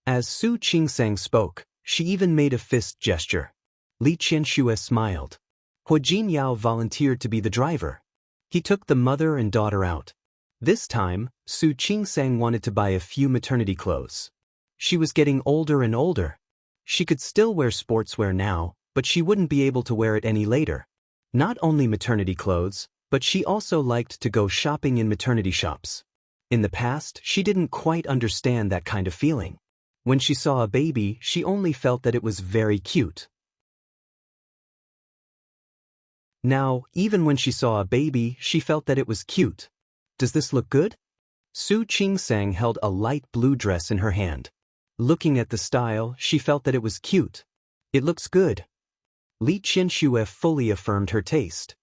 As Su Qingsang spoke, she even made a fist gesture. Li Qianxue smiled. Hu Jinyao volunteered to be the driver. He took the mother and daughter out. This time, Su Qingsang wanted to buy a few maternity clothes. She was getting older and older. She could still wear sportswear now, but she wouldn't be able to wear it any later. Not only maternity clothes, but she also liked to go shopping in maternity shops. In the past, she didn't quite understand that kind of feeling. When she saw a baby, she only felt that it was very cute. Now, even when she saw a baby, she felt that it was cute. Does this look good? Su Qingsang held a light blue dress in her hand. Looking at the style, she felt that it was cute. It looks good. Li Qianxue fully affirmed her taste.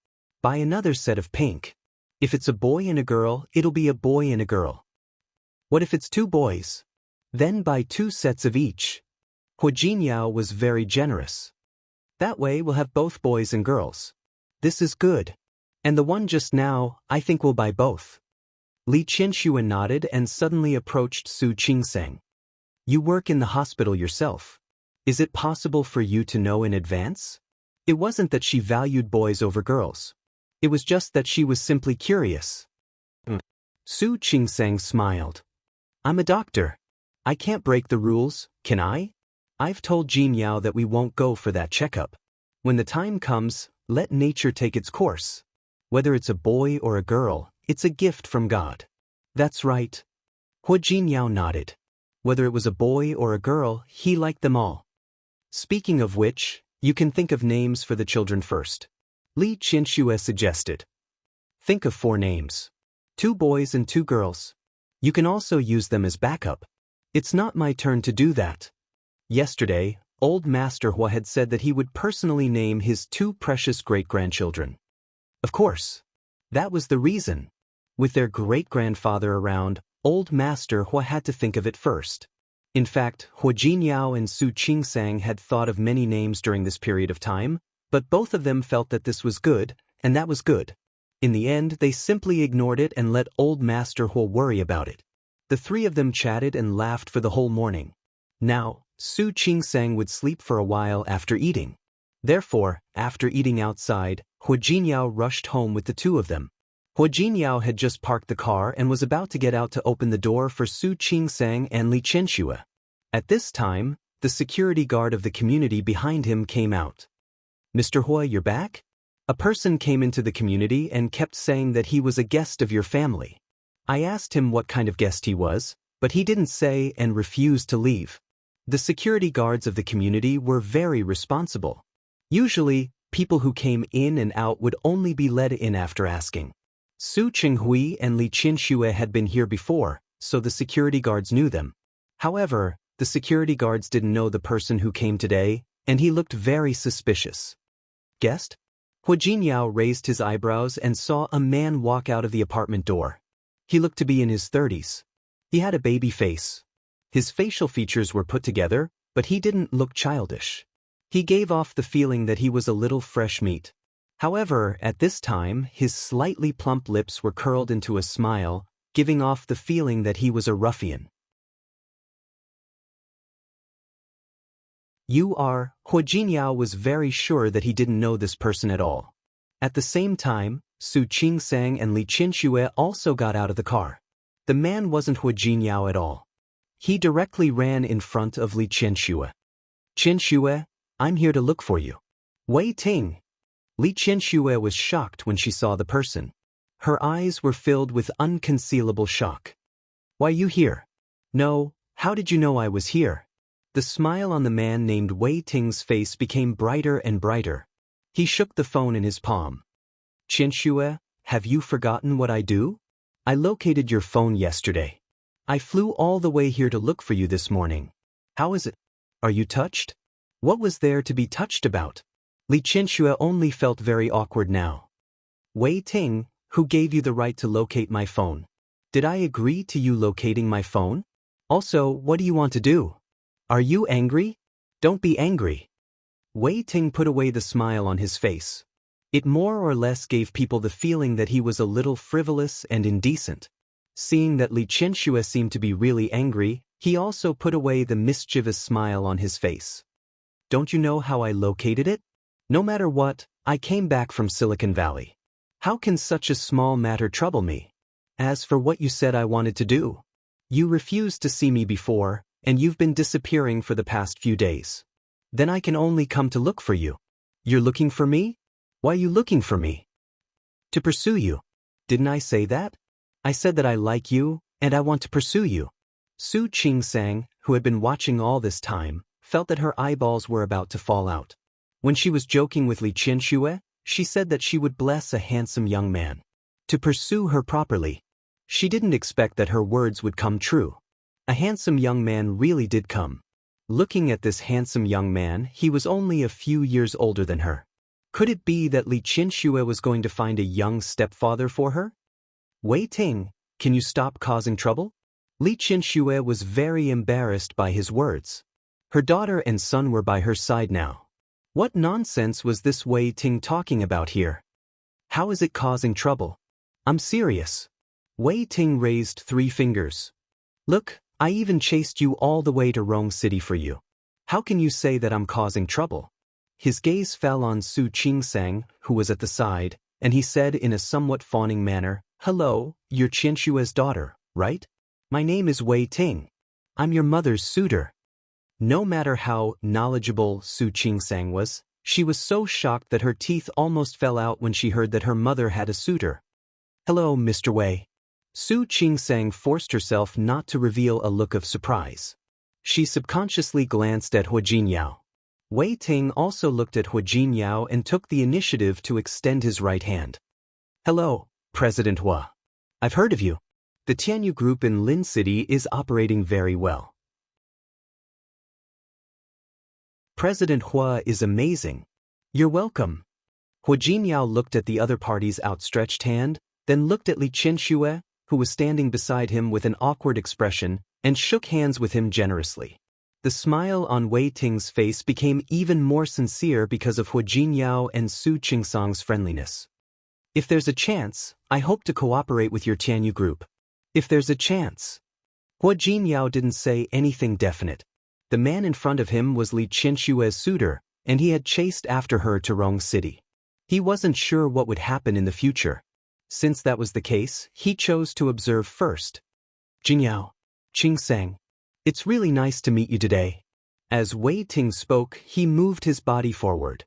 Buy another set of pink. If it's a boy and a girl, it'll be a boy and a girl. What if it's 2 boys? Then buy 2 sets of each. Hu Jinyao was very generous. That way we'll have both boys and girls. This is good. And the one just now, I think we'll buy both. Li Qianxue nodded and suddenly approached Su Qingsang. You work in the hospital yourself. Is it possible for you to know in advance? It wasn't that she valued boys over girls. It was just that she was simply curious. Su Qingsang smiled. I'm a doctor. I can't break the rules, can I? I've told Jinyao that we won't go for that checkup. When the time comes, let nature take its course. Whether it's a boy or a girl, it's a gift from God. That's right. Hu Jinyao nodded. Whether it was a boy or a girl, he liked them all. Speaking of which, you can think of names for the children first. Li Qianxue suggested. Think of 4 names. 2 boys and 2 girls. You can also use them as backup. It's not my turn to do that. Yesterday, old Master Hua had said that he would personally name his 2 precious great-grandchildren. Of course. That was the reason. With their great-grandfather around, old Master Hua had to think of it first. In fact, Hua Jinyao and Su Qingsang had thought of many names during this period of time, but both of them felt that this was good, and that was good. In the end, they simply ignored it and let old Master Hua worry about it. The 3 of them chatted and laughed for the whole morning. Now, Su Qingsang would sleep for a while after eating. Therefore, after eating outside, Hua Jinyao rushed home with the 2 of them. Hua Jinyao had just parked the car and was about to get out to open the door for Su Qingsang and Li Qianxue. At this time, the security guard of the community behind him came out. "Mr. Hua, you're back?" A person came into the community and kept saying that he was a guest of your family. I asked him what kind of guest he was, but he didn't say and refused to leave. The security guards of the community were very responsible. Usually, people who came in and out would only be let in after asking. Su Qinghui and Li Qianxue had been here before, so the security guards knew them. However, the security guards didn't know the person who came today, and he looked very suspicious. "Guest?" Hua Jinyao raised his eyebrows and saw a man walk out of the apartment door. He looked to be in his 30s. He had a baby face. His facial features were put together, but he didn't look childish. He gave off the feeling that he was a little fresh meat. However, at this time, his slightly plump lips were curled into a smile, giving off the feeling that he was a ruffian. "You are..." Hua Jinyao was very sure that he didn't know this person at all. At the same time, Su Qingsang and Li Qianxue also got out of the car. The man wasn't Hua Jinyao at all. He directly ran in front of Li Qianxue. "Qianxue, I'm here to look for you." "Wei Ting." Li Qianxue was shocked when she saw the person. Her eyes were filled with unconcealable shock. "Why you here?" "No, how did you know I was here?" The smile on the man named Wei Ting's face became brighter and brighter. He shook the phone in his palm. "Qianxue, have you forgotten what I do? I located your phone yesterday. I flew all the way here to look for you this morning. How is it? Are you touched?" What was there to be touched about? Li Qianxue only felt very awkward now. "Wei Ting, who gave you the right to locate my phone? Did I agree to you locating my phone? Also, what do you want to do? Are you angry? Don't be angry." Wei Ting put away the smile on his face. It more or less gave people the feeling that he was a little frivolous and indecent. Seeing that Li Qianxue seemed to be really angry, he also put away the mischievous smile on his face. "Don't you know how I located it? No matter what, I came back from Silicon Valley. How can such a small matter trouble me? As for what you said I wanted to do, you refused to see me before, and you've been disappearing for the past few days. Then I can only come to look for you. You're looking for me? Why are you looking for me?" "To pursue you. Didn't I say that? I said that I like you, and I want to pursue you." Su Qingsang, who had been watching all this time, felt that her eyeballs were about to fall out. When she was joking with Li Qianxue, she said that she would bless a handsome young man to pursue her properly. She didn't expect that her words would come true. A handsome young man really did come. Looking at this handsome young man, he was only a few years older than her. Could it be that Li Qianxue was going to find a young stepfather for her? "Wei Ting, can you stop causing trouble?" Li Qianxue was very embarrassed by his words. Her daughter and son were by her side now. What nonsense was this Wei Ting talking about here? How is it causing trouble? I'm serious. Wei Ting raised 3 fingers. "Look, I even chased you all the way to Rome City for you. How can you say that I'm causing trouble?" His gaze fell on Su Qingsang, who was at the side, and he said in a somewhat fawning manner, "Hello, you're Qianxue's daughter, right? My name is Wei Ting. I'm your mother's suitor." No matter how knowledgeable Su Qingsang was, she was so shocked that her teeth almost fell out when she heard that her mother had a suitor. "Hello, Mr. Wei." Su Qingsang forced herself not to reveal a look of surprise. She subconsciously glanced at Hua Jinyao. Wei Ting also looked at Hua Jinyao and took the initiative to extend his right hand. "Hello, President Hua. I've heard of you. The Tianyu Group in Lin City is operating very well. President Hua is amazing. You're welcome. Hua Jinyao looked at the other party's outstretched hand, then looked at Li Qianxue, who was standing beside him with an awkward expression, and shook hands with him generously. The smile on Wei Ting's face became even more sincere because of Hua Jinyao and Su Qingsang's friendliness. If there's a chance, I hope to cooperate with your Tianyu group. If there's a chance. Hua Jinyao didn't say anything definite. The man in front of him was Li Qianshue's suitor, and he had chased after her to Rong City. He wasn't sure what would happen in the future. Since that was the case, he chose to observe first. Jinyao. Qingsang. It's really nice to meet you today. As Wei Ting spoke, he moved his body forward.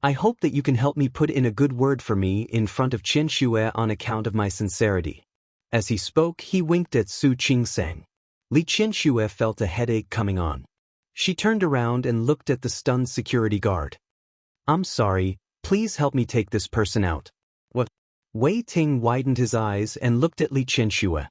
I hope that you can help me put in a good word for me in front of Qianxue on account of my sincerity. As he spoke, he winked at Su Qingsang. Li Qianxue felt a headache coming on. She turned around and looked at the stunned security guard. I'm sorry, please help me take this person out. What? Wei Ting widened his eyes and looked at Li Qianxue.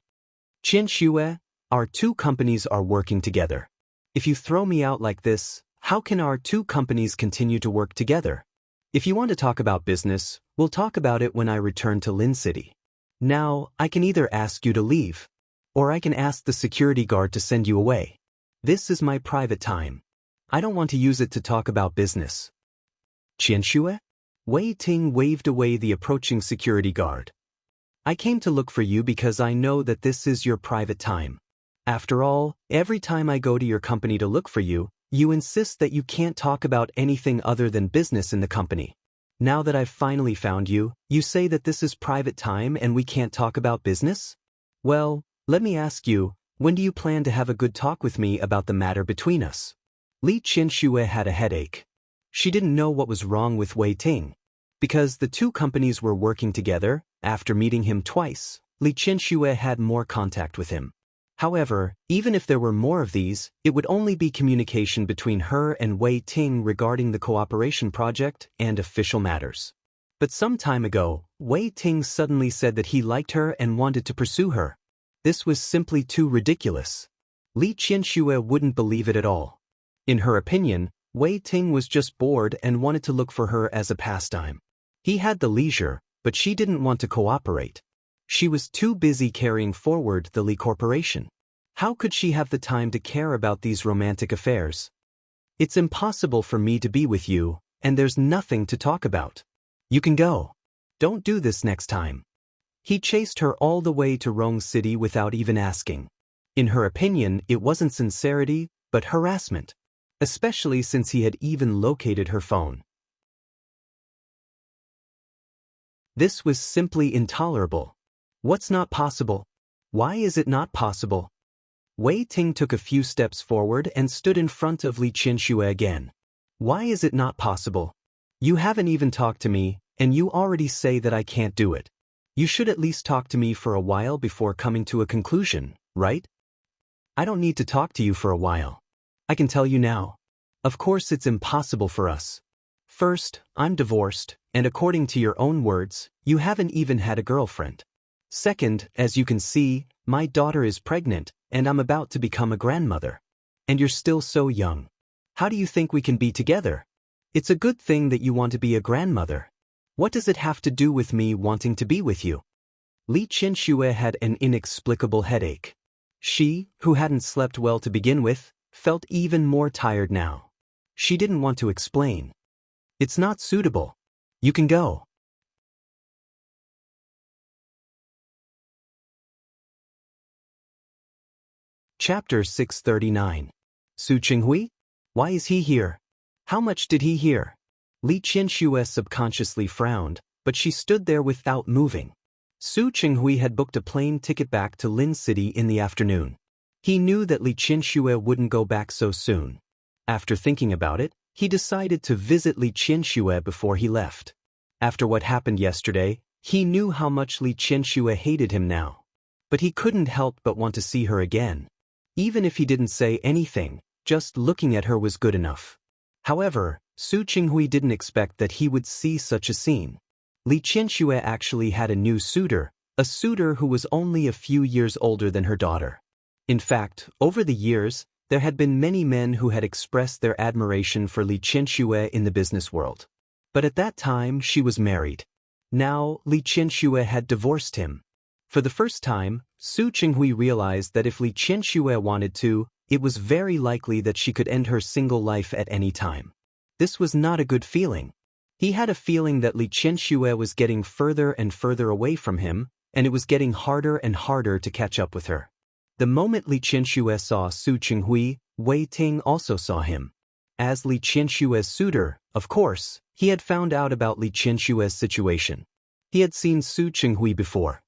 Qianxue, our two companies are working together. If you throw me out like this, how can our two companies continue to work together? If you want to talk about business, we'll talk about it when I return to Lin City. Now, I can either ask you to leave, or I can ask the security guard to send you away. This is my private time. I don't want to use it to talk about business. Qianxue? Wei Ting waved away the approaching security guard. I came to look for you because I know that this is your private time. After all, every time I go to your company to look for you, you insist that you can't talk about anything other than business in the company. Now that I've finally found you, you say that this is private time and we can't talk about business? Well, let me ask you, when do you plan to have a good talk with me about the matter between us? Li Qianxue had a headache. She didn't know what was wrong with Wei Ting. Because the two companies were working together, after meeting him twice, Li Qianxue had more contact with him. However, even if there were more of these, it would only be communication between her and Wei Ting regarding the cooperation project and official matters. But some time ago, Wei Ting suddenly said that he liked her and wanted to pursue her. This was simply too ridiculous. Li Qianxue wouldn't believe it at all. In her opinion, Wei Ting was just bored and wanted to look for her as a pastime. He had the leisure, but she didn't want to cooperate. She was too busy carrying forward the Li Corporation. How could she have the time to care about these romantic affairs? It's impossible for me to be with you, and there's nothing to talk about. You can go. Don't do this next time. He chased her all the way to Rong City without even asking. In her opinion, it wasn't sincerity, but harassment. Especially since he had even located her phone. This was simply intolerable. What's not possible? Why is it not possible? Wei Ting took a few steps forward and stood in front of Li Qianxue again. Why is it not possible? You haven't even talked to me, and you already say that I can't do it. You should at least talk to me for a while before coming to a conclusion, right? I don't need to talk to you for a while. I can tell you now. Of course it's impossible for us. First, I'm divorced, and according to your own words, you haven't even had a girlfriend. Second, as you can see, my daughter is pregnant, and I'm about to become a grandmother. And you're still so young. How do you think we can be together? It's a good thing that you want to be a grandmother. What does it have to do with me wanting to be with you? Li Qianxue had an inexplicable headache. She, who hadn't slept well to begin with, felt even more tired now. She didn't want to explain. It's not suitable. You can go. Chapter 639. Su Qinghui? Why is he here? How much did he hear? Li Qianxue subconsciously frowned, but she stood there without moving. Su Qinghui had booked a plane ticket back to Lin City in the afternoon. He knew that Li Qianxue wouldn't go back so soon. After thinking about it, he decided to visit Li Qianxue before he left. After what happened yesterday, he knew how much Li Qianxue hated him now. But he couldn't help but want to see her again. Even if he didn't say anything, just looking at her was good enough. However, Su Qinghui didn't expect that he would see such a scene. Li Qianxue actually had a new suitor, a suitor who was only a few years older than her daughter. In fact, over the years, There had been many men who had expressed their admiration for Li Qianxue in the business world. But at that time she was married. Now, Li Qianxue had divorced him. For the first time, Su Qinghui realized that if Li Qianxue wanted to, it was very likely that she could end her single life at any time. This was not a good feeling. He had a feeling that Li Qianxue was getting further and further away from him, and it was getting harder and harder to catch up with her. The moment Li Qianxue saw Su Qinghui, Wei Ting also saw him. As Li Qianxue's suitor, of course, he had found out about Li Qianxue's situation. He had seen Su Qinghui before.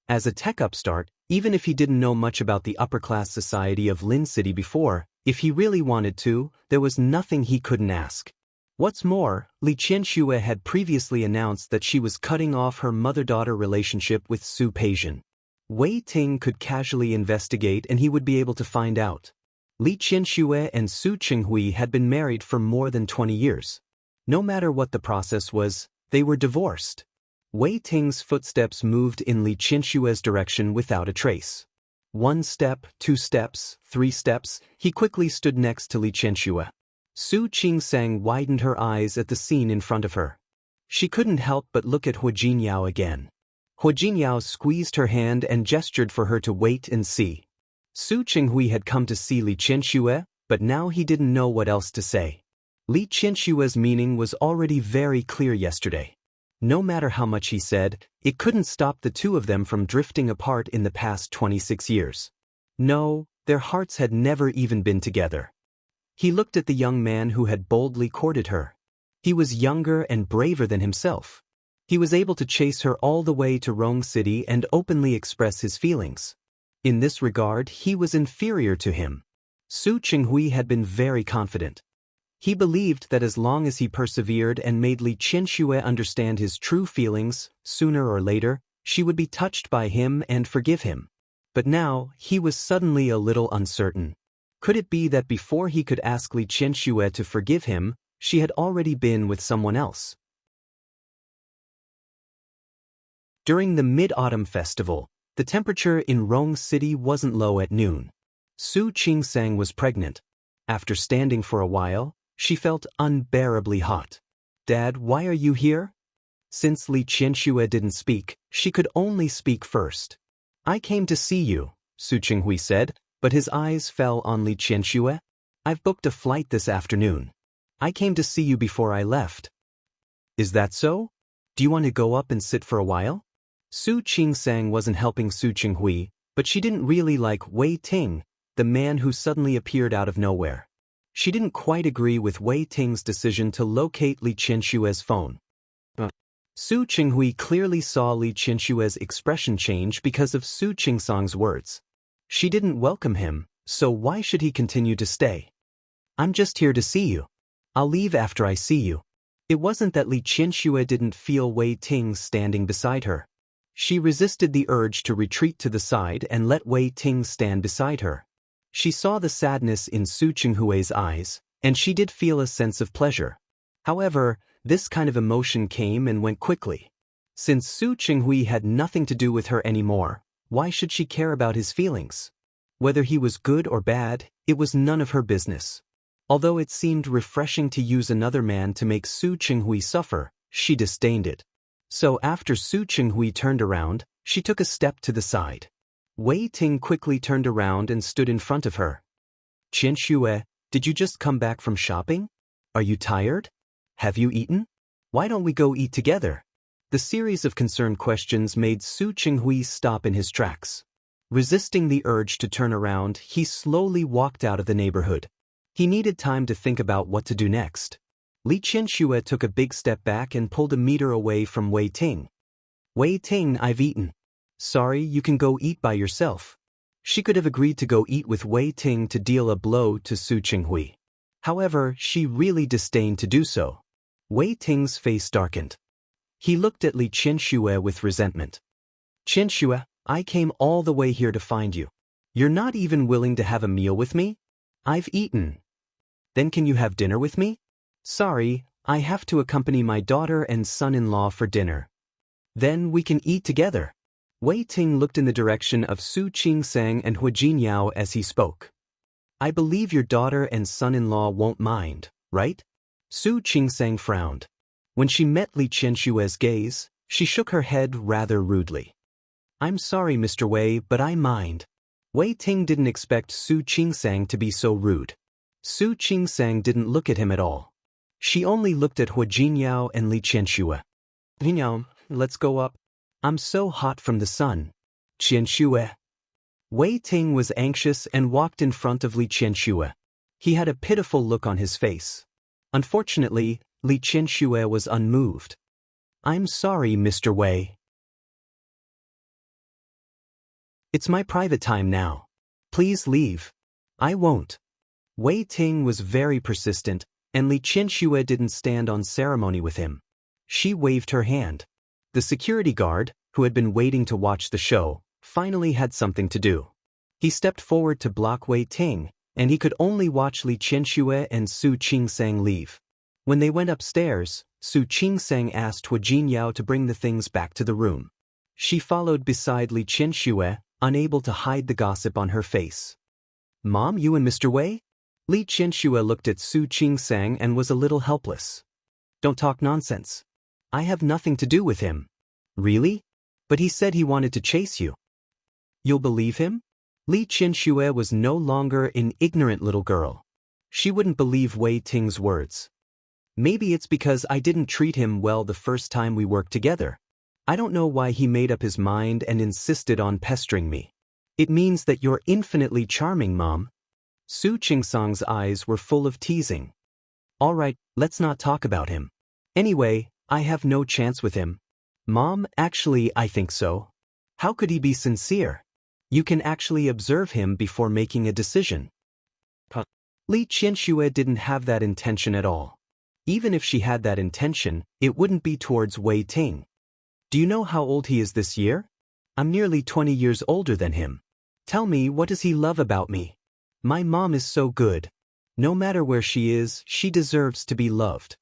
As a tech upstart, even if he didn't know much about the upper-class society of Lin City before, if he really wanted to, there was nothing he couldn't ask. What's more, Li Qianxue had previously announced that she was cutting off her mother-daughter relationship with Su Peijian. Wei Ting could casually investigate and he would be able to find out. Li Qianxue and Su Qinghui had been married for more than 20 years. No matter what the process was, they were divorced. Wei Ting's footsteps moved in Li Qianxue's direction without a trace. 1 step, 2 steps, 3 steps, he quickly stood next to Li Qianxue. Su Qingsang widened her eyes at the scene in front of her. She couldn't help but look at Hu Jinyao again. Hu Jinyao squeezed her hand and gestured for her to wait and see. Su Qinghui had come to see Li Qianxue, but now he didn't know what else to say. Li Qianxue's meaning was already very clear yesterday. No matter how much he said, it couldn't stop the two of them from drifting apart in the past 26 years. No, their hearts had never even been together. He looked at the young man who had boldly courted her. He was younger and braver than himself. He was able to chase her all the way to Rong City and openly express his feelings. In this regard, he was inferior to him. Su Qinghui had been very confident. He believed that as long as he persevered and made Li Qianxue understand his true feelings, sooner or later, she would be touched by him and forgive him. But now, he was suddenly a little uncertain. Could it be that before he could ask Li Qianxue to forgive him, she had already been with someone else? During the Mid-Autumn Festival, the temperature in Rong City wasn't low at noon. Su Qingsang was pregnant. After standing for a while, she felt unbearably hot. "Dad, why are you here?" Since Li Qianxue didn't speak, she could only speak first. "I came to see you," Su Qinghui said, but his eyes fell on Li Qianxue. "I've booked a flight this afternoon. I came to see you before I left." "Is that so? Do you want to go up and sit for a while?" Su Qingsang wasn't helping Su Qinghui, but she didn't really like Wei Ting, the man who suddenly appeared out of nowhere. She didn't quite agree with Wei Ting's decision to locate Li Qianxue's phone. Su Qinghui clearly saw Li Qianxue's expression change because of Su Qingsang's words. She didn't welcome him, so why should he continue to stay? "I'm just here to see you. I'll leave after I see you." It wasn't that Li Qianxue didn't feel Wei Ting standing beside her. She resisted the urge to retreat to the side and let Wei Ting stand beside her. She saw the sadness in Su Qinghui's eyes, and she did feel a sense of pleasure. However, this kind of emotion came and went quickly. Since Su Qinghui had nothing to do with her anymore, why should she care about his feelings? Whether he was good or bad, it was none of her business. Although it seemed refreshing to use another man to make Su Qinghui suffer, she disdained it. So after Su Qinghui turned around, she took a step to the side. Wei Ting quickly turned around and stood in front of her. "Qianxue, did you just come back from shopping? Are you tired? Have you eaten? Why don't we go eat together?" The series of concerned questions made Su Qinghui stop in his tracks. Resisting the urge to turn around, he slowly walked out of the neighborhood. He needed time to think about what to do next. Li Qianxue took a big step back and pulled a meter away from Wei Ting. "Wei Ting, I've eaten. Sorry, you can go eat by yourself." She could have agreed to go eat with Wei Ting to deal a blow to Su Qinghui. However, she really disdained to do so. Wei Ting's face darkened. He looked at Li Qianxue with resentment. "Qianxue, I came all the way here to find you. You're not even willing to have a meal with me?" "I've eaten." "Then can you have dinner with me?" "Sorry, I have to accompany my daughter and son-in-law for dinner." "Then we can eat together." Wei Ting looked in the direction of Su Qingsang and Hu Jinyao as he spoke. I believe your daughter and son-in-law won't mind, right? Su Qingsang frowned. When she met Li Qianshue's gaze, she shook her head rather rudely. I'm sorry, Mr. Wei, but I mind. Wei Ting didn't expect Su Qingsang to be so rude. Su Qingsang didn't look at him at all. She only looked at Hua Jinyao and Li Qianxue. Jinyao, let's go up. I'm so hot from the sun. Qianxue. Wei Ting was anxious and walked in front of Li Qianxue. He had a pitiful look on his face. Unfortunately, Li Qianxue was unmoved. I'm sorry, Mr. Wei. It's my private time now. Please leave. I won't. Wei Ting was very persistent, and Li Qianxue didn't stand on ceremony with him. She waved her hand. The security guard, who had been waiting to watch the show, finally had something to do. He stepped forward to block Wei Ting, and he could only watch Li Qianxue and Su Qingsang leave. When they went upstairs, Su Qingsang asked Hua Jinyao to bring the things back to the room. She followed beside Li Qianxue, unable to hide the gossip on her face. Mom, you and Mr. Wei? Li Qianxue looked at Su Qingsang and was a little helpless. Don't talk nonsense. I have nothing to do with him. Really? But he said he wanted to chase you. You'll believe him? Li Qianxue was no longer an ignorant little girl. She wouldn't believe Wei Ting's words. Maybe it's because I didn't treat him well the first time we worked together. I don't know why he made up his mind and insisted on pestering me. It means that you're infinitely charming, Mom. Su Qingsang's eyes were full of teasing. All right, let's not talk about him. Anyway, I have no chance with him. Mom, actually I think so. How could he be sincere? You can actually observe him before making a decision. Li Qianxue didn't have that intention at all. Even if she had that intention, it wouldn't be towards Wei Ting. Do you know how old he is this year? I'm nearly 20 years older than him. Tell me, what does he love about me? My mom is so good. No matter where she is, she deserves to be loved.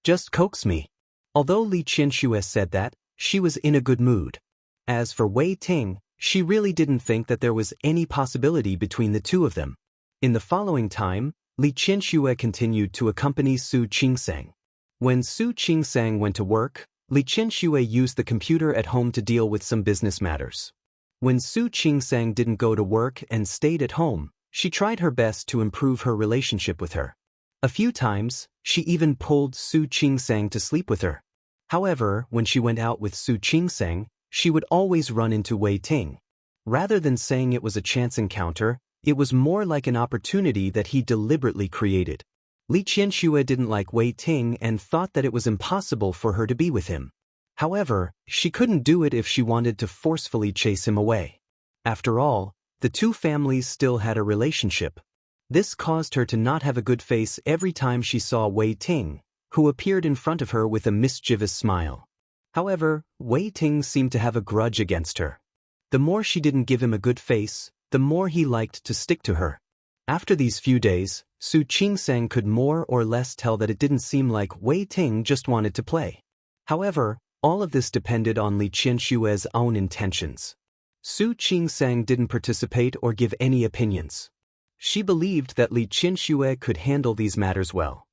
Just coax me. Although Li Qianxue said that, she was in a good mood. As for Wei Ting, she really didn't think that there was any possibility between the two of them. In the following time, Li Qianxue continued to accompany Su Qingsang. When Su Qingsang went to work, Li Qianxue used the computer at home to deal with some business matters. When Su Qingsang didn't go to work and stayed at home, she tried her best to improve her relationship with her. A few times, she even pulled Su Qingsang to sleep with her. However, when she went out with Su Qingsang, she would always run into Wei Ting. Rather than saying it was a chance encounter, it was more like an opportunity that he deliberately created. Li Qianxue didn't like Wei Ting and thought that it was impossible for her to be with him. However, she couldn't do it if she wanted to forcefully chase him away. After all, the two families still had a relationship. This caused her to not have a good face every time she saw Wei Ting, who appeared in front of her with a mischievous smile. However, Wei Ting seemed to have a grudge against her. The more she didn't give him a good face, the more he liked to stick to her. After these few days, Su Qingsang could more or less tell that it didn't seem like Wei Ting just wanted to play. However, all of this depended on Li Qianshue's own intentions. Su Qingsang didn't participate or give any opinions. She believed that Li Qianxue could handle these matters well.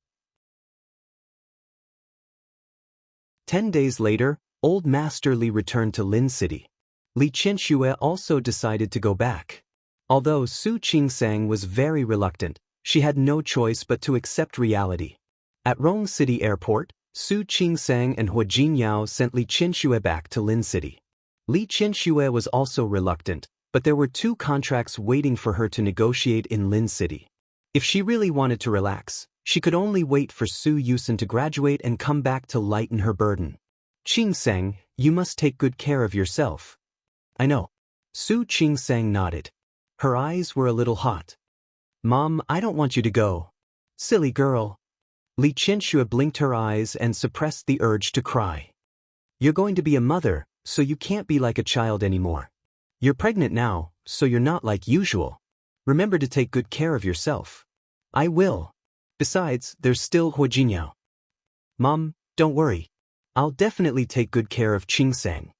10 days later, Old Master Li returned to Lin City. Li Qianxue also decided to go back. Although Su Qingsang was very reluctant, she had no choice but to accept reality. At Rong City Airport, Su Qingsang and Hua Jinyao sent Li Qianxue back to Lin City. Li Qianxue was also reluctant, but there were 2 contracts waiting for her to negotiate in Lin City. If she really wanted to relax, she could only wait for Su Yusen to graduate and come back to lighten her burden. Qingsang, you must take good care of yourself. I know. Su Qingsang nodded. Her eyes were a little hot. Mom, I don't want you to go. Silly girl. Li Qianxue blinked her eyes and suppressed the urge to cry. You're going to be a mother, so you can't be like a child anymore. You're pregnant now, so you're not like usual. Remember to take good care of yourself. I will. Besides, there's still Hua Jinyao. Mom, don't worry. I'll definitely take good care of Qingsang.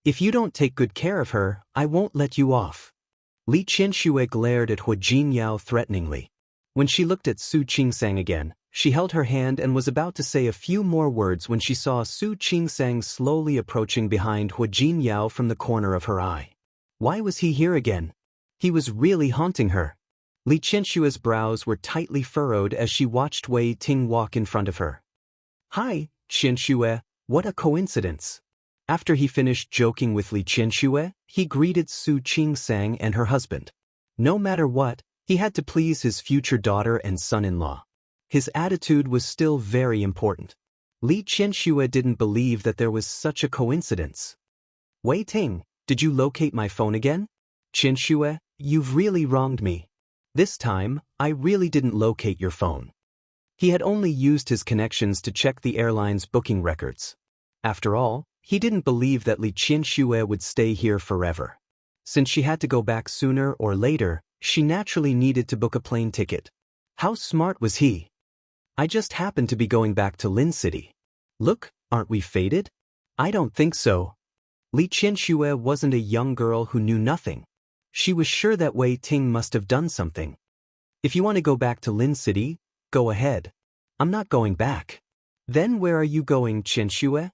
If you don't take good care of her, I won't let you off. Li Qianxue glared at Hu Jinyao threateningly. When she looked at Su Qingsang again, she held her hand and was about to say a few more words when she saw Su Qingsang slowly approaching behind Hu Jinyao from the corner of her eye. Why was he here again? He was really haunting her. Li Qianshue's brows were tightly furrowed as she watched Wei Ting walk in front of her. "Hi, Qianxue, what a coincidence." After he finished joking with Li Qianxue, he greeted Su Qingsang and her husband. No matter what, he had to please his future daughter and son-in-law. His attitude was still very important. Li Qianxue didn't believe that there was such a coincidence. "Wei Ting, did you locate my phone again?" "Qianxue, you've really wronged me. This time, I really didn't locate your phone." He had only used his connections to check the airline's booking records. After all, he didn't believe that Li Qianxue would stay here forever. Since she had to go back sooner or later, she naturally needed to book a plane ticket. How smart was he? "I just happened to be going back to Lin City." "Look, aren't we fated?" "I don't think so." Li Qianxue wasn't a young girl who knew nothing. She was sure that Wei Ting must have done something. "If you want to go back to Lin City, go ahead. I'm not going back." "Then where are you going, Qianxue?"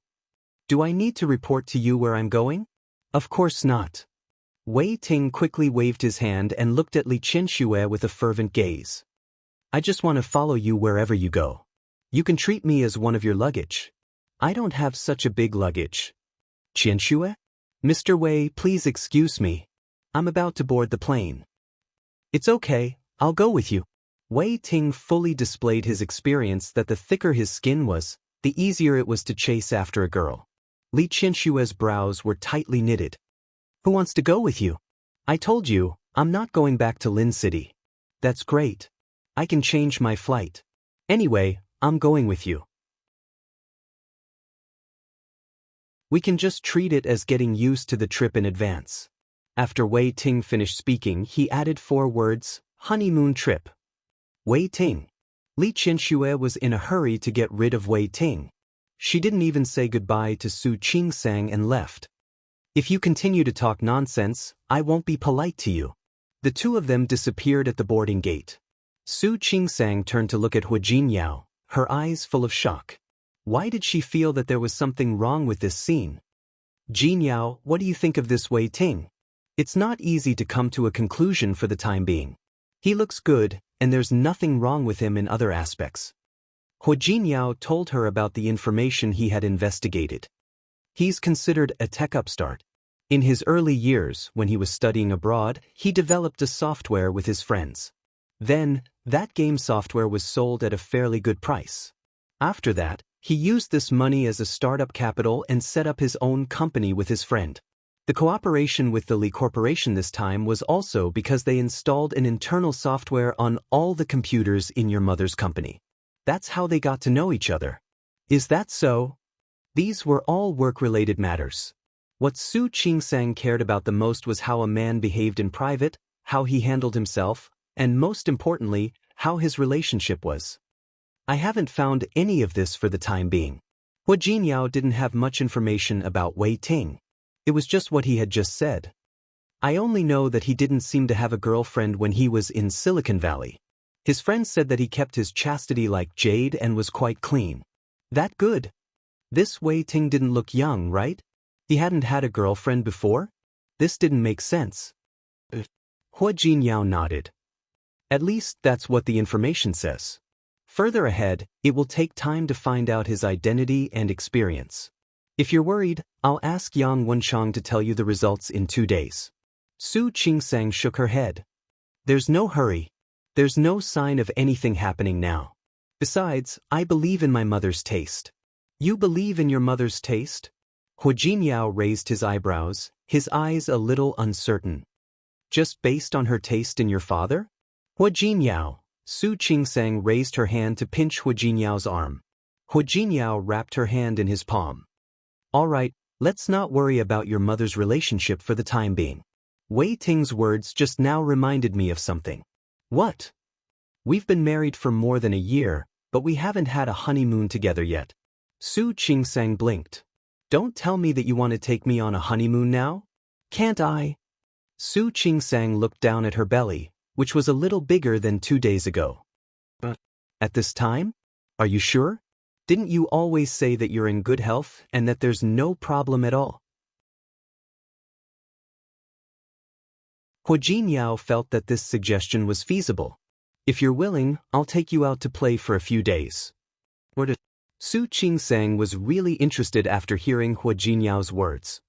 "Do I need to report to you where I'm going?" "Of course not." Wei Ting quickly waved his hand and looked at Li Qianxue with a fervent gaze. "I just want to follow you wherever you go. You can treat me as one of your luggage. I don't have such a big luggage." "Qianxue? Mr. Wei, please excuse me. I'm about to board the plane." "It's okay, I'll go with you." Wei Ting fully displayed his experience that the thicker his skin was, the easier it was to chase after a girl. Li Qianshue's brows were tightly knitted. "Who wants to go with you?" "I told you, I'm not going back to Lin City." "That's great. I can change my flight. Anyway, I'm going with you. We can just treat it as getting used to the trip in advance." After Wei Ting finished speaking, he added 4 words, "honeymoon trip." Wei Ting. Li Qianxue was in a hurry to get rid of Wei Ting. She didn't even say goodbye to Su Qingsang and left. "If you continue to talk nonsense, I won't be polite to you." The two of them disappeared at the boarding gate. Su Qingsang turned to look at Hu Jinyao, her eyes full of shock. Why did she feel that there was something wrong with this scene? "Jinyao, what do you think of this Wei Ting?" "It's not easy to come to a conclusion for the time being. He looks good, and there's nothing wrong with him in other aspects." Hu Jinyao told her about the information he had investigated. He's considered a tech upstart. In his early years, when he was studying abroad, he developed a software with his friends. Then, that game software was sold at a fairly good price. After that, he used this money as a startup capital and set up his own company with his friend. The cooperation with the Li Corporation this time was also because they installed an internal software on all the computers in your mother's company. That's how they got to know each other. Is that so? These were all work-related matters. What Su Qingsang cared about the most was how a man behaved in private, how he handled himself, and most importantly, how his relationship was. "I haven't found any of this for the time being." Hu Jinyao didn't have much information about Wei Ting. It was just what he had just said. "I only know that he didn't seem to have a girlfriend when he was in Silicon Valley. His friends said that he kept his chastity like jade and was quite clean." "That good? This Wei Ting didn't look young, right? He hadn't had a girlfriend before? This didn't make sense." Hu Jinyao nodded. "At least that's what the information says. Further ahead, it will take time to find out his identity and experience. If you're worried, I'll ask Yang Wenchang to tell you the results in 2 days." Su Qingsang shook her head. "There's no hurry. There's no sign of anything happening now. Besides, I believe in my mother's taste." "You believe in your mother's taste?" Hu Jinyao raised his eyebrows, his eyes a little uncertain. "Just based on her taste in your father?" "Hu Jinyao." Su Qingsang raised her hand to pinch Hu Jinyao's arm. Hu Jinyao wrapped her hand in his palm. "All right, let's not worry about your mother's relationship for the time being. Wei Ting's words just now reminded me of something." "What?" "We've been married for more than a year, but we haven't had a honeymoon together yet." Su Qingsang blinked. "Don't tell me that you want to take me on a honeymoon now." "Can't I?" Su Qingsang looked down at her belly, which was a little bigger than 2 days ago. But at this time? Are you sure? Didn't you always say that you're in good health and that there's no problem at all? Hua Jinyao felt that this suggestion was feasible. If you're willing, I'll take you out to play for a few days. Su Qingsang was really interested after hearing Hua Jinyao's words.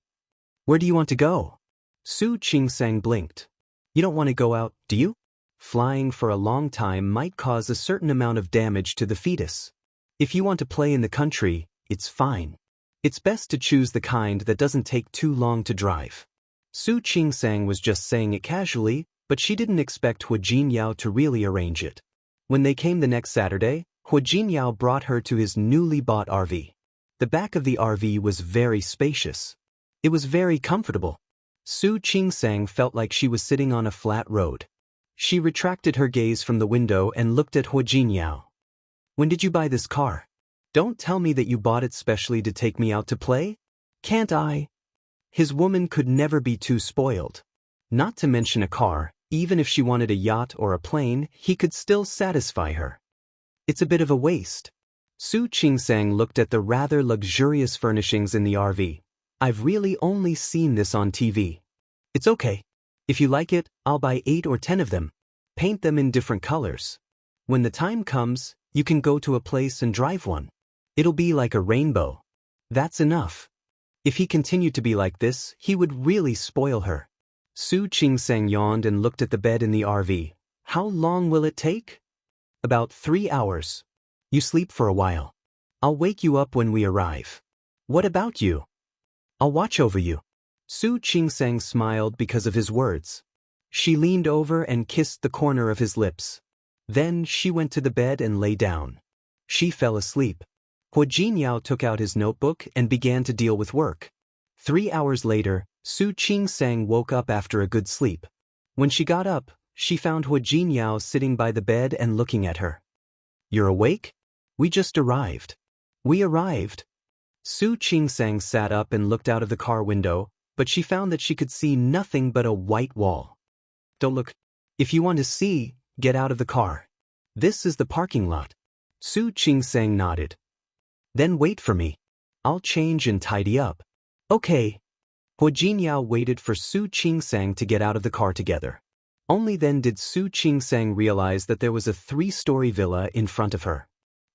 Where do you want to go? Su Qingsang blinked. You don't want to go out, do you? Flying for a long time might cause a certain amount of damage to the fetus. If you want to play in the country, it's fine. It's best to choose the kind that doesn't take too long to drive. Su Qingsang was just saying it casually, but she didn't expect Hua Jinyao to really arrange it. When they came the next Saturday, Hua Jinyao brought her to his newly bought RV. The back of the RV was very spacious. It was very comfortable. Su Qingsang felt like she was sitting on a flat road. She retracted her gaze from the window and looked at Hua Jinyao. When did you buy this car? Don't tell me that you bought it specially to take me out to play? Can't I? His woman could never be too spoiled. Not to mention a car, even if she wanted a yacht or a plane, he could still satisfy her. It's a bit of a waste. Su Qingsang looked at the rather luxurious furnishings in the RV. I've really only seen this on TV. It's okay. If you like it, I'll buy 8 or 10 of them. Paint them in different colors. When the time comes, you can go to a place and drive one. It'll be like a rainbow. That's enough. If he continued to be like this, he would really spoil her. Su Qingsang yawned and looked at the bed in the RV. How long will it take? About 3 hours. You sleep for a while. I'll wake you up when we arrive. What about you? I'll watch over you. Su Qingsang smiled because of his words. She leaned over and kissed the corner of his lips. Then she went to the bed and lay down. She fell asleep. Hua Jinyao took out his notebook and began to deal with work. 3 hours later, Su Qingsang woke up after a good sleep. When she got up, she found Hua Jinyao sitting by the bed and looking at her. You're awake? We just arrived. We arrived. Su Qingsang sat up and looked out of the car window, but she found that she could see nothing but a white wall. Don't look. If you want to see, get out of the car. This is the parking lot. Su Qingsang nodded. Then wait for me. I'll change and tidy up. Okay. Hua Jinyao waited for Su Qingsang to get out of the car together. Only then did Su Qingsang realize that there was a 3-story villa in front of her.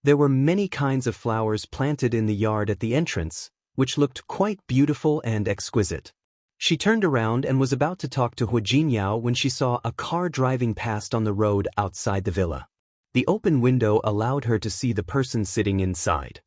There were many kinds of flowers planted in the yard at the entrance, which looked quite beautiful and exquisite. She turned around and was about to talk to Hua Jinyao when she saw a car driving past on the road outside the villa. The open window allowed her to see the person sitting inside.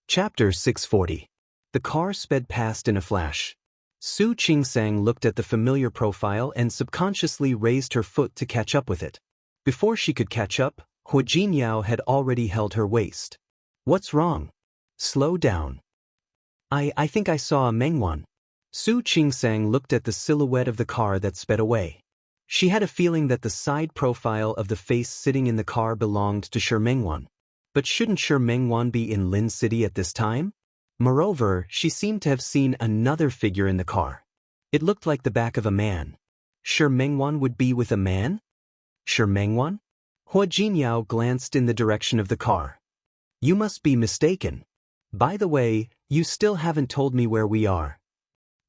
Chapter 640. The car sped past in a flash. Su Qingsang looked at the familiar profile and subconsciously raised her foot to catch up with it. Before she could catch up, Hua Jinyao had already held her waist. What's wrong? Slow down. I think I saw a Mengwan. Su Qingsang looked at the silhouette of the car that sped away. She had a feeling that the side profile of the face sitting in the car belonged to Shi Mengwan. But shouldn't Shi Mengwan be in Lin City at this time? Moreover, she seemed to have seen another figure in the car. It looked like the back of a man. Shi Mengwan would be with a man? Shi Mengwan? Hua Jinyao glanced in the direction of the car. You must be mistaken. By the way, you still haven't told me where we are.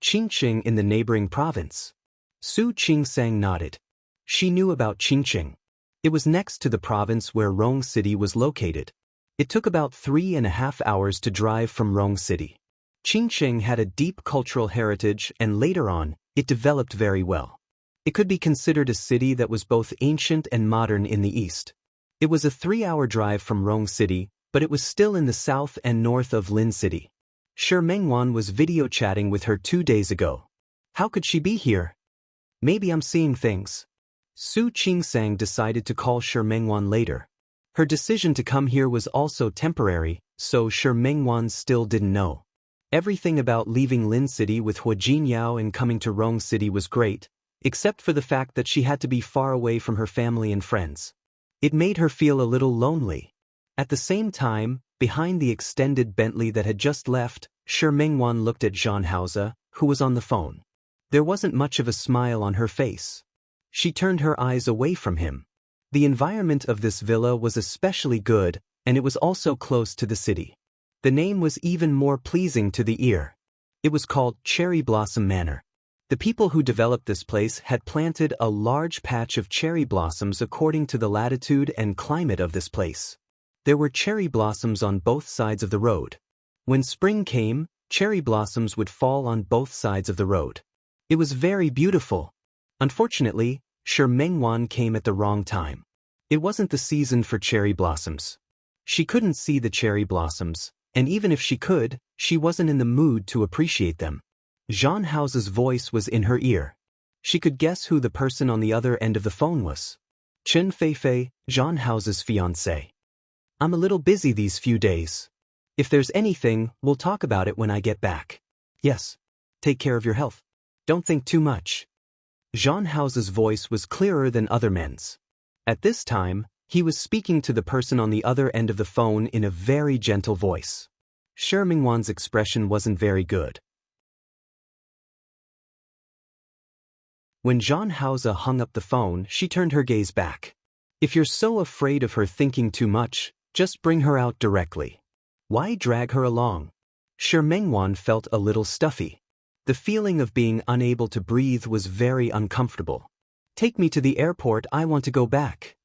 Qingqing in the neighboring province. Su Qingsang nodded. She knew about Qingqing. It was next to the province where Rong City was located. It took about 3.5 hours to drive from Rong City. Qingqing had a deep cultural heritage and later on, it developed very well. It could be considered a city that was both ancient and modern in the east. It was a 3-hour drive from Rong City, but it was still in the south and north of Lin City. Shi Mengwan was video chatting with her 2 days ago. How could she be here? Maybe I'm seeing things. Su Qingsang decided to call Shi Mengwan later. Her decision to come here was also temporary, so Shi Mengwan still didn't know. Everything about leaving Lin City with Hua Jinyao and coming to Rong City was great, except for the fact that she had to be far away from her family and friends. It made her feel a little lonely. At the same time, Behind the extended Bentley that had just left, Shi Mengwan looked at Zhang Haoze, who was on the phone. There wasn't much of a smile on her face. She turned her eyes away from him. The environment of this villa was especially good, and it was also close to the city. The name was even more pleasing to the ear. It was called Cherry Blossom Manor. The people who developed this place had planted a large patch of cherry blossoms according to the latitude and climate of this place. There were cherry blossoms on both sides of the road. When spring came, cherry blossoms would fall on both sides of the road. It was very beautiful. Unfortunately, Shi Mengwan came at the wrong time. It wasn't the season for cherry blossoms. She couldn't see the cherry blossoms, and even if she could, she wasn't in the mood to appreciate them. Zhang Haoze's voice was in her ear. She could guess who the person on the other end of the phone was. Chen Feifei, Zhang Haoze's fiancée. I'm a little busy these few days. If there's anything, we'll talk about it when I get back. Yes. Take care of your health. Don't think too much. Zhang Haoze's voice was clearer than other men's. At this time, he was speaking to the person on the other end of the phone in a very gentle voice. Shi Mengwan's expression wasn't very good. When Zhang Haoze hung up the phone, she turned her gaze back. If you're so afraid of her thinking too much, just bring her out directly. Why drag her along? Shi Mengwan felt a little stuffy. The feeling of being unable to breathe was very uncomfortable. Take me to the airport, I want to go back.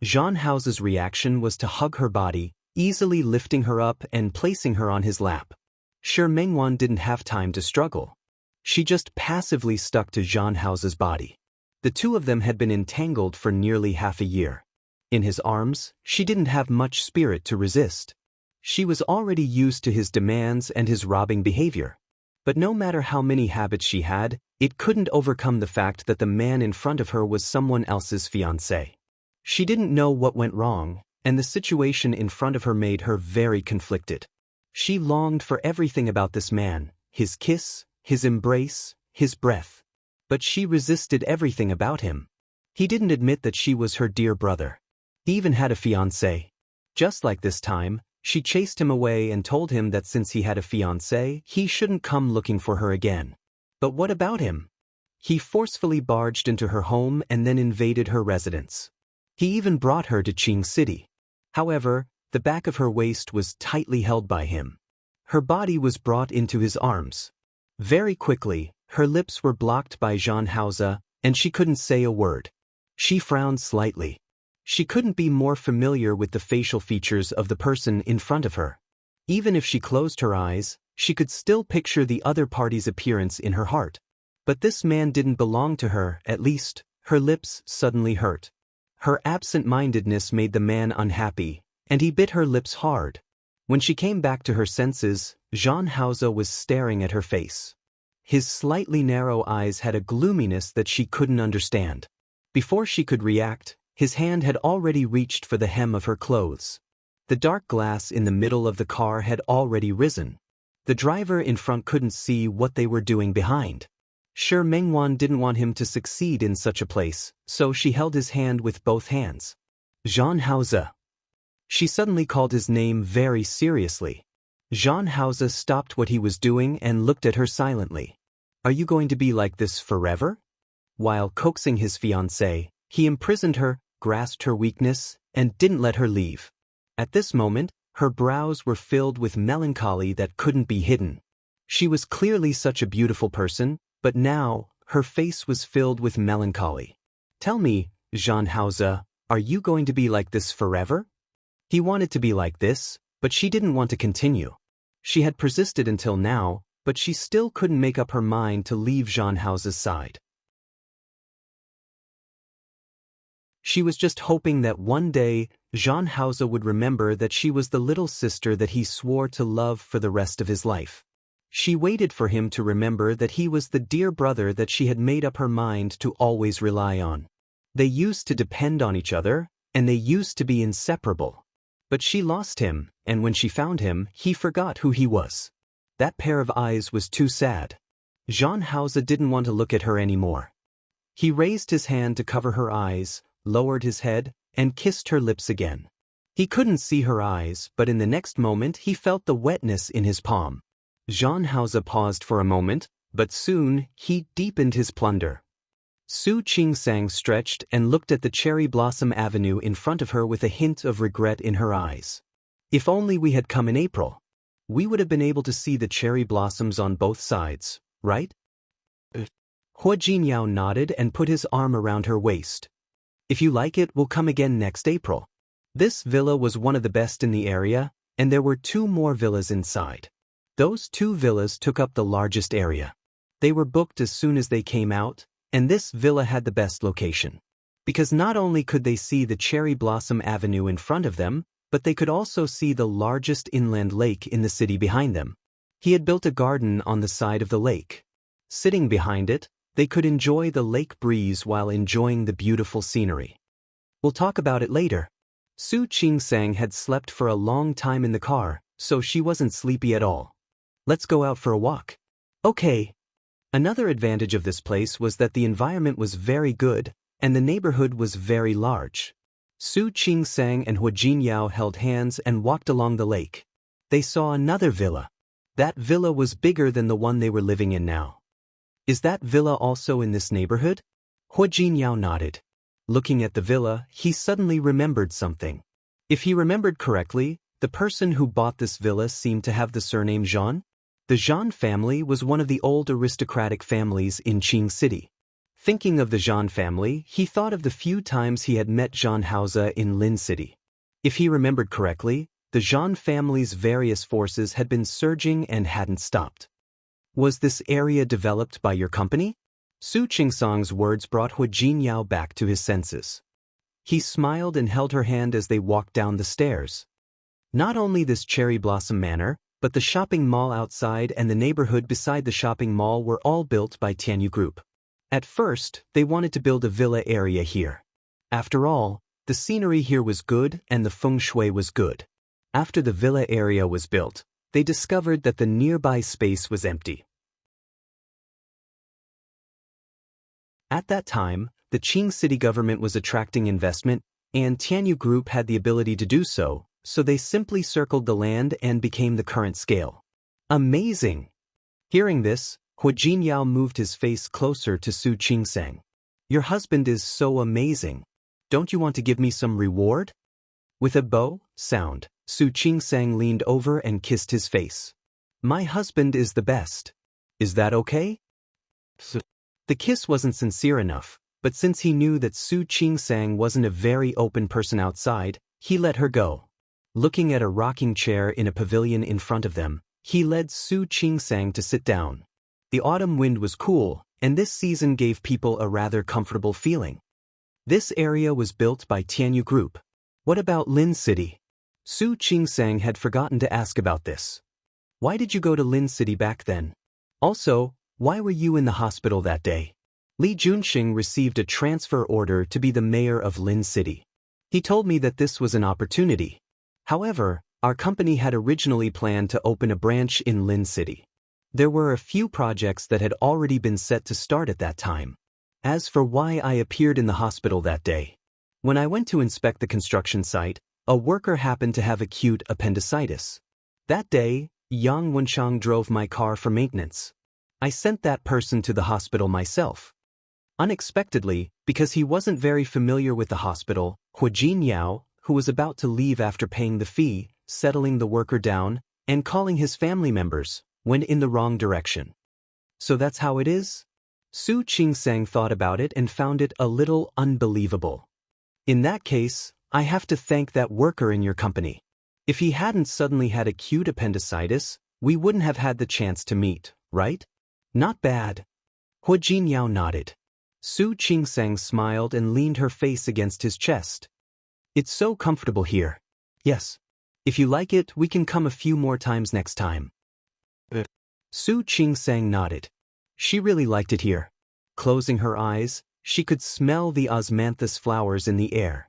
Zhang Haoze's reaction was to hug her body, easily lifting her up and placing her on his lap. Shi Mengwan didn't have time to struggle. She just passively stuck to Zhang Haoze's body. The two of them had been entangled for nearly half a year. In his arms, she didn't have much spirit to resist. She was already used to his demands and his robbing behavior. But no matter how many habits she had, it couldn't overcome the fact that the man in front of her was someone else's fiancé. She didn't know what went wrong, and the situation in front of her made her very conflicted. She longed for everything about this man, his kiss, his embrace, his breath. But she resisted everything about him. He didn't admit that she was her dear brother. He even had a fiancé. Just like this time, she chased him away and told him that since he had a fiancé, he shouldn't come looking for her again. But what about him? He forcefully barged into her home and then invaded her residence. He even brought her to Qing City. However, the back of her waist was tightly held by him. Her body was brought into his arms. Very quickly, her lips were blocked by Zhang Haoze, and she couldn't say a word. She frowned slightly. She couldn't be more familiar with the facial features of the person in front of her. Even if she closed her eyes, she could still picture the other party's appearance in her heart. But this man didn't belong to her, at least. Her lips suddenly hurt. Her absent-mindedness made the man unhappy, and he bit her lips hard. When she came back to her senses, Zhang Haoze was staring at her face. His slightly narrow eyes had a gloominess that she couldn't understand. Before she could react, his hand had already reached for the hem of her clothes. The dark glass in the middle of the car had already risen. The driver in front couldn't see what they were doing behind. Shi Mengwan didn't want him to succeed in such a place, so she held his hand with both hands. Zhang Haoze. She suddenly called his name very seriously. Zhang Haoze stopped what he was doing and looked at her silently. Are you going to be like this forever? While coaxing his fiancée, he imprisoned her, grasped her weakness, and didn't let her leave. At this moment, her brows were filled with melancholy that couldn't be hidden. She was clearly such a beautiful person, but now, her face was filled with melancholy. Tell me, Zhang Haoze, are you going to be like this forever? He wanted to be like this, but she didn't want to continue. She had persisted until now, but she still couldn't make up her mind to leave Zhang Haoze's side. She was just hoping that one day, Zhang Haoze would remember that she was the little sister that he swore to love for the rest of his life. She waited for him to remember that he was the dear brother that she had made up her mind to always rely on. They used to depend on each other, and they used to be inseparable. But she lost him, and when she found him, he forgot who he was. That pair of eyes was too sad. Zhang Haoze didn't want to look at her anymore. He raised his hand to cover her eyes, lowered his head, and kissed her lips again. He couldn't see her eyes, but in the next moment he felt the wetness in his palm. Jean Hauser paused for a moment, but soon he deepened his plunder. Su Qingsang stretched and looked at the cherry blossom avenue in front of her with a hint of regret in her eyes. If only we had come in April. We would have been able to see the cherry blossoms on both sides, right? Hua Jinyao nodded and put his arm around her waist. If you like it, we'll come again next April. This villa was one of the best in the area, and there were 2 more villas inside. Those 2 villas took up the largest area. They were booked as soon as they came out, and this villa had the best location. Because not only could they see the cherry blossom avenue in front of them, but they could also see the largest inland lake in the city behind them. He had built a garden on the side of the lake. Sitting behind it, they could enjoy the lake breeze while enjoying the beautiful scenery. We'll talk about it later. Su Qingsang had slept for a long time in the car, so she wasn't sleepy at all. Let's go out for a walk. Okay. Another advantage of this place was that the environment was very good, and the neighborhood was very large. Su Qingsang and Hua Jinyao held hands and walked along the lake. They saw another villa. That villa was bigger than the one they were living in now. Is that villa also in this neighborhood? Hua Jinyao nodded. Looking at the villa, he suddenly remembered something. If he remembered correctly, the person who bought this villa seemed to have the surname Jean. The Jean family was one of the old aristocratic families in Qing City. Thinking of the Jean family, he thought of the few times he had met Jean Hauser in Lin City. If he remembered correctly, the Jean family's various forces had been surging and hadn't stopped. Was this area developed by your company? Su Qingsang's words brought Hua Jinyao back to his senses. He smiled and held her hand as they walked down the stairs. Not only this cherry blossom manor, but the shopping mall outside and the neighborhood beside the shopping mall were all built by Tianyu Group. At first, they wanted to build a villa area here. After all, the scenery here was good and the feng shui was good. After the villa area was built, they discovered that the nearby space was empty. At that time, the Qing city government was attracting investment, and Tianyu Group had the ability to do so, so they simply circled the land and became the current scale. Amazing! Hearing this, Hua Jinyao moved his face closer to Su Qingsang. Your husband is so amazing. Don't you want to give me some reward? With a bow sound, Su Qingsang leaned over and kissed his face. My husband is the best. Is that okay? The kiss wasn't sincere enough, but since he knew that Su Qingsang wasn't a very open person outside, he let her go. Looking at a rocking chair in a pavilion in front of them, he led Su Qingsang to sit down. The autumn wind was cool, and this season gave people a rather comfortable feeling. This area was built by Tianyu Group. What about Lin City? Su Qingsang had forgotten to ask about this. Why did you go to Lin City back then? Also, why were you in the hospital that day? Li Junxing received a transfer order to be the mayor of Lin City. He told me that this was an opportunity. However, our company had originally planned to open a branch in Lin City. There were a few projects that had already been set to start at that time. As for why I appeared in the hospital that day, when I went to inspect the construction site, a worker happened to have acute appendicitis. That day, Yang Wenchang drove my car for maintenance. I sent that person to the hospital myself. Unexpectedly, because he wasn't very familiar with the hospital, Hua Jinyao, who was about to leave after paying the fee, settling the worker down, and calling his family members, went in the wrong direction. So that's how it is? Su Qingsang thought about it and found it a little unbelievable. In that case, I have to thank that worker in your company. If he hadn't suddenly had acute appendicitis, we wouldn't have had the chance to meet, right? Not bad. Hua Jinyao nodded. Su Qingsang smiled and leaned her face against his chest. It's so comfortable here. Yes. If you like it, we can come a few more times next time. Su Qingsang nodded. She really liked it here. Closing her eyes, she could smell the osmanthus flowers in the air.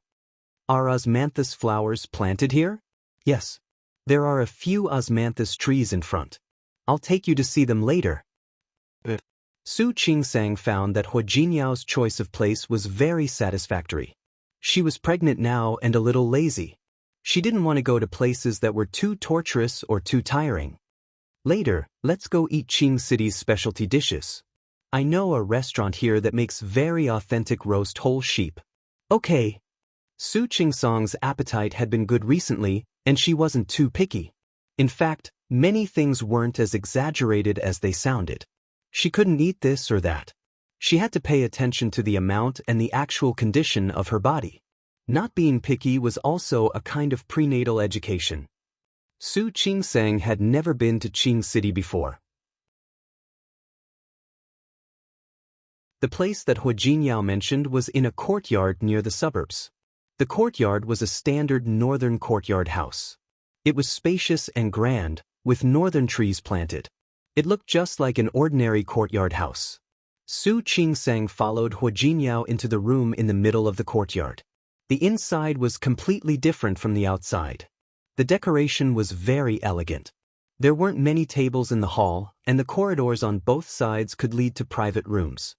Are osmanthus flowers planted here? Yes. There are a few osmanthus trees in front. I'll take you to see them later. Su Qingsang found that Hua Jinyao's choice of place was very satisfactory. She was pregnant now and a little lazy. She didn't want to go to places that were too torturous or too tiring. Later, let's go eat Qing City's specialty dishes. I know a restaurant here that makes very authentic roast whole sheep. Okay. Su Qingsong's appetite had been good recently, and she wasn't too picky. In fact, many things weren't as exaggerated as they sounded. She couldn't eat this or that. She had to pay attention to the amount and the actual condition of her body. Not being picky was also a kind of prenatal education. Su Qingsang had never been to Qing City before. The place that Hu Jinyao mentioned was in a courtyard near the suburbs. The courtyard was a standard northern courtyard house. It was spacious and grand, with northern trees planted. It looked just like an ordinary courtyard house. Su Qingsang followed Hu Jinyao into the room in the middle of the courtyard. The inside was completely different from the outside. The decoration was very elegant. There weren't many tables in the hall, and the corridors on both sides could lead to private rooms.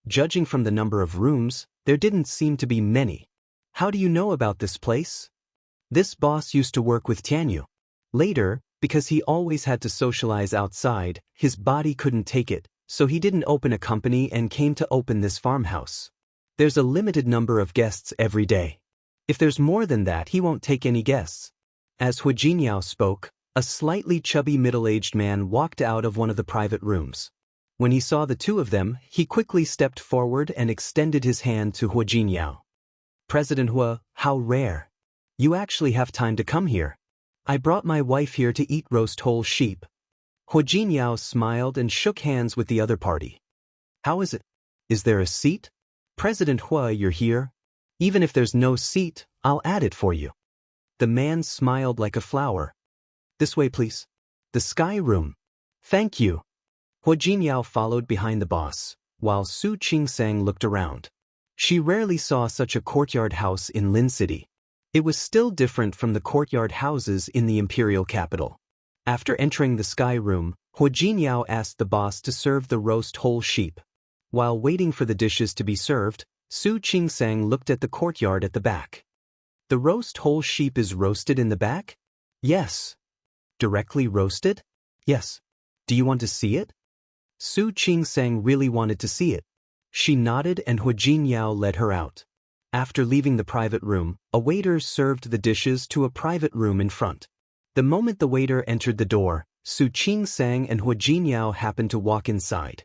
Judging from the number of rooms, there didn't seem to be many. How do you know about this place? This boss used to work with Tianyu. Later, because he always had to socialize outside, his body couldn't take it, so he didn't open a company and came to open this farmhouse. There's a limited number of guests every day. If there's more than that, he won't take any guests. As Hu Jinyao spoke, a slightly chubby middle-aged man walked out of one of the private rooms. When he saw the two of them, he quickly stepped forward and extended his hand to Hu Jinyao. President Hu, how rare. You actually have time to come here. I brought my wife here to eat roast whole sheep. Hu Jinyao smiled and shook hands with the other party. How is it? Is there a seat? President Hu, you're here? Even if there's no seat, I'll add it for you. The man smiled like a flower. This way, please. The sky room. Thank you. Hu Jinyao followed behind the boss, while Su Qingsang looked around. She rarely saw such a courtyard house in Lin City. It was still different from the courtyard houses in the imperial capital. After entering the sky room, Hu Jinyao asked the boss to serve the roast whole sheep. While waiting for the dishes to be served, Su Qingsang looked at the courtyard at the back. The roast whole sheep is roasted in the back? Yes. Directly roasted? Yes. Do you want to see it? Su Qingsang really wanted to see it. She nodded and Hu Jinyao led her out. After leaving the private room, a waiter served the dishes to a private room in front. The moment the waiter entered the door, Su Qingsang and Hu Jinyao happened to walk inside.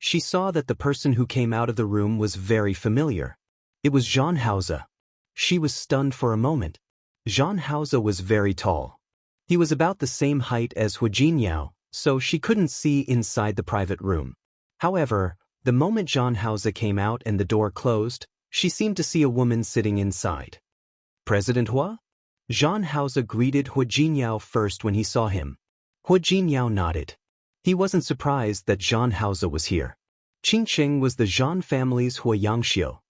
She saw that the person who came out of the room was very familiar. It was Zhang Haoze. She was stunned for a moment. Zhang Haoze was very tall. He was about the same height as Hu Jinyao, so she couldn't see inside the private room. However, the moment Zhang Haoze came out and the door closed, she seemed to see a woman sitting inside. President Hu? Zhang Haoze greeted Hu Jinyao first when he saw him. Hu Jinyao nodded. He wasn't surprised that Zhang Haoze was here. Qingqing was the Zhang family's Huayangxiu.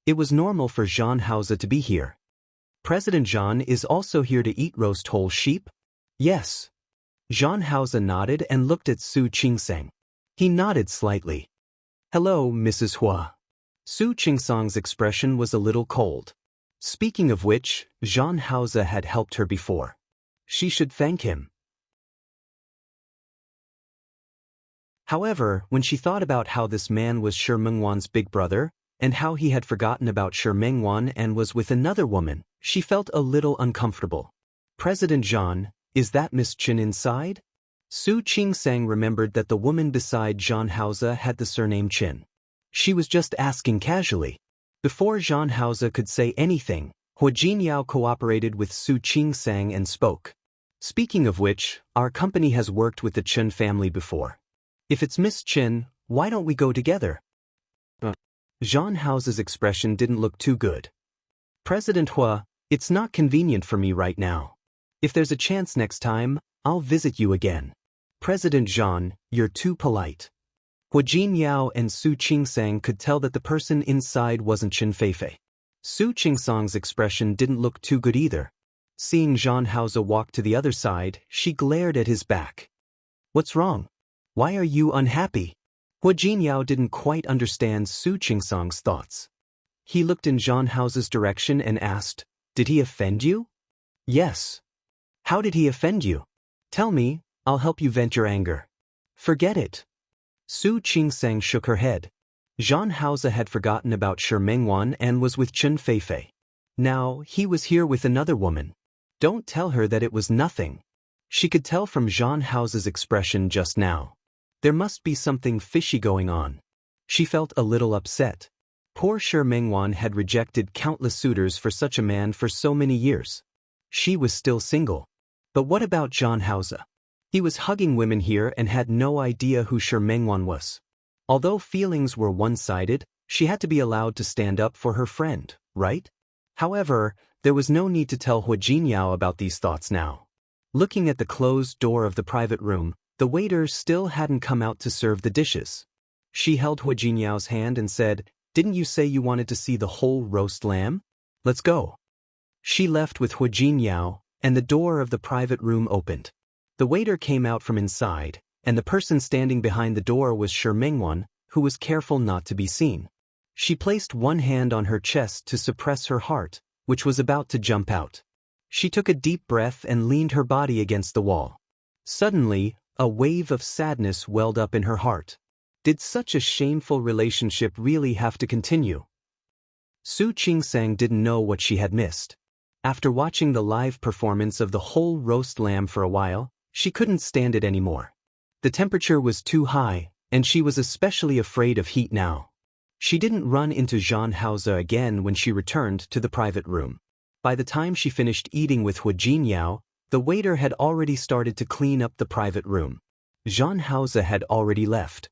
It was normal for Zhang Haoze to be here. President Zhang is also here to eat roast whole sheep? Yes. Zhang Haoze nodded and looked at Su Qingsang. He nodded slightly. Hello, Mrs. Hu. Su Qingsang's expression was a little cold. Speaking of which, Zhang Haoze had helped her before. She should thank him. However, when she thought about how this man was Shi Mengwan's big brother, and how he had forgotten about Shi Mengwan and was with another woman, she felt a little uncomfortable. President Zhang, is that Miss Qin inside? Su Qingsang remembered that the woman beside Zhang Haoze had the surname Qin. She was just asking casually. Before Zhang Haoze could say anything, Hu Jinyao cooperated with Su Qingsang and spoke. Speaking of which, our company has worked with the Qin family before. If it's Miss Qin, why don't we go together? Zhang Haoze's expression didn't look too good. President Hu, it's not convenient for me right now. If there's a chance next time, I'll visit you again. President Zhang, you're too polite. Hu Jinyao and Su Qingsang could tell that the person inside wasn't Qin Feifei. Su Qingsang's expression didn't look too good either. Seeing Zhang Haoze walk to the other side, she glared at his back. What's wrong? Why are you unhappy? Hu Jinyao didn't quite understand Su Qingsang's thoughts. He looked in Zhang Haoze's direction and asked, did he offend you? Yes. How did he offend you? Tell me, I'll help you vent your anger. Forget it. Su Qingsang shook her head. Zhan Haoze had forgotten about Shi Mengwan and was with Chen Feifei. Now, he was here with another woman. Don't tell her that it was nothing. She could tell from Zhan Haoze's expression just now. There must be something fishy going on. She felt a little upset. Poor Shi Mengwan had rejected countless suitors for such a man for so many years. She was still single. But what about Zhan Haoze? He was hugging women here and had no idea who Shi Mengwan was. Although feelings were one-sided, she had to be allowed to stand up for her friend, right? However, there was no need to tell Hu Jinyao about these thoughts now. Looking at the closed door of the private room, the waiter still hadn't come out to serve the dishes. She held Hu Jinyao's hand and said, "Didn't you say you wanted to see the whole roast lamb? Let's go." She left with Hu Jinyao, and the door of the private room opened. The waiter came out from inside, and the person standing behind the door was Shi Mengwan, who was careful not to be seen. She placed one hand on her chest to suppress her heart, which was about to jump out. She took a deep breath and leaned her body against the wall. Suddenly, a wave of sadness welled up in her heart. Did such a shameful relationship really have to continue? Su Qingsang didn't know what she had missed. After watching the live performance of the whole roast lamb for a while, she couldn't stand it anymore. The temperature was too high, and she was especially afraid of heat now. She didn't run into Zhan Haoze again when she returned to the private room. By the time she finished eating with Hu Jinyao, the waiter had already started to clean up the private room. Zhan Haoze had already left.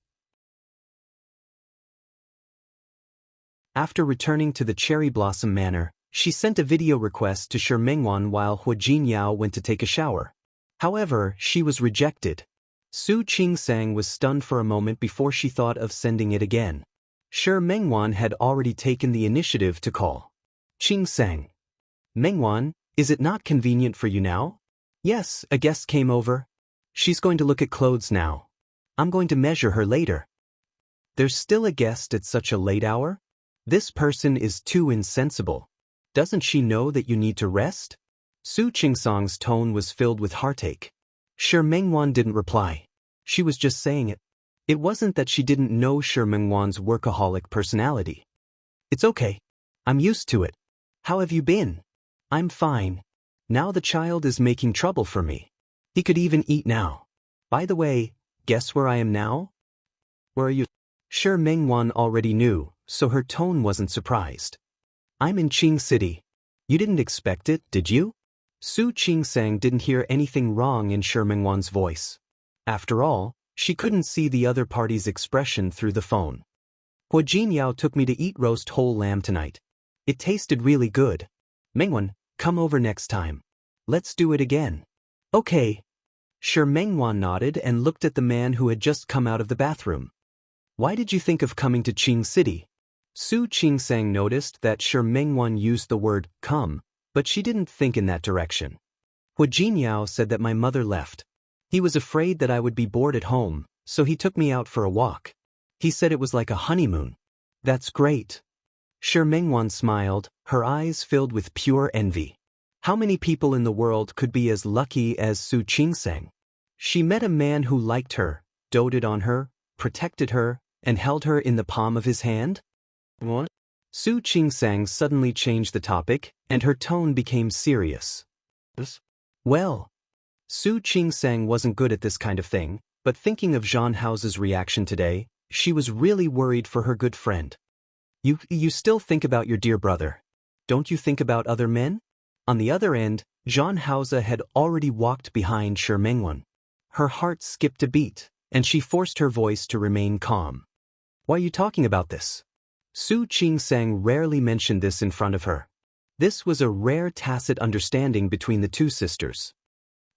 After returning to the Cherry Blossom Manor, she sent a video request to Shi Mengwan while Hu Jinyao went to take a shower. However, she was rejected. Su Qingsang was stunned for a moment before she thought of sending it again. Shi Mengwan had already taken the initiative to call. "Qingsang. Mengwan, is it not convenient for you now?" "Yes, a guest came over. She's going to look at clothes now. I'm going to measure her later." "There's still a guest at such a late hour? This person is too insensible. Doesn't she know that you need to rest?" Su Qingsang's tone was filled with heartache. Shi Mengwan didn't reply. She was just saying it. It wasn't that she didn't know Shi Mengwan's workaholic personality. "It's okay. I'm used to it. How have you been?" "I'm fine. Now the child is making trouble for me. He could even eat now. By the way, guess where I am now?" "Where are you?" Shi Mengwan already knew, so her tone wasn't surprised. "I'm in Qing City. You didn't expect it, did you?" Su Qingsang didn't hear anything wrong in Shi Mengwan's voice. After all, she couldn't see the other party's expression through the phone. "Hu Jinyao took me to eat roast whole lamb tonight. It tasted really good. Mengwan, come over next time. Let's do it again." "Okay." Shi Mengwan nodded and looked at the man who had just come out of the bathroom. "Why did you think of coming to Qing City?" Su Qingsang noticed that Shi Mengwan used the word come, but she didn't think in that direction. "Hu Jinyao said that my mother left. He was afraid that I would be bored at home, so he took me out for a walk. He said it was like a honeymoon." "That's great." Shi Mengwan smiled, her eyes filled with pure envy. How many people in the world could be as lucky as Su Qingsang? She met a man who liked her, doted on her, protected her, and held her in the palm of his hand? What? Su Qingsang suddenly changed the topic, and her tone became serious. "Well." Su Qingsang wasn't good at this kind of thing, but thinking of Zhan Haoze's reaction today, she was really worried for her good friend. You still think about your dear brother. Don't you think about other men?" On the other end, Zhan Haoze had already walked behind Shi Mengwan. Her heart skipped a beat, and she forced her voice to remain calm. "Why are you talking about this?" Su Qingsang rarely mentioned this in front of her. This was a rare tacit understanding between the two sisters.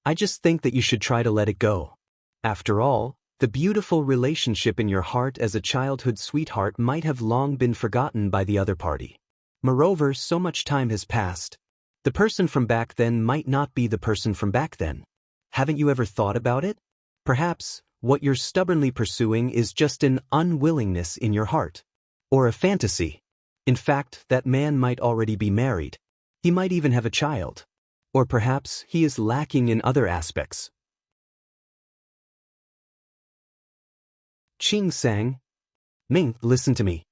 "I just think that you should try to let it go. After all, the beautiful relationship in your heart as a childhood sweetheart might have long been forgotten by the other party. Moreover, so much time has passed. The person from back then might not be the person from back then. Haven't you ever thought about it? Perhaps what you're stubbornly pursuing is just an unwillingness in your heart. Or a fantasy. In fact, that man might already be married. He might even have a child. Or perhaps he is lacking in other aspects. Qing sang. Ming, listen to me.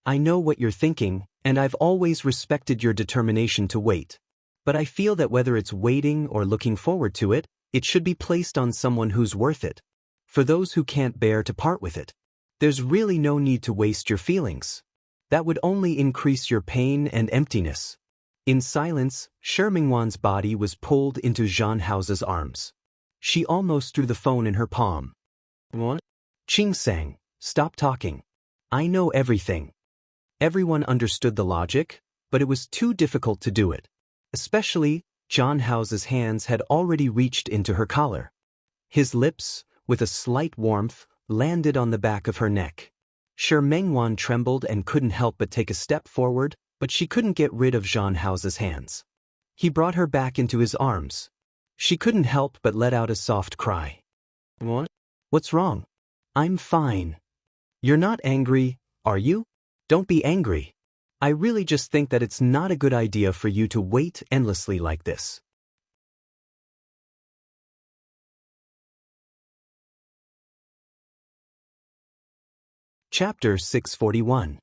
I know what you're thinking, and I've always respected your determination to wait. But I feel that whether it's waiting or looking forward to it, it should be placed on someone who's worth it. For those who can't bear to part with it, there's really no need to waste your feelings. That would only increase your pain and emptiness. In silence, Shi Mingwan's body was pulled into Zhan Hao's arms. She almost threw the phone in her palm. What? Qing sang, stop talking. I know everything. Everyone understood the logic, but it was too difficult to do it. Especially, Zhan Hao's hands had already reached into her collar. His lips, with a slight warmth, landed on the back of her neck. Shi Mingwan trembled and couldn't help but take a step forward, but she couldn't get rid of Zhan Hao's hands. He brought her back into his arms. She couldn't help but let out a soft cry. What? What's wrong? I'm fine. You're not angry, are you? Don't be angry. I really just think that it's not a good idea for you to wait endlessly like this. Chapter 641.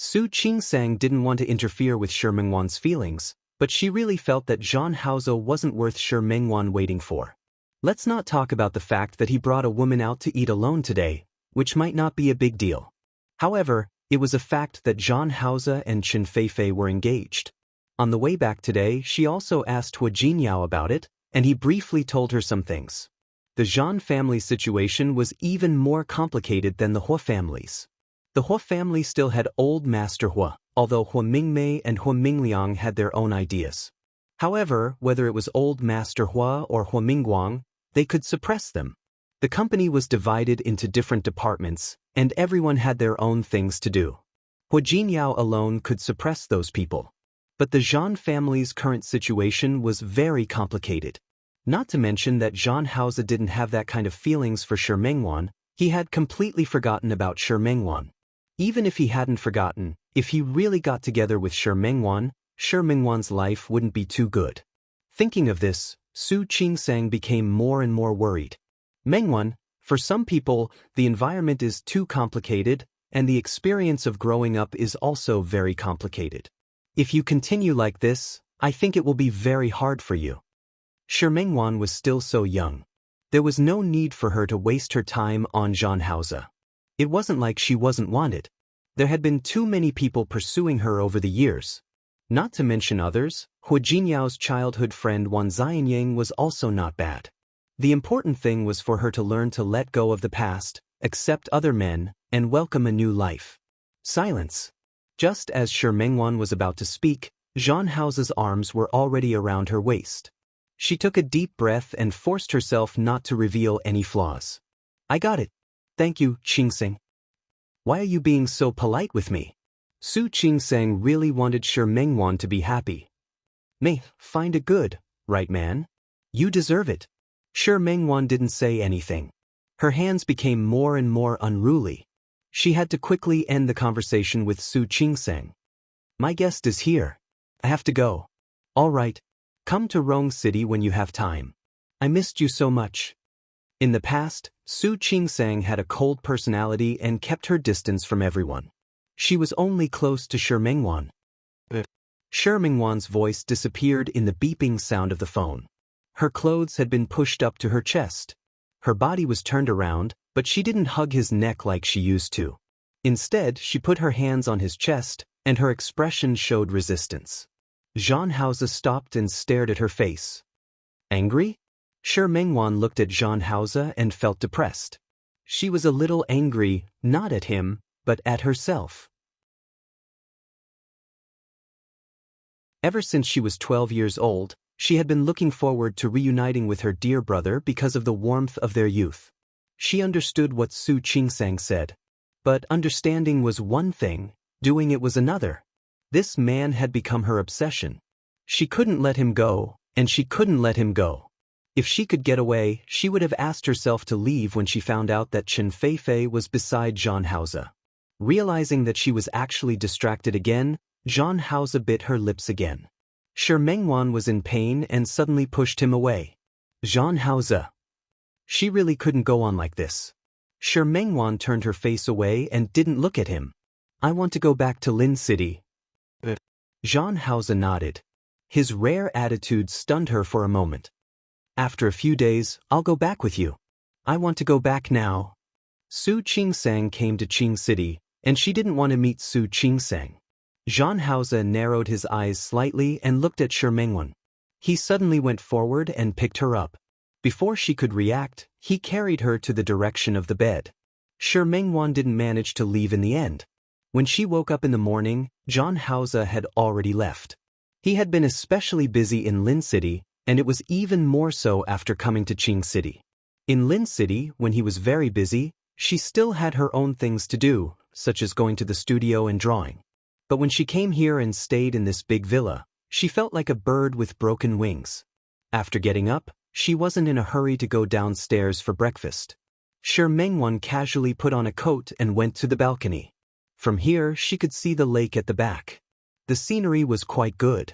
Su Qingsang didn't want to interfere with Shi Mingwan's feelings, but she really felt that Zhan Haozo wasn't worth Shi Mingwan waiting for. Let's not talk about the fact that he brought a woman out to eat alone today, which might not be a big deal. However, it was a fact that Zhan Haoze and Chen Feifei were engaged. On the way back today, she also asked Hua Jinyao about it, and he briefly told her some things. The Zhan family situation was even more complicated than the Hua family's. The Hua family still had old Master Hua, although Hua Mingmei and Hua Mingliang had their own ideas. However, whether it was old Master Hua or Hua Mingguang, they could suppress them. The company was divided into different departments, and everyone had their own things to do. Hua Jinyao alone could suppress those people. But the Zhan family's current situation was very complicated. Not to mention that Zhan Haoze didn't have that kind of feelings for Shi Mingwan. He had completely forgotten about Shi Mingwan. Even if he hadn't forgotten, if he really got together with Shi Mingwan's life wouldn't be too good. Thinking of this, Su Qingsang became more and more worried. Mingwan, for some people, the environment is too complicated, and the experience of growing up is also very complicated. If you continue like this, I think it will be very hard for you. Shi Mingwan was still so young. There was no need for her to waste her time on Zhan Haoze. It wasn't like she wasn't wanted. There had been too many people pursuing her over the years. Not to mention others, Hua Jinyao's childhood friend Wan Xianyang was also not bad. The important thing was for her to learn to let go of the past, accept other men, and welcome a new life. Silence. Just as Shi Mingwan was about to speak, Zhan Haoze's arms were already around her waist. She took a deep breath and forced herself not to reveal any flaws. I got it. Thank you, Qingsang. Why are you being so polite with me? Su Qingsang really wanted Shi Mingwan to be happy. May, find it good, right man? You deserve it. Shi Mingwan didn't say anything. Her hands became more and more unruly. She had to quickly end the conversation with Su Qingsang. My guest is here. I have to go. All right. Come to Rong City when you have time. I missed you so much. In the past, Su Qingsang had a cold personality and kept her distance from everyone. She was only close to Shi Mingwan. Shi Mingwan's voice disappeared in the beeping sound of the phone. Her clothes had been pushed up to her chest. Her body was turned around, but she didn't hug his neck like she used to. Instead, she put her hands on his chest, and her expression showed resistance. Zhan Haoze stopped and stared at her face. Angry? Shi Mingwan looked at Zhan Haoze and felt depressed. She was a little angry, not at him, but at herself. Ever since she was 12 years old, she had been looking forward to reuniting with her dear brother because of the warmth of their youth. She understood what Su Qingsang said. But understanding was one thing, doing it was another. This man had become her obsession. She couldn't let him go, and she couldn't let him go. If she could get away, she would have asked herself to leave when she found out that Chen Feifei was beside Zhan Haoze. Realizing that she was actually distracted again, Zhan Haoze bit her lips again. Shi Mengwan was in pain and suddenly pushed him away. Zhan Haoze. She really couldn't go on like this. Shi Mengwan turned her face away and didn't look at him. I want to go back to Lin City. Zhan Haoze nodded. His rare attitude stunned her for a moment. After a few days, I'll go back with you. I want to go back now. Su Qingsang came to Qing City, and she didn't want to meet Su Qingsang. Zhan Haoze narrowed his eyes slightly and looked at Shi Mengwan. He suddenly went forward and picked her up. Before she could react, he carried her to the direction of the bed. Shi Mengwan didn't manage to leave in the end. When she woke up in the morning, Zhan Haoze had already left. He had been especially busy in Lin City, and it was even more so after coming to Qing City. In Lin City, when he was very busy, she still had her own things to do, such as going to the studio and drawing. But when she came here and stayed in this big villa, she felt like a bird with broken wings. After getting up, she wasn't in a hurry to go downstairs for breakfast. Shi Mengwan casually put on a coat and went to the balcony. From here, she could see the lake at the back. The scenery was quite good.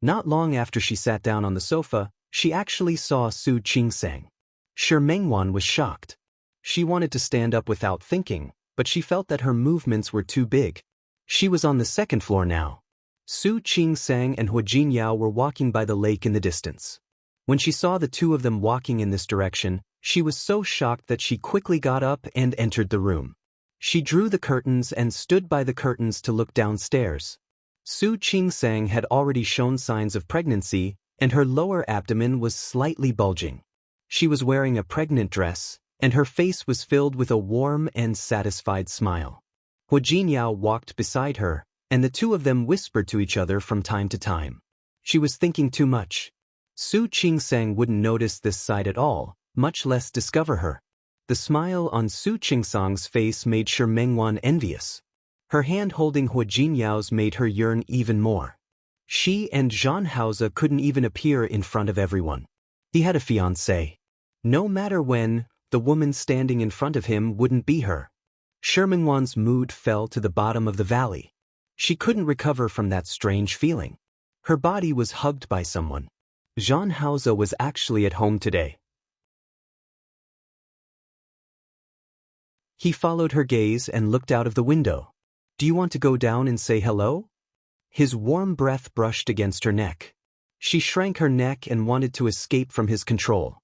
Not long after she sat down on the sofa, she actually saw Su Qingsang. Shi Mengwan was shocked. She wanted to stand up without thinking, but she felt that her movements were too big. She was on the second floor now. Su Qingsang and Hu Jinyao were walking by the lake in the distance. When she saw the two of them walking in this direction, she was so shocked that she quickly got up and entered the room. She drew the curtains and stood by the curtains to look downstairs. Su Qingsang had already shown signs of pregnancy, and her lower abdomen was slightly bulging. She was wearing a pregnant dress, and her face was filled with a warm and satisfied smile. Hu Jinyao walked beside her, and the two of them whispered to each other from time to time. She was thinking too much. Su Qingsang wouldn't notice this side at all, much less discover her. The smile on Su Qingsang's face made Shi Mengwan envious. Her hand holding Hu Jinyao's made her yearn even more. She and Zhan Haoze couldn't even appear in front of everyone. He had a fiancée. No matter when, the woman standing in front of him wouldn't be her. Shi Mengwan's mood fell to the bottom of the valley. She couldn't recover from that strange feeling. Her body was hugged by someone. Zhan Haoze was actually at home today. He followed her gaze and looked out of the window. Do you want to go down and say hello? His warm breath brushed against her neck. She shrank her neck and wanted to escape from his control.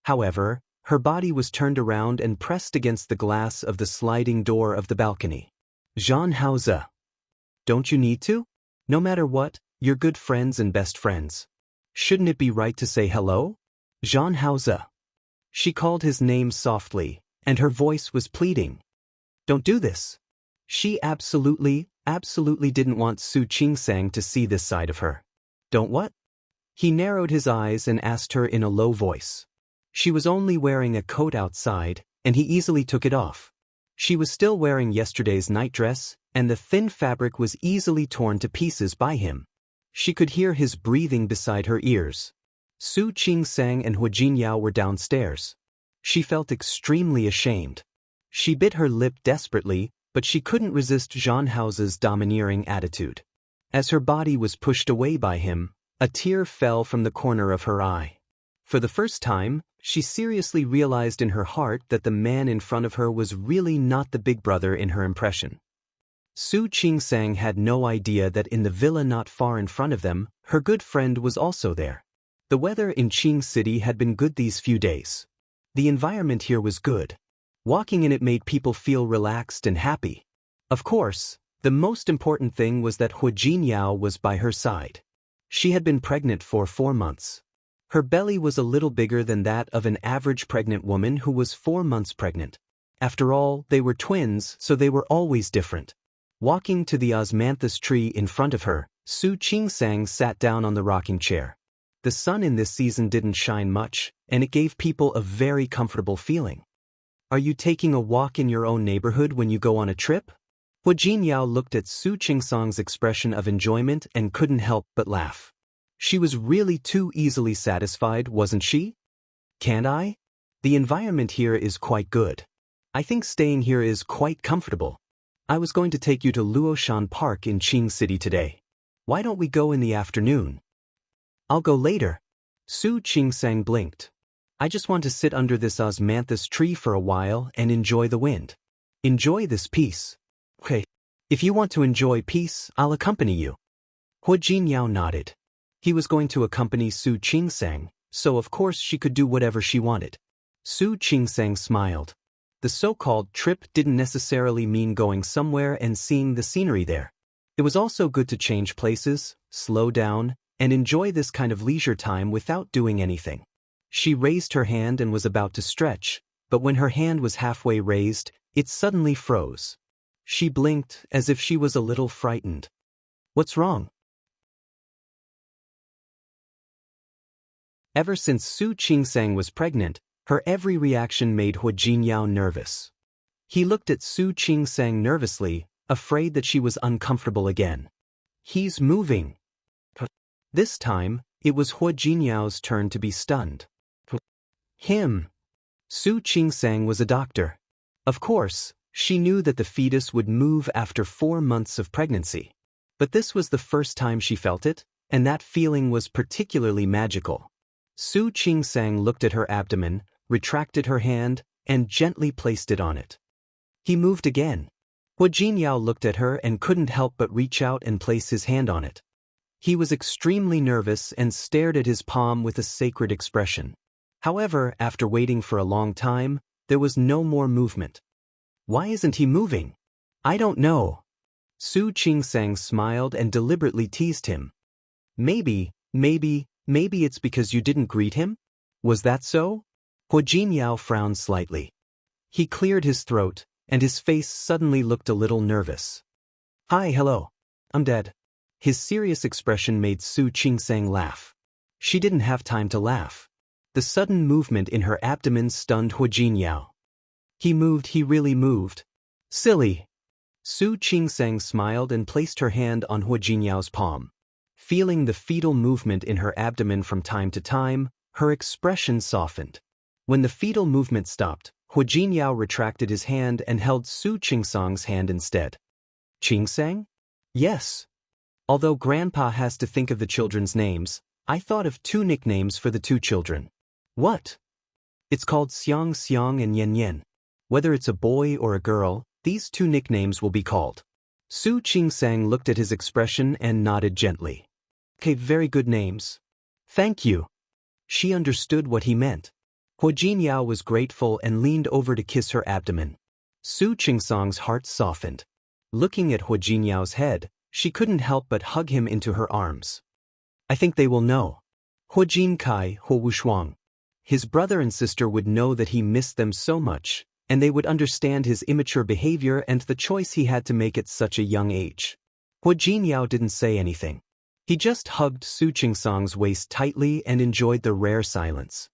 However, her body was turned around and pressed against the glass of the sliding door of the balcony. Zhan Haoze. Don't you need to? No matter what, you're good friends and best friends. Shouldn't it be right to say hello? Zhan Haoze. She called his name softly, and her voice was pleading. Don't do this. She absolutely didn't want Su Qingsang to see this side of her. Don't what? He narrowed his eyes and asked her in a low voice. She was only wearing a coat outside, and he easily took it off. She was still wearing yesterday's nightdress, and the thin fabric was easily torn to pieces by him. She could hear his breathing beside her ears. Su Qingsang and Hu Jinyao were downstairs. She felt extremely ashamed. She bit her lip desperately, but she couldn't resist Zhan Haoze's domineering attitude. As her body was pushed away by him, a tear fell from the corner of her eye. For the first time, she seriously realized in her heart that the man in front of her was really not the big brother in her impression. Su Qingsang had no idea that in the villa not far in front of them, her good friend was also there. The weather in Qing City had been good these few days. The environment here was good. Walking in it made people feel relaxed and happy. Of course, the most important thing was that Hu Jinyao was by her side. She had been pregnant for 4 months. Her belly was a little bigger than that of an average pregnant woman who was 4 months pregnant. After all, they were twins, so they were always different. Walking to the osmanthus tree in front of her, Su Qingsang sat down on the rocking chair. The sun in this season didn't shine much, and it gave people a very comfortable feeling. Are you taking a walk in your own neighborhood when you go on a trip? Hu Jinyao looked at Su Qingsang's expression of enjoyment and couldn't help but laugh. She was really too easily satisfied, wasn't she? Can't I? The environment here is quite good. I think staying here is quite comfortable. I was going to take you to Luoshan Park in Qing City today. Why don't we go in the afternoon? I'll go later. Su Qingsang blinked. I just want to sit under this osmanthus tree for a while and enjoy the wind. Enjoy this peace. Okay. If you want to enjoy peace, I'll accompany you. Hua Jinyao nodded. He was going to accompany Su Qingsang, so of course she could do whatever she wanted. Su Qingsang smiled. The so-called trip didn't necessarily mean going somewhere and seeing the scenery there. It was also good to change places, slow down, and enjoy this kind of leisure time without doing anything. She raised her hand and was about to stretch, but when her hand was halfway raised, it suddenly froze. She blinked as if she was a little frightened. What's wrong? Ever since Su Qingsang was pregnant, her every reaction made Hua Jinyao nervous. He looked at Su Qingsang nervously, afraid that she was uncomfortable again. He's moving. This time, it was Hua Jinyao's turn to be stunned. Him. Su Qingsang was a doctor. Of course, she knew that the fetus would move after 4 months of pregnancy. But this was the first time she felt it, and that feeling was particularly magical. Su Qingsang looked at her abdomen, retracted her hand, and gently placed it on it. He moved again. Hua Jinyao looked at her and couldn't help but reach out and place his hand on it. He was extremely nervous and stared at his palm with a sacred expression. However, after waiting for a long time, there was no more movement. Why isn't he moving? I don't know. Su Qingsang smiled and deliberately teased him. Maybe it's because you didn't greet him? Was that so? Hua Jinyao frowned slightly. He cleared his throat, and his face suddenly looked a little nervous. Hi, hello. I'm dead. His serious expression made Su Qingsang laugh. She didn't have time to laugh. The sudden movement in her abdomen stunned Hua Jinyao. He really moved. Silly. Su Qingsang smiled and placed her hand on Hua Jinyao's palm. Feeling the fetal movement in her abdomen from time to time, her expression softened. When the fetal movement stopped, Hua Jinyao retracted his hand and held Su Qingsang's hand instead. Qingsang? Yes. Although Grandpa has to think of the children's names, I thought of 2 nicknames for the 2 children. What? It's called Xiang Xiang and Yen Yen. Whether it's a boy or a girl, these 2 nicknames will be called. Su Qingsang looked at his expression and nodded gently. Okay, very good names. Thank you. She understood what he meant. Hua Jinyao was grateful and leaned over to kiss her abdomen. Su Qingsang's heart softened. Looking at Hua Jinyao's head, she couldn't help but hug him into her arms. I think they will know. Hua Jinkai, Hua Wushuang. His brother and sister would know that he missed them so much, and they would understand his immature behavior and the choice he had to make at such a young age. Hua Jinyao didn't say anything. He just hugged Su Qingsang's waist tightly and enjoyed the rare silence.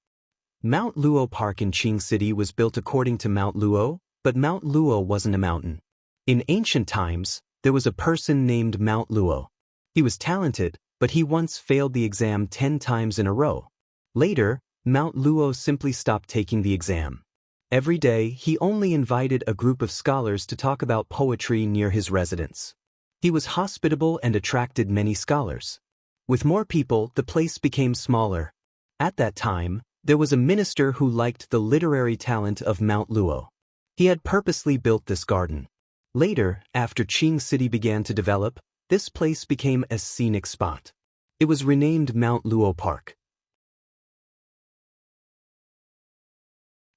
Mount Luo Park in Qing City was built according to Mount Luo, but Mount Luo wasn't a mountain. In ancient times, there was a person named Mount Luo. He was talented, but he once failed the exam 10 times in a row. Later, Mount Luo simply stopped taking the exam. Every day, he only invited a group of scholars to talk about poetry near his residence. He was hospitable and attracted many scholars. With more people, the place became smaller. At that time, there was a minister who liked the literary talent of Mount Luo. He had purposely built this garden. Later, after Qing City began to develop, this place became a scenic spot. It was renamed Mount Luo Park.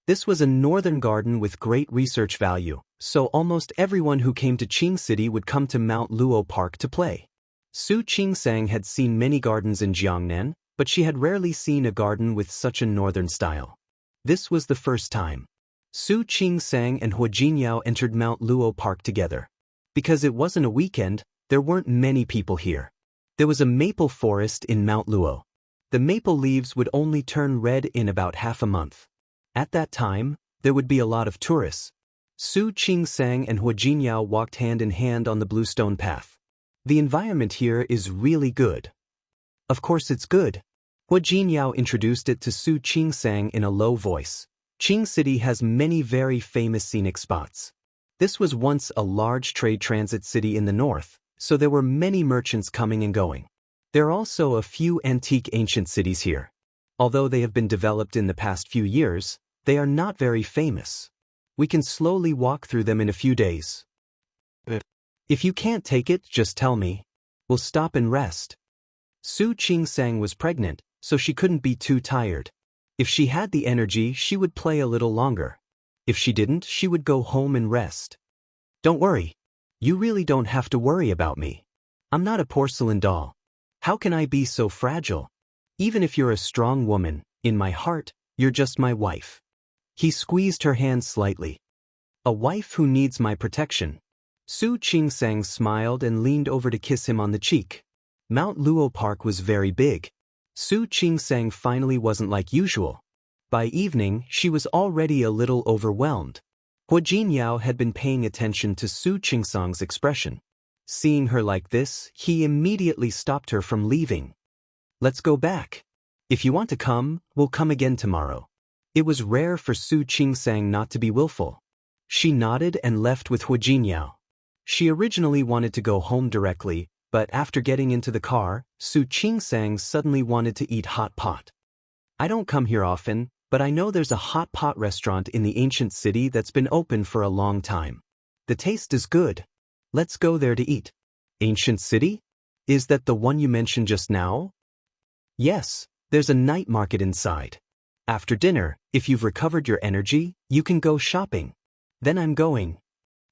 This was a northern garden with great research value, so almost everyone who came to Qing City would come to Mount Luo Park to play. Su Qingsang had seen many gardens in Jiangnan, but she had rarely seen a garden with such a northern style. This was the first time. Su Qingsang and Hua Jinyao entered Mount Luo Park together. Because it wasn't a weekend, there weren't many people here. There was a maple forest in Mount Luo. The maple leaves would only turn red in about half a month. At that time, there would be a lot of tourists. Su Qingsang and Hua Jinyao walked hand in hand on the bluestone path. The environment here is really good. Of course it's good. Hua Jinyao introduced it to Su Qingsang in a low voice. Qing City has many very famous scenic spots. This was once a large trade transit city in the north, so there were many merchants coming and going. There are also a few antique ancient cities here. Although they have been developed in the past few years, they are not very famous. We can slowly walk through them in a few days. If you can't take it, just tell me. We'll stop and rest. Su Qingsang was pregnant, so she couldn't be too tired. If she had the energy, she would play a little longer. If she didn't, she would go home and rest. Don't worry. You really don't have to worry about me. I'm not a porcelain doll. How can I be so fragile? Even if you're a strong woman, in my heart, you're just my wife. He squeezed her hand slightly. A wife who needs my protection. Su Qingsang smiled and leaned over to kiss him on the cheek. Mount Luo Park was very big. Su Qingsang finally wasn't like usual. By evening, she was already a little overwhelmed. Hua Jinyao had been paying attention to Su Qingsang's expression. Seeing her like this, he immediately stopped her from leaving. Let's go back. If you want to come, we'll come again tomorrow. It was rare for Su Qingsang not to be willful. She nodded and left with Hua Jinyao. She originally wanted to go home directly, but after getting into the car, Su Qingsang suddenly wanted to eat hot pot. I don't come here often, but I know there's a hot pot restaurant in the ancient city that's been open for a long time. The taste is good. Let's go there to eat. Ancient city? Is that the one you mentioned just now? Yes, there's a night market inside. After dinner, if you've recovered your energy, you can go shopping. Then I'm going.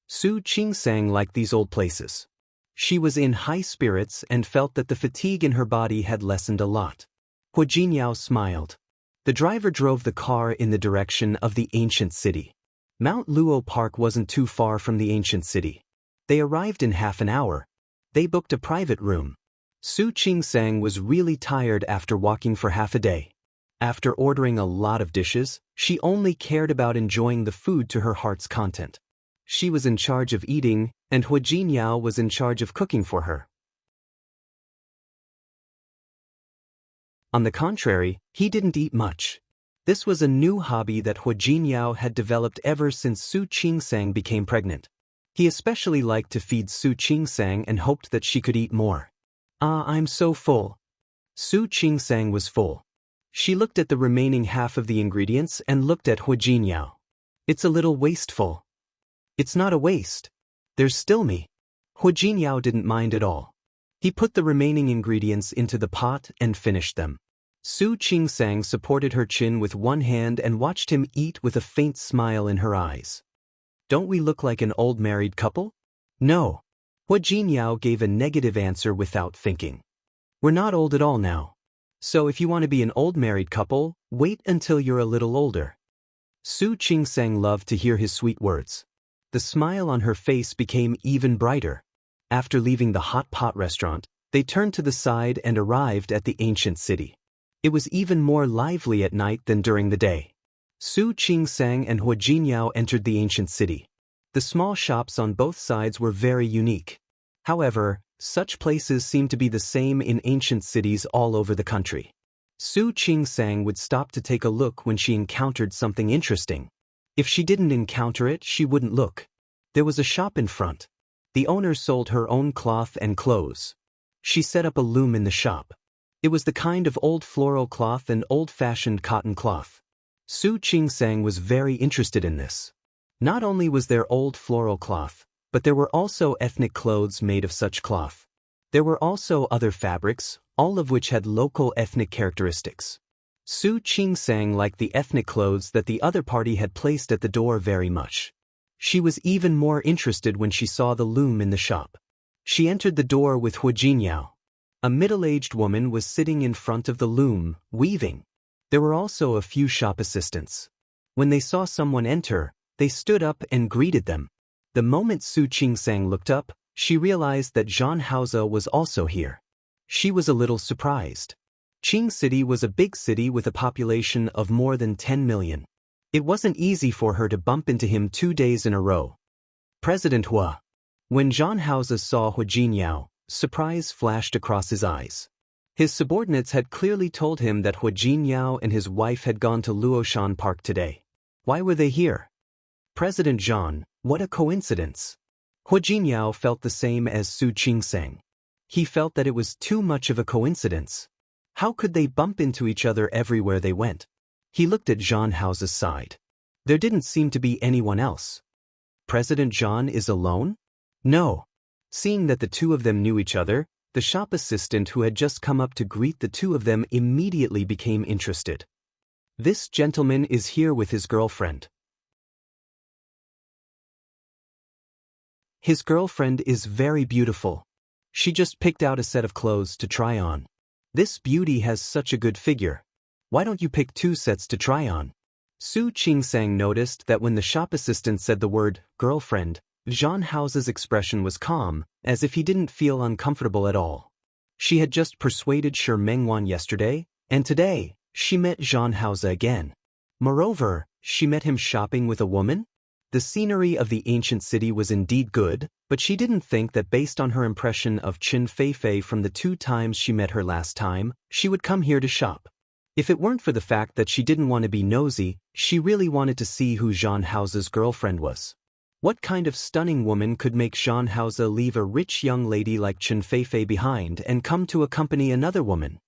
Su Qingsang liked these old places. She was in high spirits and felt that the fatigue in her body had lessened a lot. Hua Jinyao smiled. The driver drove the car in the direction of the ancient city. Mount Luo Park wasn't too far from the ancient city. They arrived in half an hour. They booked a private room. Su Qingsang was really tired after walking for half a day. After ordering a lot of dishes, she only cared about enjoying the food to her heart's content. She was in charge of eating, and Hua Jinyao was in charge of cooking for her. On the contrary, he didn't eat much. This was a new hobby that Hua Jinyao had developed ever since Su Qingsang became pregnant. He especially liked to feed Su Qingsang and hoped that she could eat more. I'm so full. Su Qingsang was full. She looked at the remaining half of the ingredients and looked at Hua Jinyao. It's a little wasteful. It's not a waste. There's still me. Hua Jinyao didn't mind at all. He put the remaining ingredients into the pot and finished them. Su Qingsang supported her chin with one hand and watched him eat with a faint smile in her eyes. Don't we look like an old married couple? No. Hua Jinyao gave a negative answer without thinking. We're not old at all now. So if you want to be an old married couple, wait until you're a little older. Su Qingsang loved to hear his sweet words. The smile on her face became even brighter. After leaving the hot pot restaurant, they turned to the side and arrived at the ancient city. It was even more lively at night than during the day. Su Qingsang and Hua Jinyao entered the ancient city. The small shops on both sides were very unique. However, such places seemed to be the same in ancient cities all over the country. Su Qingsang would stop to take a look when she encountered something interesting. If she didn't encounter it, she wouldn't look. There was a shop in front. The owner sold her own cloth and clothes. She set up a loom in the shop. It was the kind of old floral cloth and old-fashioned cotton cloth. Su Qingsang was very interested in this. Not only was there old floral cloth, but there were also ethnic clothes made of such cloth. There were also other fabrics, all of which had local ethnic characteristics. Su Qingsang liked the ethnic clothes that the other party had placed at the door very much. She was even more interested when she saw the loom in the shop. She entered the door with Hua Jinyao. A middle-aged woman was sitting in front of the loom, weaving. There were also a few shop assistants. When they saw someone enter, they stood up and greeted them. The moment Su Qingsang looked up, she realized that Zhan Haoze was also here. She was a little surprised. Qing City was a big city with a population of more than 10 million. It wasn't easy for her to bump into him 2 days in a row. President Hua. When Zhan Haoze saw Hua Jinyao, surprise flashed across his eyes. His subordinates had clearly told him that Hua Jinyao and his wife had gone to Luoshan Park today. Why were they here? President Zhan, what a coincidence. Hua Jinyao felt the same as Su Qingsang. He felt that it was too much of a coincidence. How could they bump into each other everywhere they went? He looked at Jean House's side. There didn't seem to be anyone else. President Jean is alone? No. Seeing that the two of them knew each other, the shop assistant who had just come up to greet the two of them immediately became interested. This gentleman is here with his girlfriend. His girlfriend is very beautiful. She just picked out a set of clothes to try on. This beauty has such a good figure. Why don't you pick 2 sets to try on? Su Qingsang noticed that when the shop assistant said the word girlfriend, Jean House's expression was calm, as if he didn't feel uncomfortable at all. She had just persuaded Shi Mengwan yesterday, and today, she met Jean House again. Moreover, she met him shopping with a woman? The scenery of the ancient city was indeed good, but she didn't think that based on her impression of Qin Feifei from the 2 times she met her last time, she would come here to shop. If it weren't for the fact that she didn't want to be nosy, she really wanted to see who Jean House's girlfriend was. What kind of stunning woman could make Jean House leave a rich young lady like Qin Feifei behind and come to accompany another woman?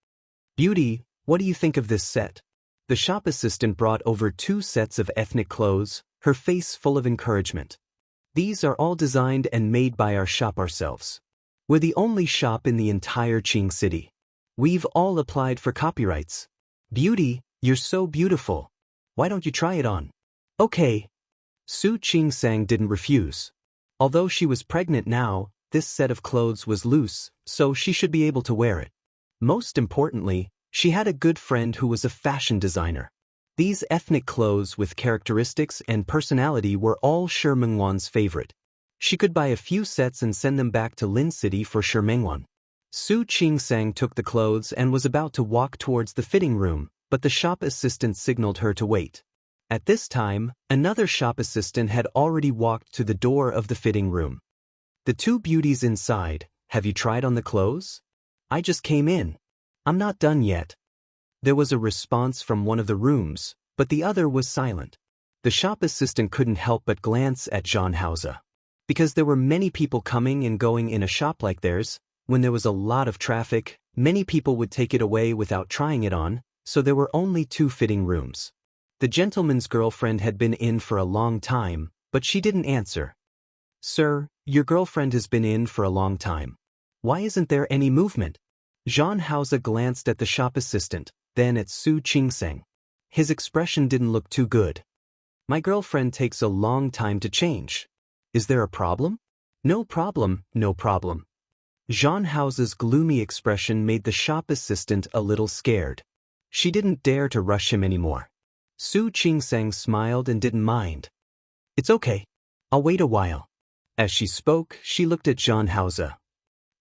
Beauty, what do you think of this set? The shop assistant brought over 2 sets of ethnic clothes, her face full of encouragement. These are all designed and made by our shop ourselves. We're the only shop in the entire Qing city. We've all applied for copyrights. Beauty, you're so beautiful. Why don't you try it on? Okay. Su Qingsang didn't refuse. Although she was pregnant now, this set of clothes was loose, so she should be able to wear it. Most importantly, she had a good friend who was a fashion designer. These ethnic clothes with characteristics and personality were all Shi Mengwan's favorite. She could buy a few sets and send them back to Lin City for Shi Mengwan. Su Qingsang took the clothes and was about to walk towards the fitting room, but the shop assistant signaled her to wait. At this time, another shop assistant had already walked to the door of the fitting room. The 2 beauties inside, have you tried on the clothes? I just came in. I'm not done yet. There was a response from one of the rooms, but the other was silent. The shop assistant couldn't help but glance at Jean House. Because there were many people coming and going in a shop like theirs, when there was a lot of traffic, many people would take it away without trying it on, so there were only 2 fitting rooms. The gentleman's girlfriend had been in for a long time, but she didn't answer. Sir, your girlfriend has been in for a long time. Why isn't there any movement? Jean House glanced at the shop assistant, then at Su Qingsang. His expression didn't look too good. My girlfriend takes a long time to change. Is there a problem? No problem, no problem. Jean House's gloomy expression made the shop assistant a little scared. She didn't dare to rush him anymore. Su Qingsang smiled and didn't mind. It's okay. I'll wait a while. As she spoke, she looked at Jean House.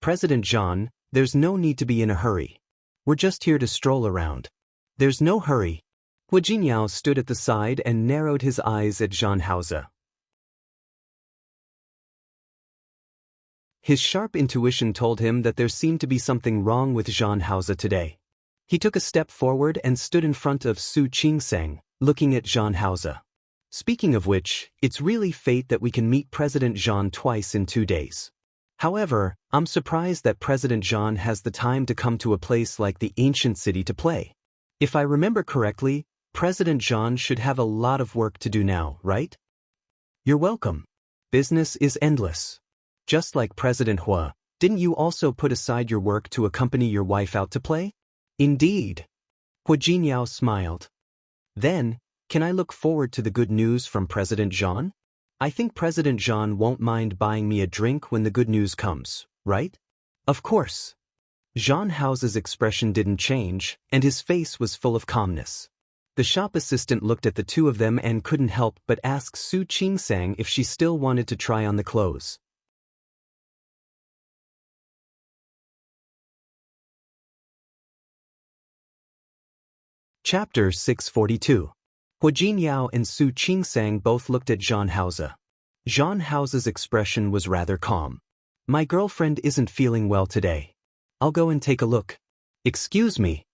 President Jean, there's no need to be in a hurry. We're just here to stroll around. There's no hurry. Hu Jinyao stood at the side and narrowed his eyes at Jean House. His sharp intuition told him that there seemed to be something wrong with Jean House today. He took a step forward and stood in front of Su Qingsang, looking at Jean House. Speaking of which, it's really fate that we can meet President Jean twice in 2 days. However, I'm surprised that President Jean has the time to come to a place like the ancient city to play. If I remember correctly, President Jean should have a lot of work to do now, right? You're welcome. Business is endless. Just like President Hua, didn't you also put aside your work to accompany your wife out to play? Indeed. Hu Jinyao smiled. Then, can I look forward to the good news from President Jean? I think President Jean won't mind buying me a drink when the good news comes, right? Of course. Jean House's expression didn't change, and his face was full of calmness. The shop assistant looked at the 2 of them and couldn't help but ask Su Qingsang if she still wanted to try on the clothes. Chapter 642. Hu Jinyao and Su Qingsang both looked at Jean House. Jean House's expression was rather calm. My girlfriend isn't feeling well today. I'll go and take a look. Excuse me.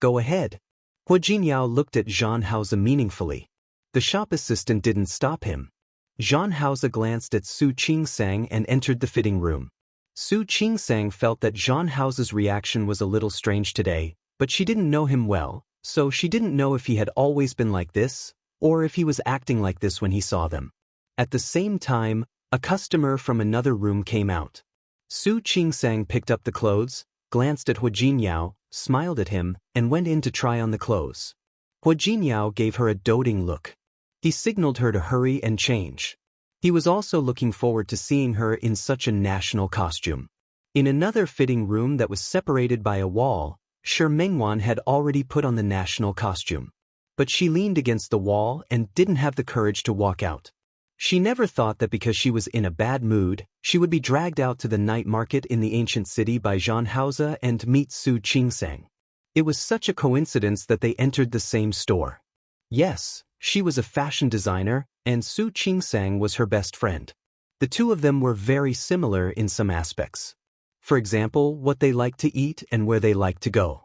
Go ahead. Hu Jinyao looked at Jean House meaningfully. The shop assistant didn't stop him. Jean House glanced at Su Qingsang and entered the fitting room. Su Qingsang felt that Zhang Hao's reaction was a little strange today, but she didn't know him well, so she didn't know if he had always been like this, or if he was acting like this when he saw them. At the same time, a customer from another room came out. Su Qingsang picked up the clothes, glanced at Hua Jinyao, smiled at him, and went in to try on the clothes. Hua Jinyao gave her a doting look. He signaled her to hurry and change. He was also looking forward to seeing her in such a national costume. In another fitting room that was separated by a wall, Shi Mengwan had already put on the national costume. But she leaned against the wall and didn't have the courage to walk out. She never thought that because she was in a bad mood, she would be dragged out to the night market in the ancient city by Zhang Hao and meet Su Qingsang. It was such a coincidence that they entered the same store. Yes, she was a fashion designer, and Su Qingsang was her best friend. The two of them were very similar in some aspects. For example, what they liked to eat and where they liked to go,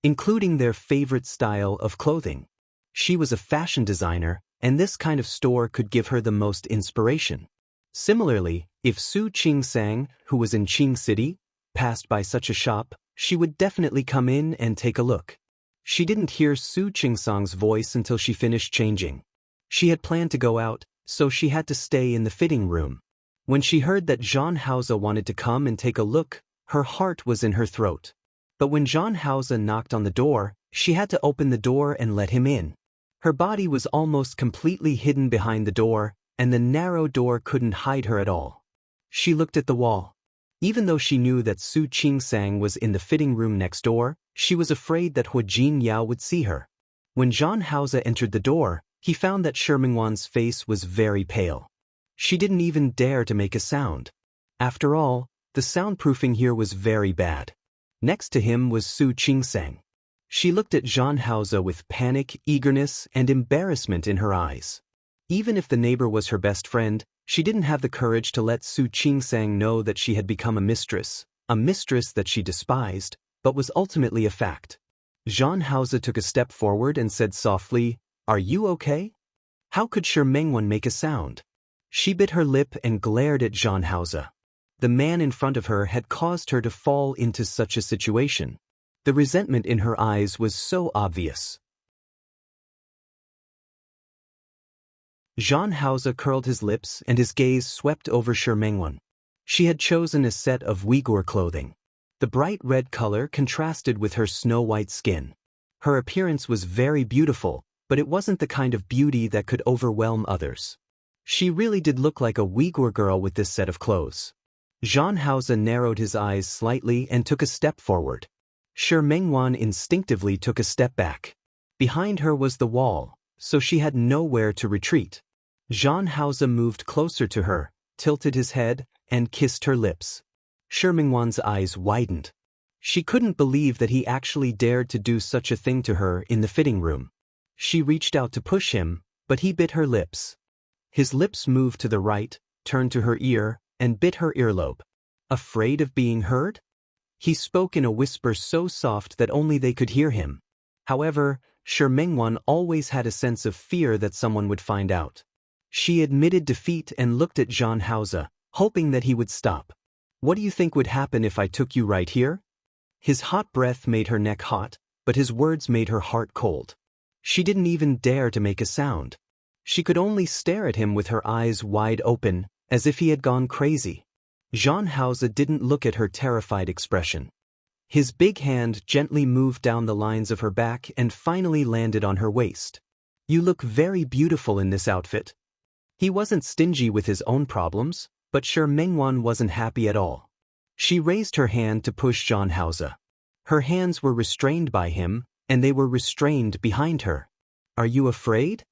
including their favorite style of clothing. She was a fashion designer, and this kind of store could give her the most inspiration. Similarly, if Su Qingsang, who was in Qing City, passed by such a shop, she would definitely come in and take a look. She didn't hear Su Qingsang's voice until she finished changing. She had planned to go out, so she had to stay in the fitting room. When she heard that Zhang Hao wanted to come and take a look, her heart was in her throat. But when Zhang Hao knocked on the door, she had to open the door and let him in. Her body was almost completely hidden behind the door, and the narrow door couldn't hide her at all. She looked at the wall. Even though she knew that Su Qingsang was in the fitting room next door, she was afraid that Hua Jinyao would see her. When Zhang Hao entered the door, he found that Shi Mengwan's face was very pale. She didn't even dare to make a sound. After all, the soundproofing here was very bad. Next to him was Su Qingsang. She looked at Zhang Hao with panic, eagerness, and embarrassment in her eyes. Even if the neighbor was her best friend, she didn't have the courage to let Su Qingsang know that she had become a mistress that she despised, but was ultimately a fact. Zhang Hao took a step forward and said softly, "Are you okay?" How could Shi Mengwan make a sound? She bit her lip and glared at Zhang Hao. The man in front of her had caused her to fall into such a situation. The resentment in her eyes was so obvious. Zhang Hao curled his lips and his gaze swept over Shi Mengwan. She had chosen a set of Uyghur clothing. The bright red color contrasted with her snow-white skin. Her appearance was very beautiful, but it wasn't the kind of beauty that could overwhelm others. She really did look like a Uyghur girl with this set of clothes. Zhang Hao narrowed his eyes slightly and took a step forward. Shi Mengwan instinctively took a step back. Behind her was the wall, so she had nowhere to retreat. Zhang Hao moved closer to her, tilted his head, and kissed her lips. Shi Mengwan's eyes widened. She couldn't believe that he actually dared to do such a thing to her in the fitting room. She reached out to push him, but he bit her lips. His lips moved to the right, turned to her ear, and bit her earlobe. Afraid of being heard? He spoke in a whisper so soft that only they could hear him. However, Shi Mengwan always had a sense of fear that someone would find out. She admitted defeat and looked at Zhang Hao, hoping that he would stop. "What do you think would happen if I took you right here?" His hot breath made her neck hot, but his words made her heart cold. She didn't even dare to make a sound. She could only stare at him with her eyes wide open, as if he had gone crazy. Zhang Hao didn't look at her terrified expression. His big hand gently moved down the lines of her back and finally landed on her waist. "You look very beautiful in this outfit." He wasn't stingy with his own problems, but Shi Mengwan wasn't happy at all. She raised her hand to push Zhang Hao. Her hands were restrained by him, and they were restrained behind her. "Are you afraid?"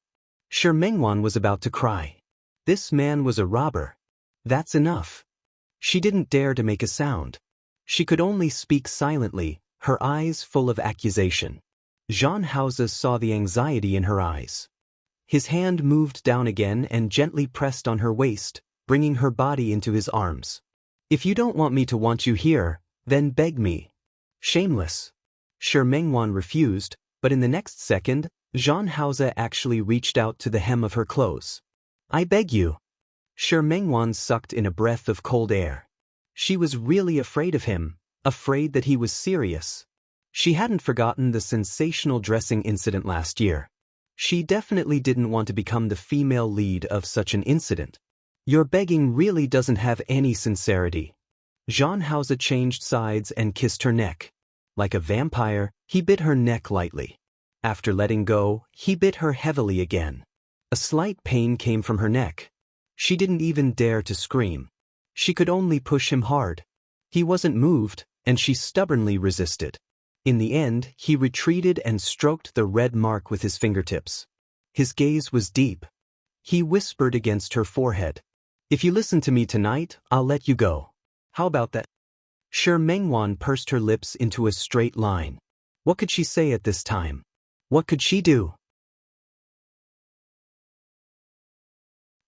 Shi Mengwan was about to cry. This man was a robber. That's enough. She didn't dare to make a sound. She could only speak silently, her eyes full of accusation. Zhang Hao saw the anxiety in her eyes. His hand moved down again and gently pressed on her waist, bringing her body into his arms. "If you don't want me to want you here, then beg me." Shameless. Shi Mengwan refused, but in the next second, Zhang Hao actually reached out to the hem of her clothes. "I beg you." Shi Mengwan sucked in a breath of cold air. She was really afraid of him, afraid that he was serious. She hadn't forgotten the sensational dressing incident last year. She definitely didn't want to become the female lead of such an incident. Your begging really doesn't have any sincerity. Jean Hauser changed sides and kissed her neck. Like a vampire, he bit her neck lightly. After letting go, he bit her heavily again. A slight pain came from her neck. She didn't even dare to scream. She could only push him hard. He wasn't moved, and she stubbornly resisted. In the end, he retreated and stroked the red mark with his fingertips. His gaze was deep. He whispered against her forehead. "If you listen to me tonight, I'll let you go. How about that?" Shi Mengwan pursed her lips into a straight line. What could she say at this time? What could she do?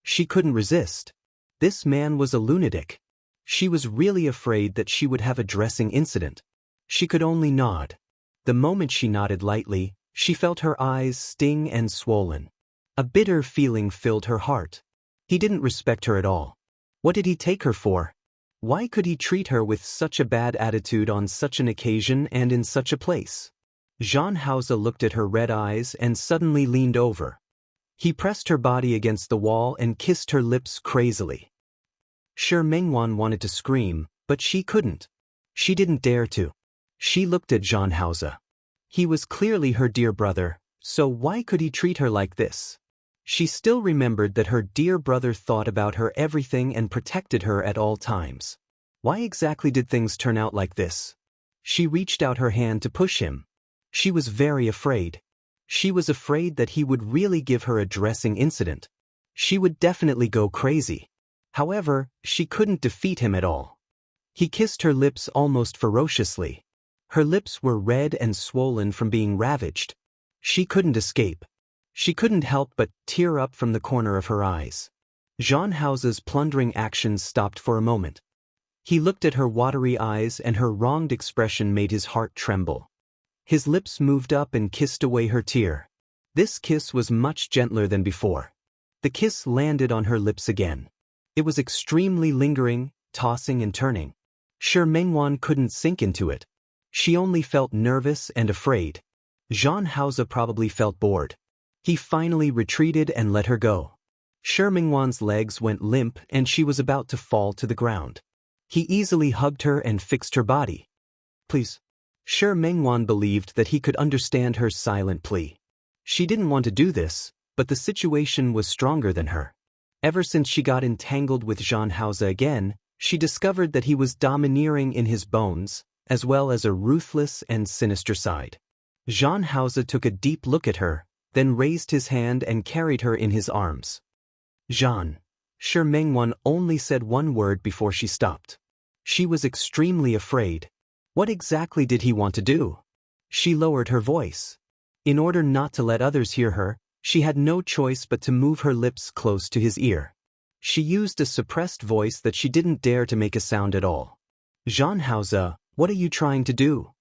She couldn't resist. This man was a lunatic. She was really afraid that she would have a dressing incident. She could only nod. The moment she nodded lightly, she felt her eyes sting and swollen. A bitter feeling filled her heart. He didn't respect her at all. What did he take her for? Why could he treat her with such a bad attitude on such an occasion and in such a place? Jean Hauser looked at her red eyes and suddenly leaned over. He pressed her body against the wall and kissed her lips crazily. Shi Mengwan wanted to scream, but she couldn't. She didn't dare to. She looked at Jean Hauser. He was clearly her dear brother, so why could he treat her like this? She still remembered that her dear brother thought about her everything and protected her at all times. Why exactly did things turn out like this? She reached out her hand to push him. She was very afraid. She was afraid that he would really give her a dressing incident. She would definitely go crazy. However, she couldn't defeat him at all. He kissed her lips almost ferociously. Her lips were red and swollen from being ravaged. She couldn't escape. She couldn't help but tear up from the corner of her eyes. Jean Hauser's plundering actions stopped for a moment. He looked at her watery eyes and her wronged expression made his heart tremble. His lips moved up and kissed away her tear. This kiss was much gentler than before. The kiss landed on her lips again. It was extremely lingering, tossing and turning. Shi Mengwan couldn't sink into it. She only felt nervous and afraid. Jean Hauser probably felt bored. He finally retreated and let her go. Shi Mengwan's legs went limp and she was about to fall to the ground. He easily hugged her and fixed her body. "Please." Shi Mengwan believed that he could understand her silent plea. She didn't want to do this, but the situation was stronger than her. Ever since she got entangled with Jean Hauser again, she discovered that he was domineering in his bones, as well as a ruthless and sinister side. Jean Hauser took a deep look at her, then raised his hand and carried her in his arms. "Jean." Shi Mengwan only said one word before she stopped. She was extremely afraid. What exactly did he want to do? She lowered her voice. In order not to let others hear her, she had no choice but to move her lips close to his ear. She used a suppressed voice that she didn't dare to make a sound at all. "Jean Hauser, what are you trying to do?"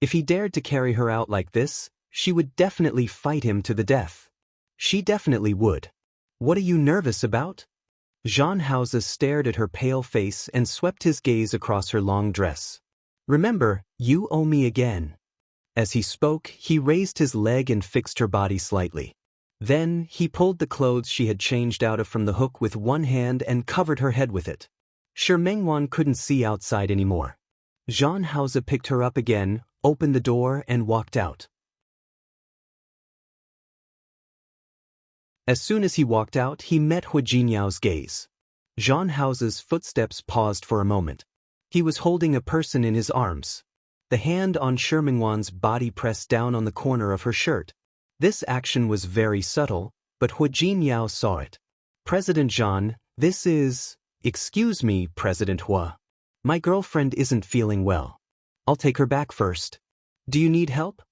If he dared to carry her out like this, she would definitely fight him to the death. She definitely would. "What are you nervous about?" Jean Hauser stared at her pale face and swept his gaze across her long dress. "Remember, you owe me again." As he spoke, he raised his leg and fixed her body slightly. Then, he pulled the clothes she had changed out of from the hook with one hand and covered her head with it. Shi Mengwan couldn't see outside anymore. Jean Hauser picked her up again, opened the door and walked out. As soon as he walked out, he met Hu Jinyao's gaze. Jean Hauser's footsteps paused for a moment. He was holding a person in his arms. The hand on Shi Mengwan's body pressed down on the corner of her shirt. This action was very subtle, but Hu Jinyao saw it. "President Jean, this is..." "Excuse me, President Hua. My girlfriend isn't feeling well. I'll take her back first. Do you need help?"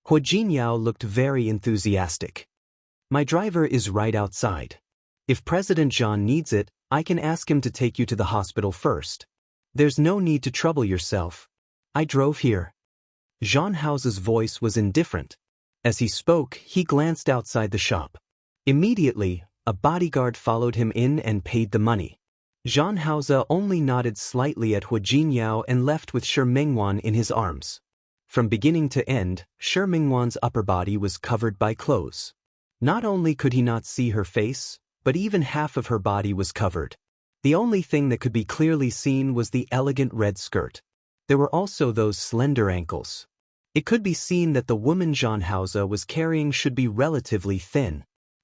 Hu Jinyao looked very enthusiastic. "My driver is right outside. If President Jean needs it, I can ask him to take you to the hospital first. There's no need to trouble yourself. I drove here." Jean Hauser's voice was indifferent. As he spoke, he glanced outside the shop. Immediately, a bodyguard followed him in and paid the money. Zhang Haoze only nodded slightly at Hu Jinyao and left with Shi Mingwan in his arms. From beginning to end, Shi Mingwan's upper body was covered by clothes. Not only could he not see her face, but even half of her body was covered. The only thing that could be clearly seen was the elegant red skirt. There were also those slender ankles. It could be seen that the woman Zhang Haoze was carrying should be relatively thin.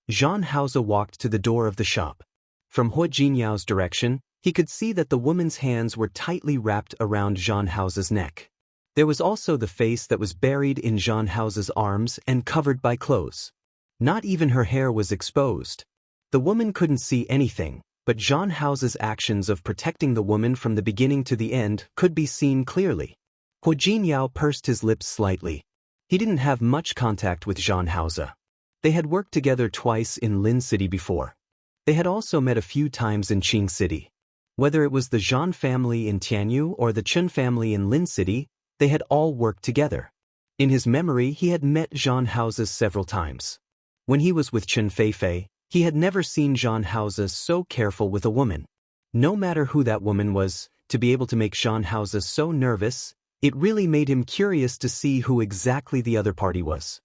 Zhang Haoze walked to the door of the shop. From Hu Jinyao's direction, he could see that the woman's hands were tightly wrapped around Zhang Haoze's neck. There was also the face that was buried in Zhang Haoze's arms and covered by clothes. Not even her hair was exposed. The woman couldn't see anything, but Zhang Haoze's actions of protecting the woman from the beginning to the end could be seen clearly. Hu Jinyao pursed his lips slightly. He didn't have much contact with Zhang Haoze. They had worked together twice in Lin City before. They had also met a few times in Qing City. Whether it was the Zhang family in Tianyu or the Chen family in Lin City, they had all worked together. In his memory, he had met Zhang Haoze several times. When he was with Chen Feifei, he had never seen Zhang Haoze so careful with a woman. No matter who that woman was, to be able to make Zhang Haoze so nervous, it really made him curious to see who exactly the other party was.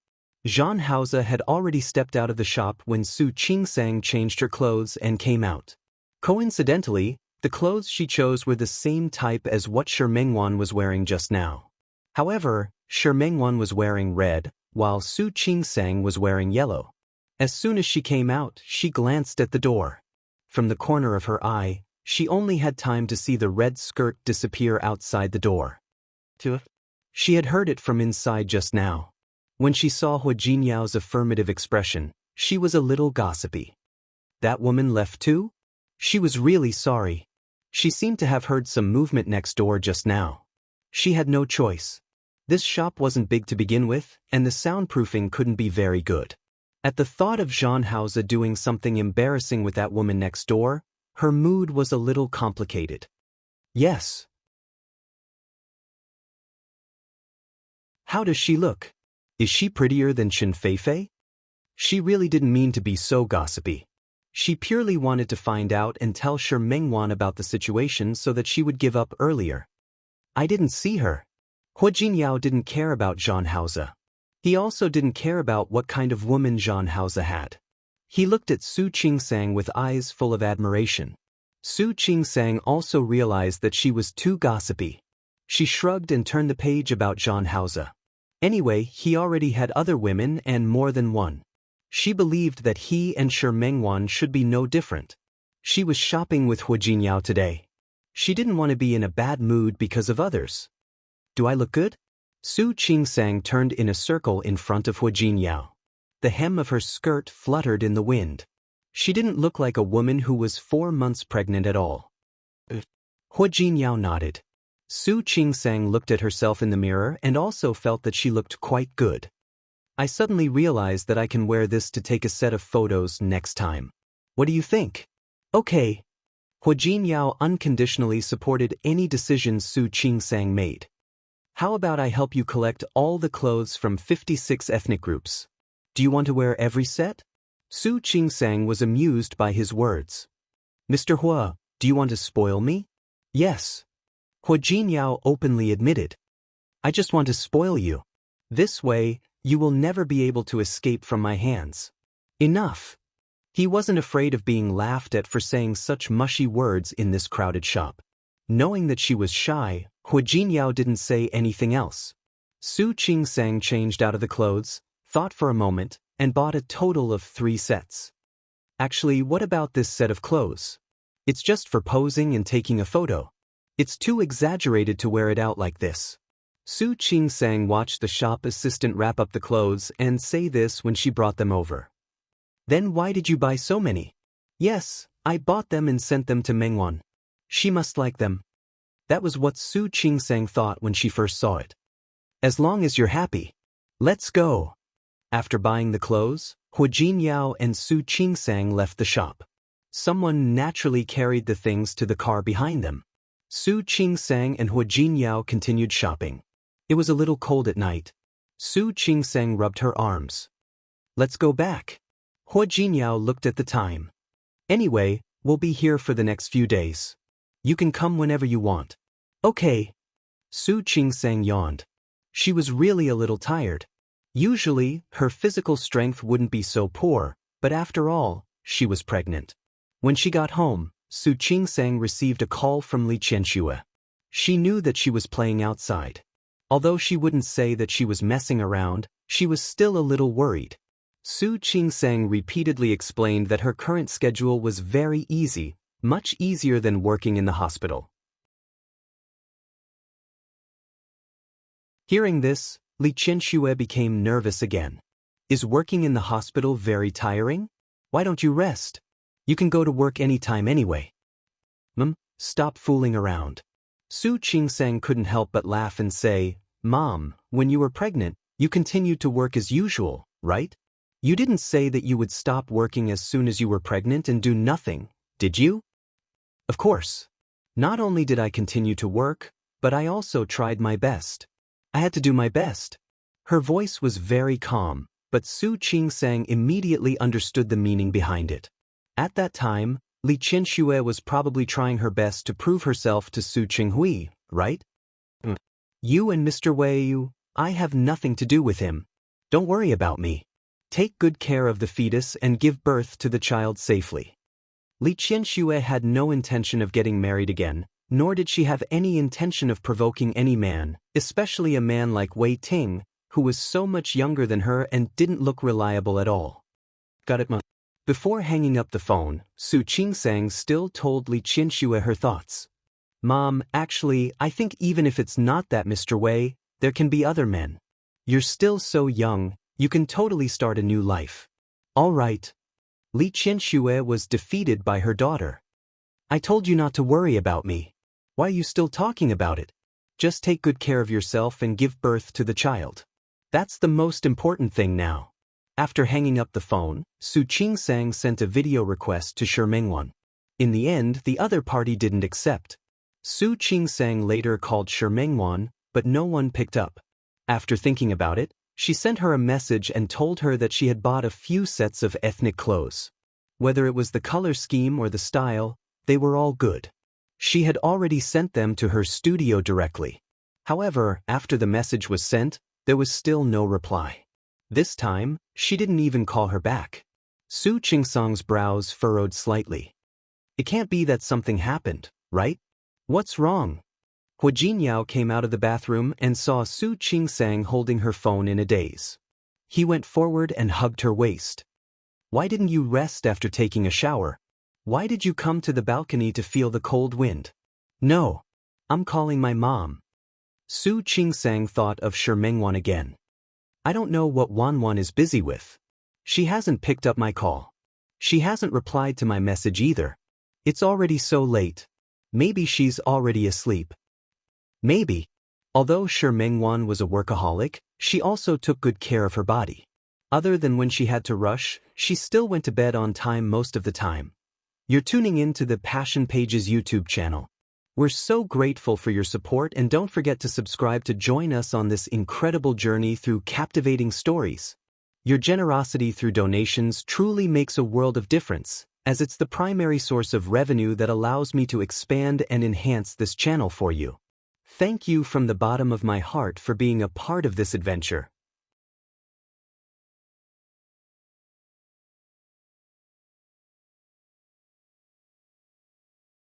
Zhang Haoze had already stepped out of the shop when Su Qingsang changed her clothes and came out. Coincidentally, the clothes she chose were the same type as what Shi Mingwan was wearing just now. However, Shi Mingwan was wearing red, while Su Qingsang was wearing yellow. As soon as she came out, she glanced at the door. From the corner of her eye, she only had time to see the red skirt disappear outside the door. She had heard it from inside just now. When she saw Hu Jinyao's affirmative expression, she was a little gossipy. That woman left too? She was really sorry. She seemed to have heard some movement next door just now. She had no choice. This shop wasn't big to begin with, and the soundproofing couldn't be very good. At the thought of Zhang Haoze doing something embarrassing with that woman next door, her mood was a little complicated. Yes. How does she look? Is she prettier than Chen Feifei? She really didn't mean to be so gossipy. She purely wanted to find out and tell Shi Mingwan about the situation so that she would give up earlier. I didn't see her. Hu Jinyao didn't care about Zhang Haoze. He also didn't care about what kind of woman Zhang Haoze had. He looked at Su Qingsang with eyes full of admiration. Su Qingsang also realized that she was too gossipy. She shrugged and turned the page about Zhang Haoze. Anyway, he already had other women and more than one. She believed that he and Shi Mingwan should be no different. She was shopping with Hu Jinyao today. She didn't want to be in a bad mood because of others. Do I look good? Su Qingsang turned in a circle in front of Hu Jinyao. The hem of her skirt fluttered in the wind. She didn't look like a woman who was 4 months pregnant at all. Hu Jinyao nodded. Su Qingsang looked at herself in the mirror and also felt that she looked quite good. I suddenly realized that I can wear this to take a set of photos next time. What do you think? Okay. Hu Jinyao unconditionally supported any decisions Su Qingsang made. How about I help you collect all the clothes from 56 ethnic groups? Do you want to wear every set? Su Qingsang was amused by his words. Mr. Hua, do you want to spoil me? Yes. Hu Jinyao openly admitted. I just want to spoil you. This way, you will never be able to escape from my hands. Enough. He wasn't afraid of being laughed at for saying such mushy words in this crowded shop. Knowing that she was shy, Hu Jinyao didn't say anything else. Su Qingsang changed out of the clothes, thought for a moment, and bought a total of 3 sets. Actually, what about this set of clothes? It's just for posing and taking a photo. It's too exaggerated to wear it out like this. Su Qingsang watched the shop assistant wrap up the clothes and say this when she brought them over. Then why did you buy so many? Yes, I bought them and sent them to Mengwan. She must like them. That was what Su Qingsang thought when she first saw it. As long as you're happy. Let's go. After buying the clothes, Hu Jinyao and Su Qingsang left the shop. Someone naturally carried the things to the car behind them. Su Qingsang and Hu Jinyao continued shopping. It was a little cold at night. Su Qingsang rubbed her arms. Let's go back. Hu Jinyao looked at the time. Anyway, We'll be here for the next few days. You can come whenever you want. Okay. Su Qingsang yawned. She was really a little tired. Usually, her physical strength wouldn't be so poor, but after all, she was pregnant. When she got home, Su Qingsang received a call from Li Qianxue. She knew that she was playing outside. Although she wouldn't say that she was messing around, she was still a little worried. Su Qingsang repeatedly explained that her current schedule was very easy, much easier than working in the hospital. Hearing this, Li Qianxue became nervous again. Is working in the hospital very tiring? Why don't you rest? You can go to work anytime anyway. Stop fooling around. Su Qingsang couldn't help but laugh and say, Mom, when you were pregnant, you continued to work as usual, right? You didn't say that you would stop working as soon as you were pregnant and do nothing, did you? Of course. Not only did I continue to work, but I also tried my best. I had to do my best. Her voice was very calm, but Su Qingsang immediately understood the meaning behind it. At that time, Li Qianxue was probably trying her best to prove herself to Su Qinghui, right? You and Mr. Wei, I have nothing to do with him. Don't worry about me. Take good care of the fetus and give birth to the child safely. Li Qianxue had no intention of getting married again, nor did she have any intention of provoking any man, especially a man like Wei Ting, who was so much younger than her and didn't look reliable at all. Got it, Ma? Before hanging up the phone, Su Qingsang still told Li Qianxue her thoughts. Mom, actually, I think even if it's not that Mr. Wei, there can be other men. You're still so young, you can totally start a new life. All right. Li Qianxue was defeated by her daughter. I told you not to worry about me. Why are you still talking about it? Just take good care of yourself and give birth to the child. That's the most important thing now. After hanging up the phone, Su Qingsang sent a video request to Shi Mengwan. In the end, the other party didn't accept. Su Qingsang later called Shi Mengwan, but no one picked up. After thinking about it, she sent her a message and told her that she had bought a few sets of ethnic clothes. Whether it was the color scheme or the style, they were all good. She had already sent them to her studio directly. However, after the message was sent, there was still no reply. This time, she didn't even call her back. Su Qingsang's brows furrowed slightly. It can't be that something happened, right? What's wrong? Hua Jinyao came out of the bathroom and saw Su Qingsang holding her phone in a daze. He went forward and hugged her waist. Why didn't you rest after taking a shower? Why did you come to the balcony to feel the cold wind? No. I'm calling my mom. Su Qingsang thought of Shi Mengwan again. I don't know what Wanwan is busy with. She hasn't picked up my call. She hasn't replied to my message either. It's already so late. Maybe she's already asleep. Maybe. Although Shi Mengwan was a workaholic, she also took good care of her body. Other than when she had to rush, she still went to bed on time most of the time. You're tuning in to the Passion Pages YouTube channel. We're so grateful for your support, and don't forget to subscribe to join us on this incredible journey through captivating stories. Your generosity through donations truly makes a world of difference, as it's the primary source of revenue that allows me to expand and enhance this channel for you. Thank you from the bottom of my heart for being a part of this adventure.